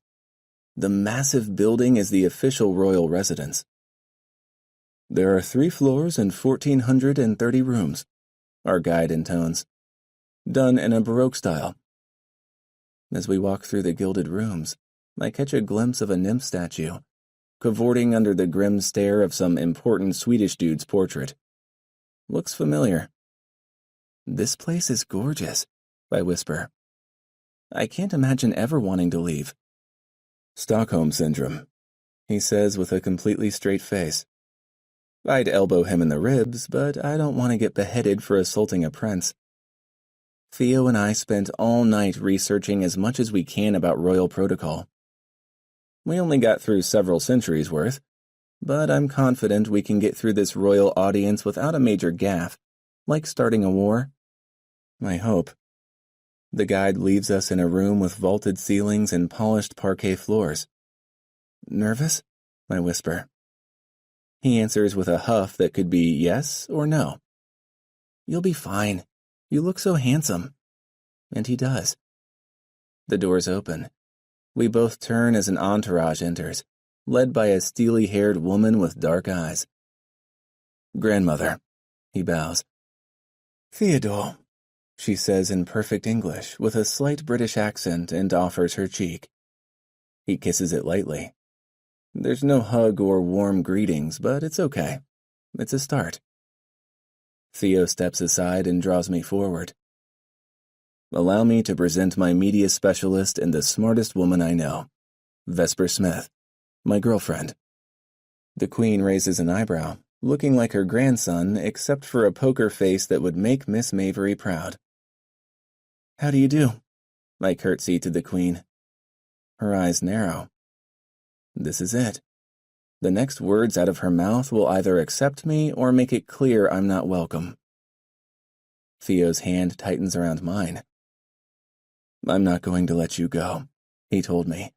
The massive building is the official royal residence. There are 3 floors and 1,430 rooms, our guide intones, done in a Baroque style. As we walk through the gilded rooms, I catch a glimpse of a nymph statue, cavorting under the grim stare of some important Swedish dude's portrait. Looks familiar. This place is gorgeous, I whisper. I can't imagine ever wanting to leave. Stockholm Syndrome, he says with a completely straight face. I'd elbow him in the ribs, but I don't want to get beheaded for assaulting a prince. Theo and I spent all night researching as much as we can about royal protocol. We only got through several centuries worth, but I'm confident we can get through this royal audience without a major gaffe, like starting a war. I hope. The guide leaves us in a room with vaulted ceilings and polished parquet floors. Nervous? I whisper. He answers with a huff that could be yes or no. You'll be fine. You look so handsome. And he does. The doors open. We both turn as an entourage enters, led by a steely-haired woman with dark eyes. Grandmother, he bows. Theodore, she says in perfect English with a slight British accent and offers her cheek. He kisses it lightly. There's no hug or warm greetings, but it's okay. It's a start. Theo steps aside and draws me forward. Allow me to present my media specialist and the smartest woman I know, Vesper Smith, my girlfriend. The Queen raises an eyebrow, looking like her grandson except for a poker face that would make Miss Mavery proud. How do you do? I curtsy to the Queen. Her eyes narrow. This is it. The next words out of her mouth will either accept me or make it clear I'm not welcome. Theo's hand tightens around mine. I'm not going to let you go, he told me.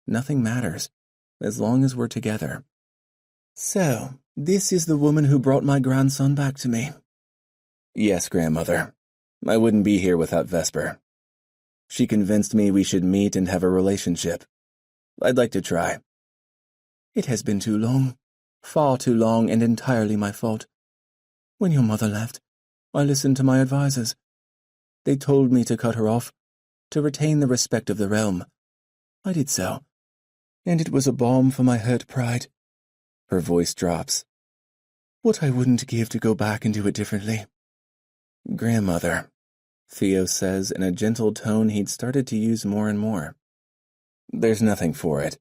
Nothing matters, as long as we're together. So, this is the woman who brought my grandson back to me. Yes, grandmother. I wouldn't be here without Vesper. She convinced me we should meet and have a relationship. I'd like to try. It has been too long, far too long, and entirely my fault. When your mother left, I listened to my advisors. They told me to cut her off, to retain the respect of the realm. I did so, and it was a balm for my hurt pride. Her voice drops. What I wouldn't give to go back and do it differently. Grandmother, Theo says in a gentle tone he'd started to use more and more. There's nothing for it.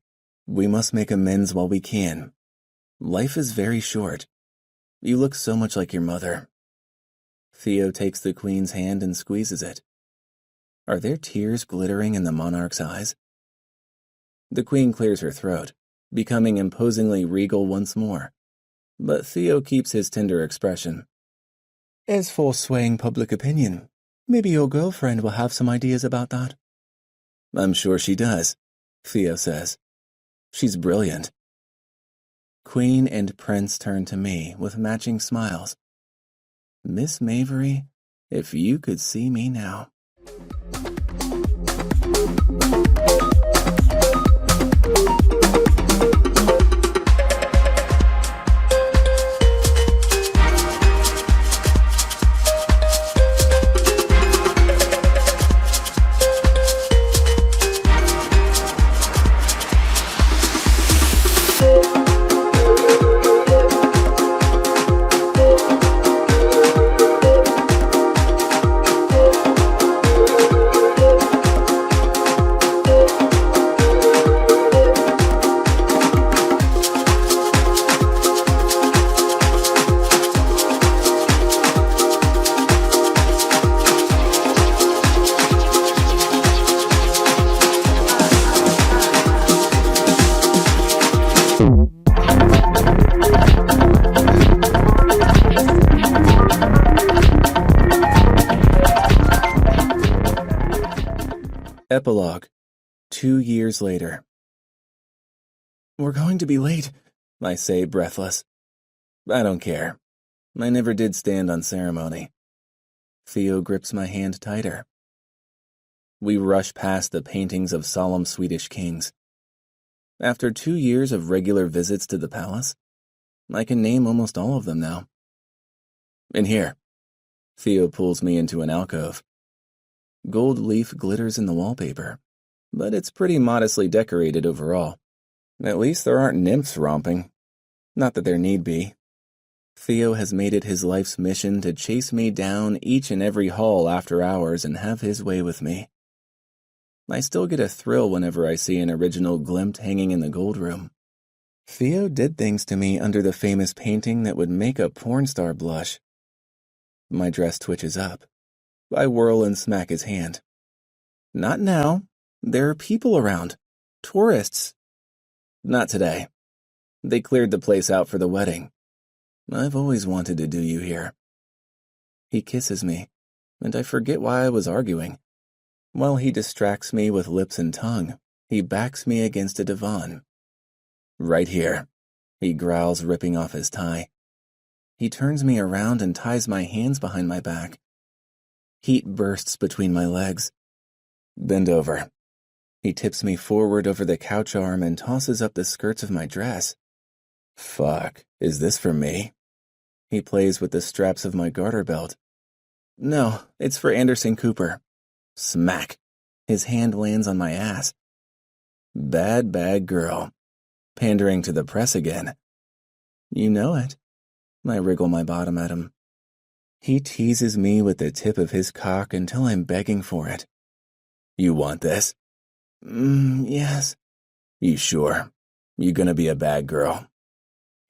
We must make amends while we can. Life is very short. You look so much like your mother. Theo takes the Queen's hand and squeezes it. Are there tears glittering in the monarch's eyes? The Queen clears her throat, becoming imposingly regal once more. But Theo keeps his tender expression. As for swaying public opinion, maybe your girlfriend will have some ideas about that. I'm sure she does, Theo says. She's brilliant. Queen and Prince turn to me with matching smiles. Miss Mavery, if you could see me now. Epilogue, 2 years later. We're going to be late, I say, breathless. I don't care. I never did stand on ceremony. Theo grips my hand tighter. We rush past the paintings of solemn Swedish kings. After 2 years of regular visits to the palace, I can name almost all of them now. In here, Theo pulls me into an alcove. Gold leaf glitters in the wallpaper, but it's pretty modestly decorated overall. At least there aren't nymphs romping. Not that there need be. Theo has made it his life's mission to chase me down each and every hall after hours and have his way with me. I still get a thrill whenever I see an original glimpse hanging in the gold room. Theo did things to me under the famous painting that would make a porn star blush. My dress twitches up. I whirl and smack his hand. Not now. There are people around. Tourists. Not today. They cleared the place out for the wedding. I've always wanted to do you here. He kisses me, and I forget why I was arguing. While he distracts me with lips and tongue, he backs me against a divan. Right here, he growls, ripping off his tie. He turns me around and ties my hands behind my back. Heat bursts between my legs. Bend over. He tips me forward over the couch arm and tosses up the skirts of my dress. Fuck, is this for me? He plays with the straps of my garter belt. No, it's for Anderson Cooper. Smack. His hand lands on my ass. Bad, bad girl. Pandering to the press again. You know it. I wriggle my bottom at him. He teases me with the tip of his cock until I'm begging for it. You want this? Yes. You sure? You gonna be a bad girl?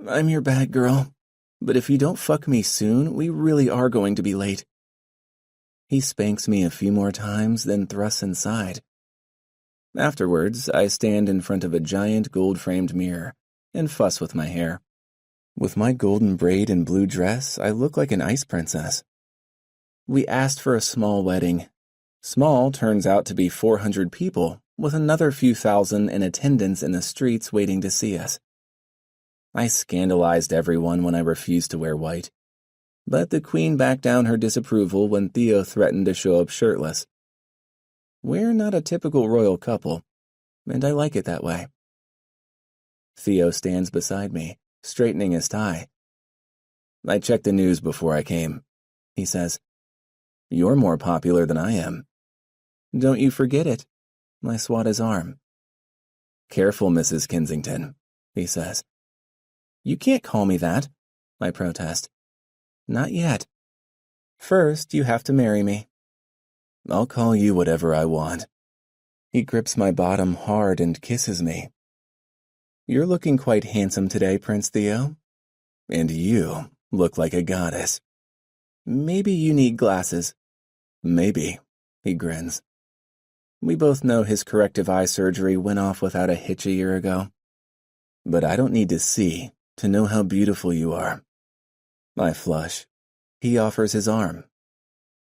I'm your bad girl. But if you don't fuck me soon, we really are going to be late. He spanks me a few more times, then thrusts inside. Afterwards, I stand in front of a giant gold-framed mirror and fuss with my hair. With my golden braid and blue dress, I look like an ice princess. We asked for a small wedding. Small turns out to be 400 people, with another few thousand in attendance in the streets waiting to see us. I scandalized everyone when I refused to wear white. But the queen backed down her disapproval when Theo threatened to show up shirtless. We're not a typical royal couple, and I like it that way. Theo stands beside me, straightening his tie. I checked the news before I came, he says. You're more popular than I am. Don't you forget it. I swat his arm. Careful, Mrs. Kensington, he says. You can't call me that, I protest. Not yet. First, you have to marry me. I'll call you whatever I want. He grips my bottom hard and kisses me. You're looking quite handsome today, Prince Theo. And you look like a goddess. Maybe you need glasses. Maybe, he grins. We both know his corrective eye surgery went off without a hitch a year ago. But I don't need to see to know how beautiful you are. I flush. He offers his arm.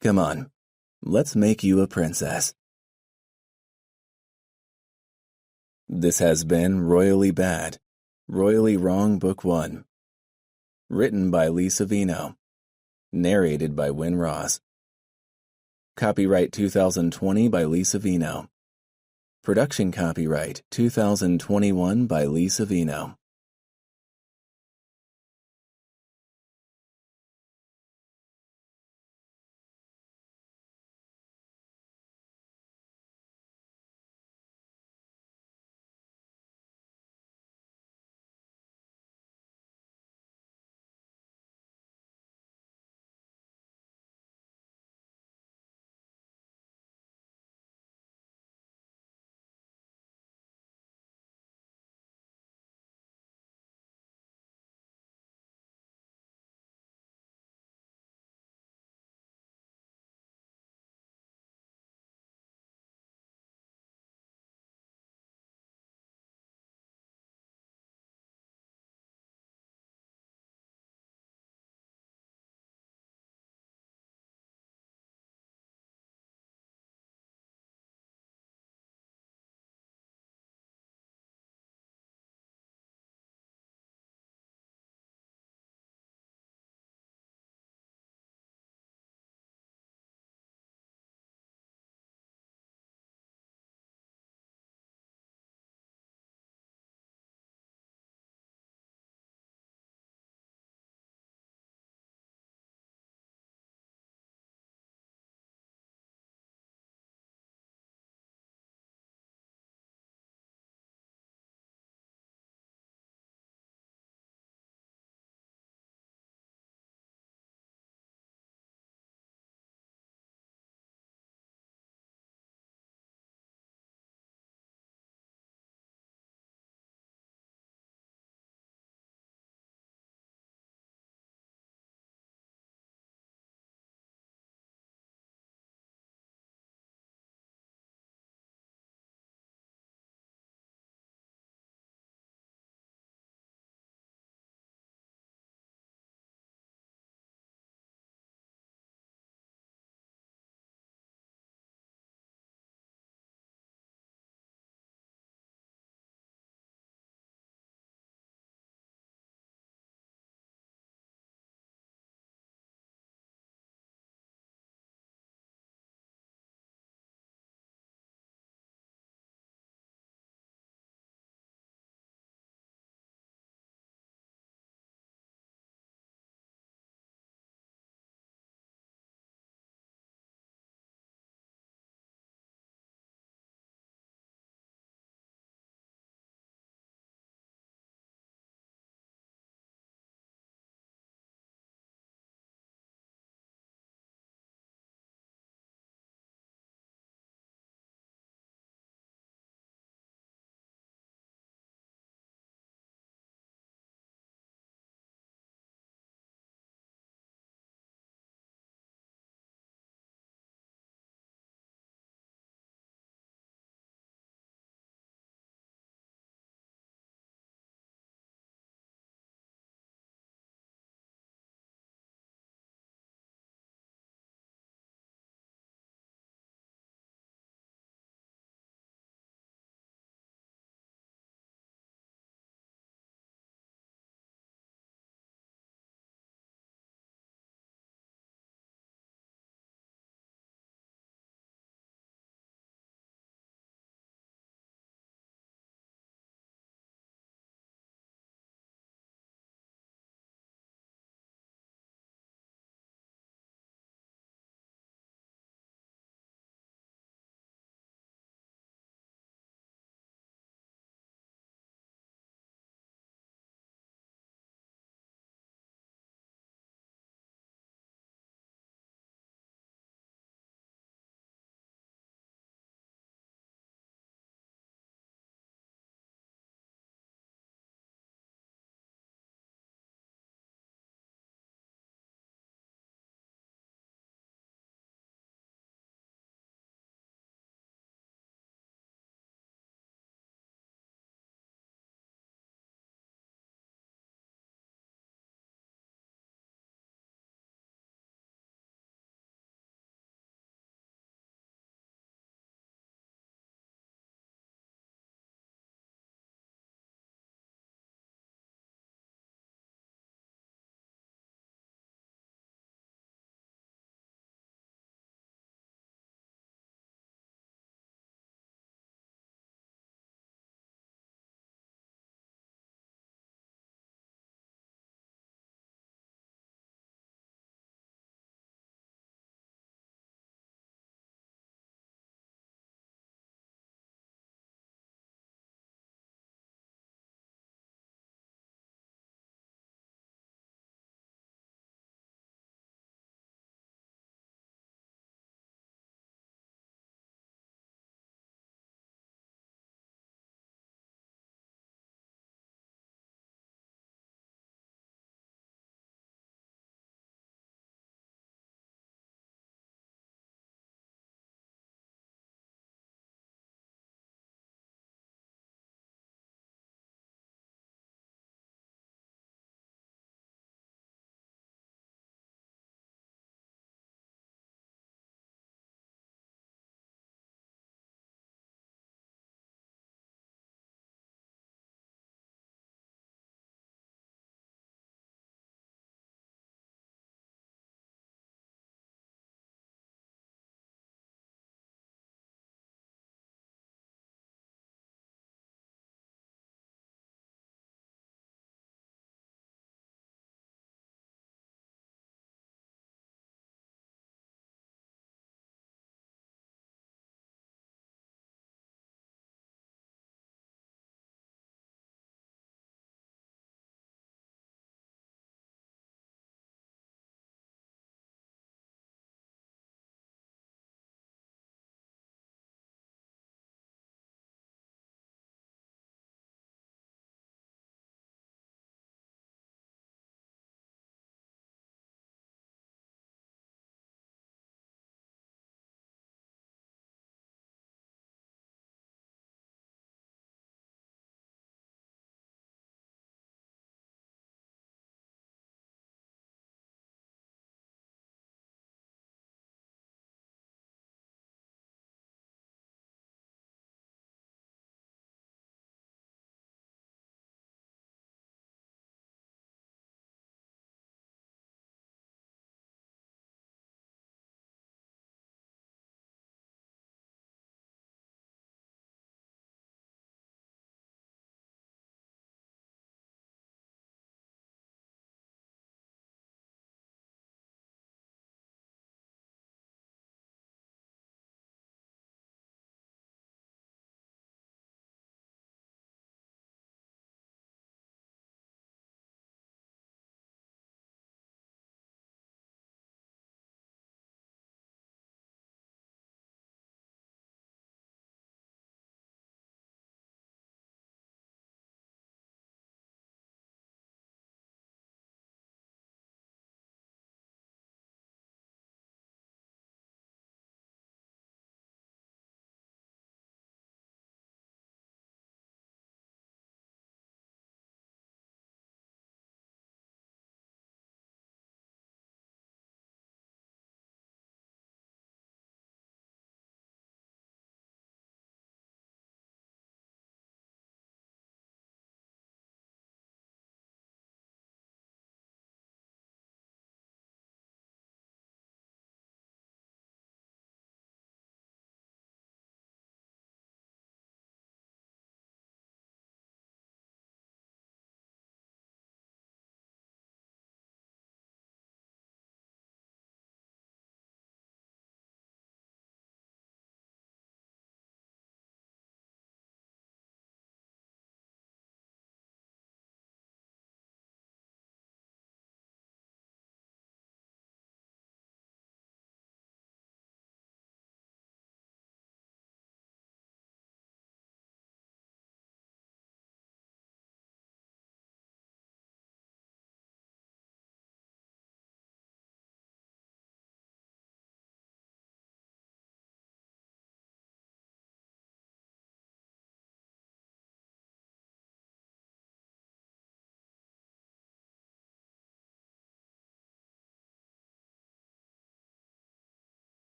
Come on, let's make you a princess. This has been Royally Bad, Royally Wrong Book 1. Written by Lee Savino. Narrated by Wynne Ross. Copyright 2020 by Lee Savino. Production copyright 2021 by Lee Savino.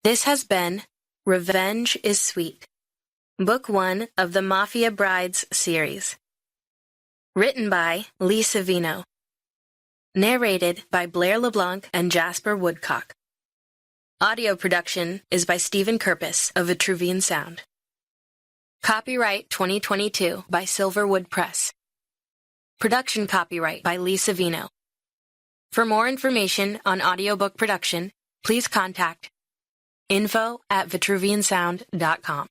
This has been Revenge is Sweet, Book 1 of the Mafia Brides series. Written by Lee Savino. Narrated by Blair LeBlanc and Jasper Woodcock. Audio production is by Stephen Kirpus of Vitruvian Sound. Copyright 2022 by Silverwood Press. Production copyright by Lee Savino. For more information on audiobook production, please contact info@vitruviansound.com.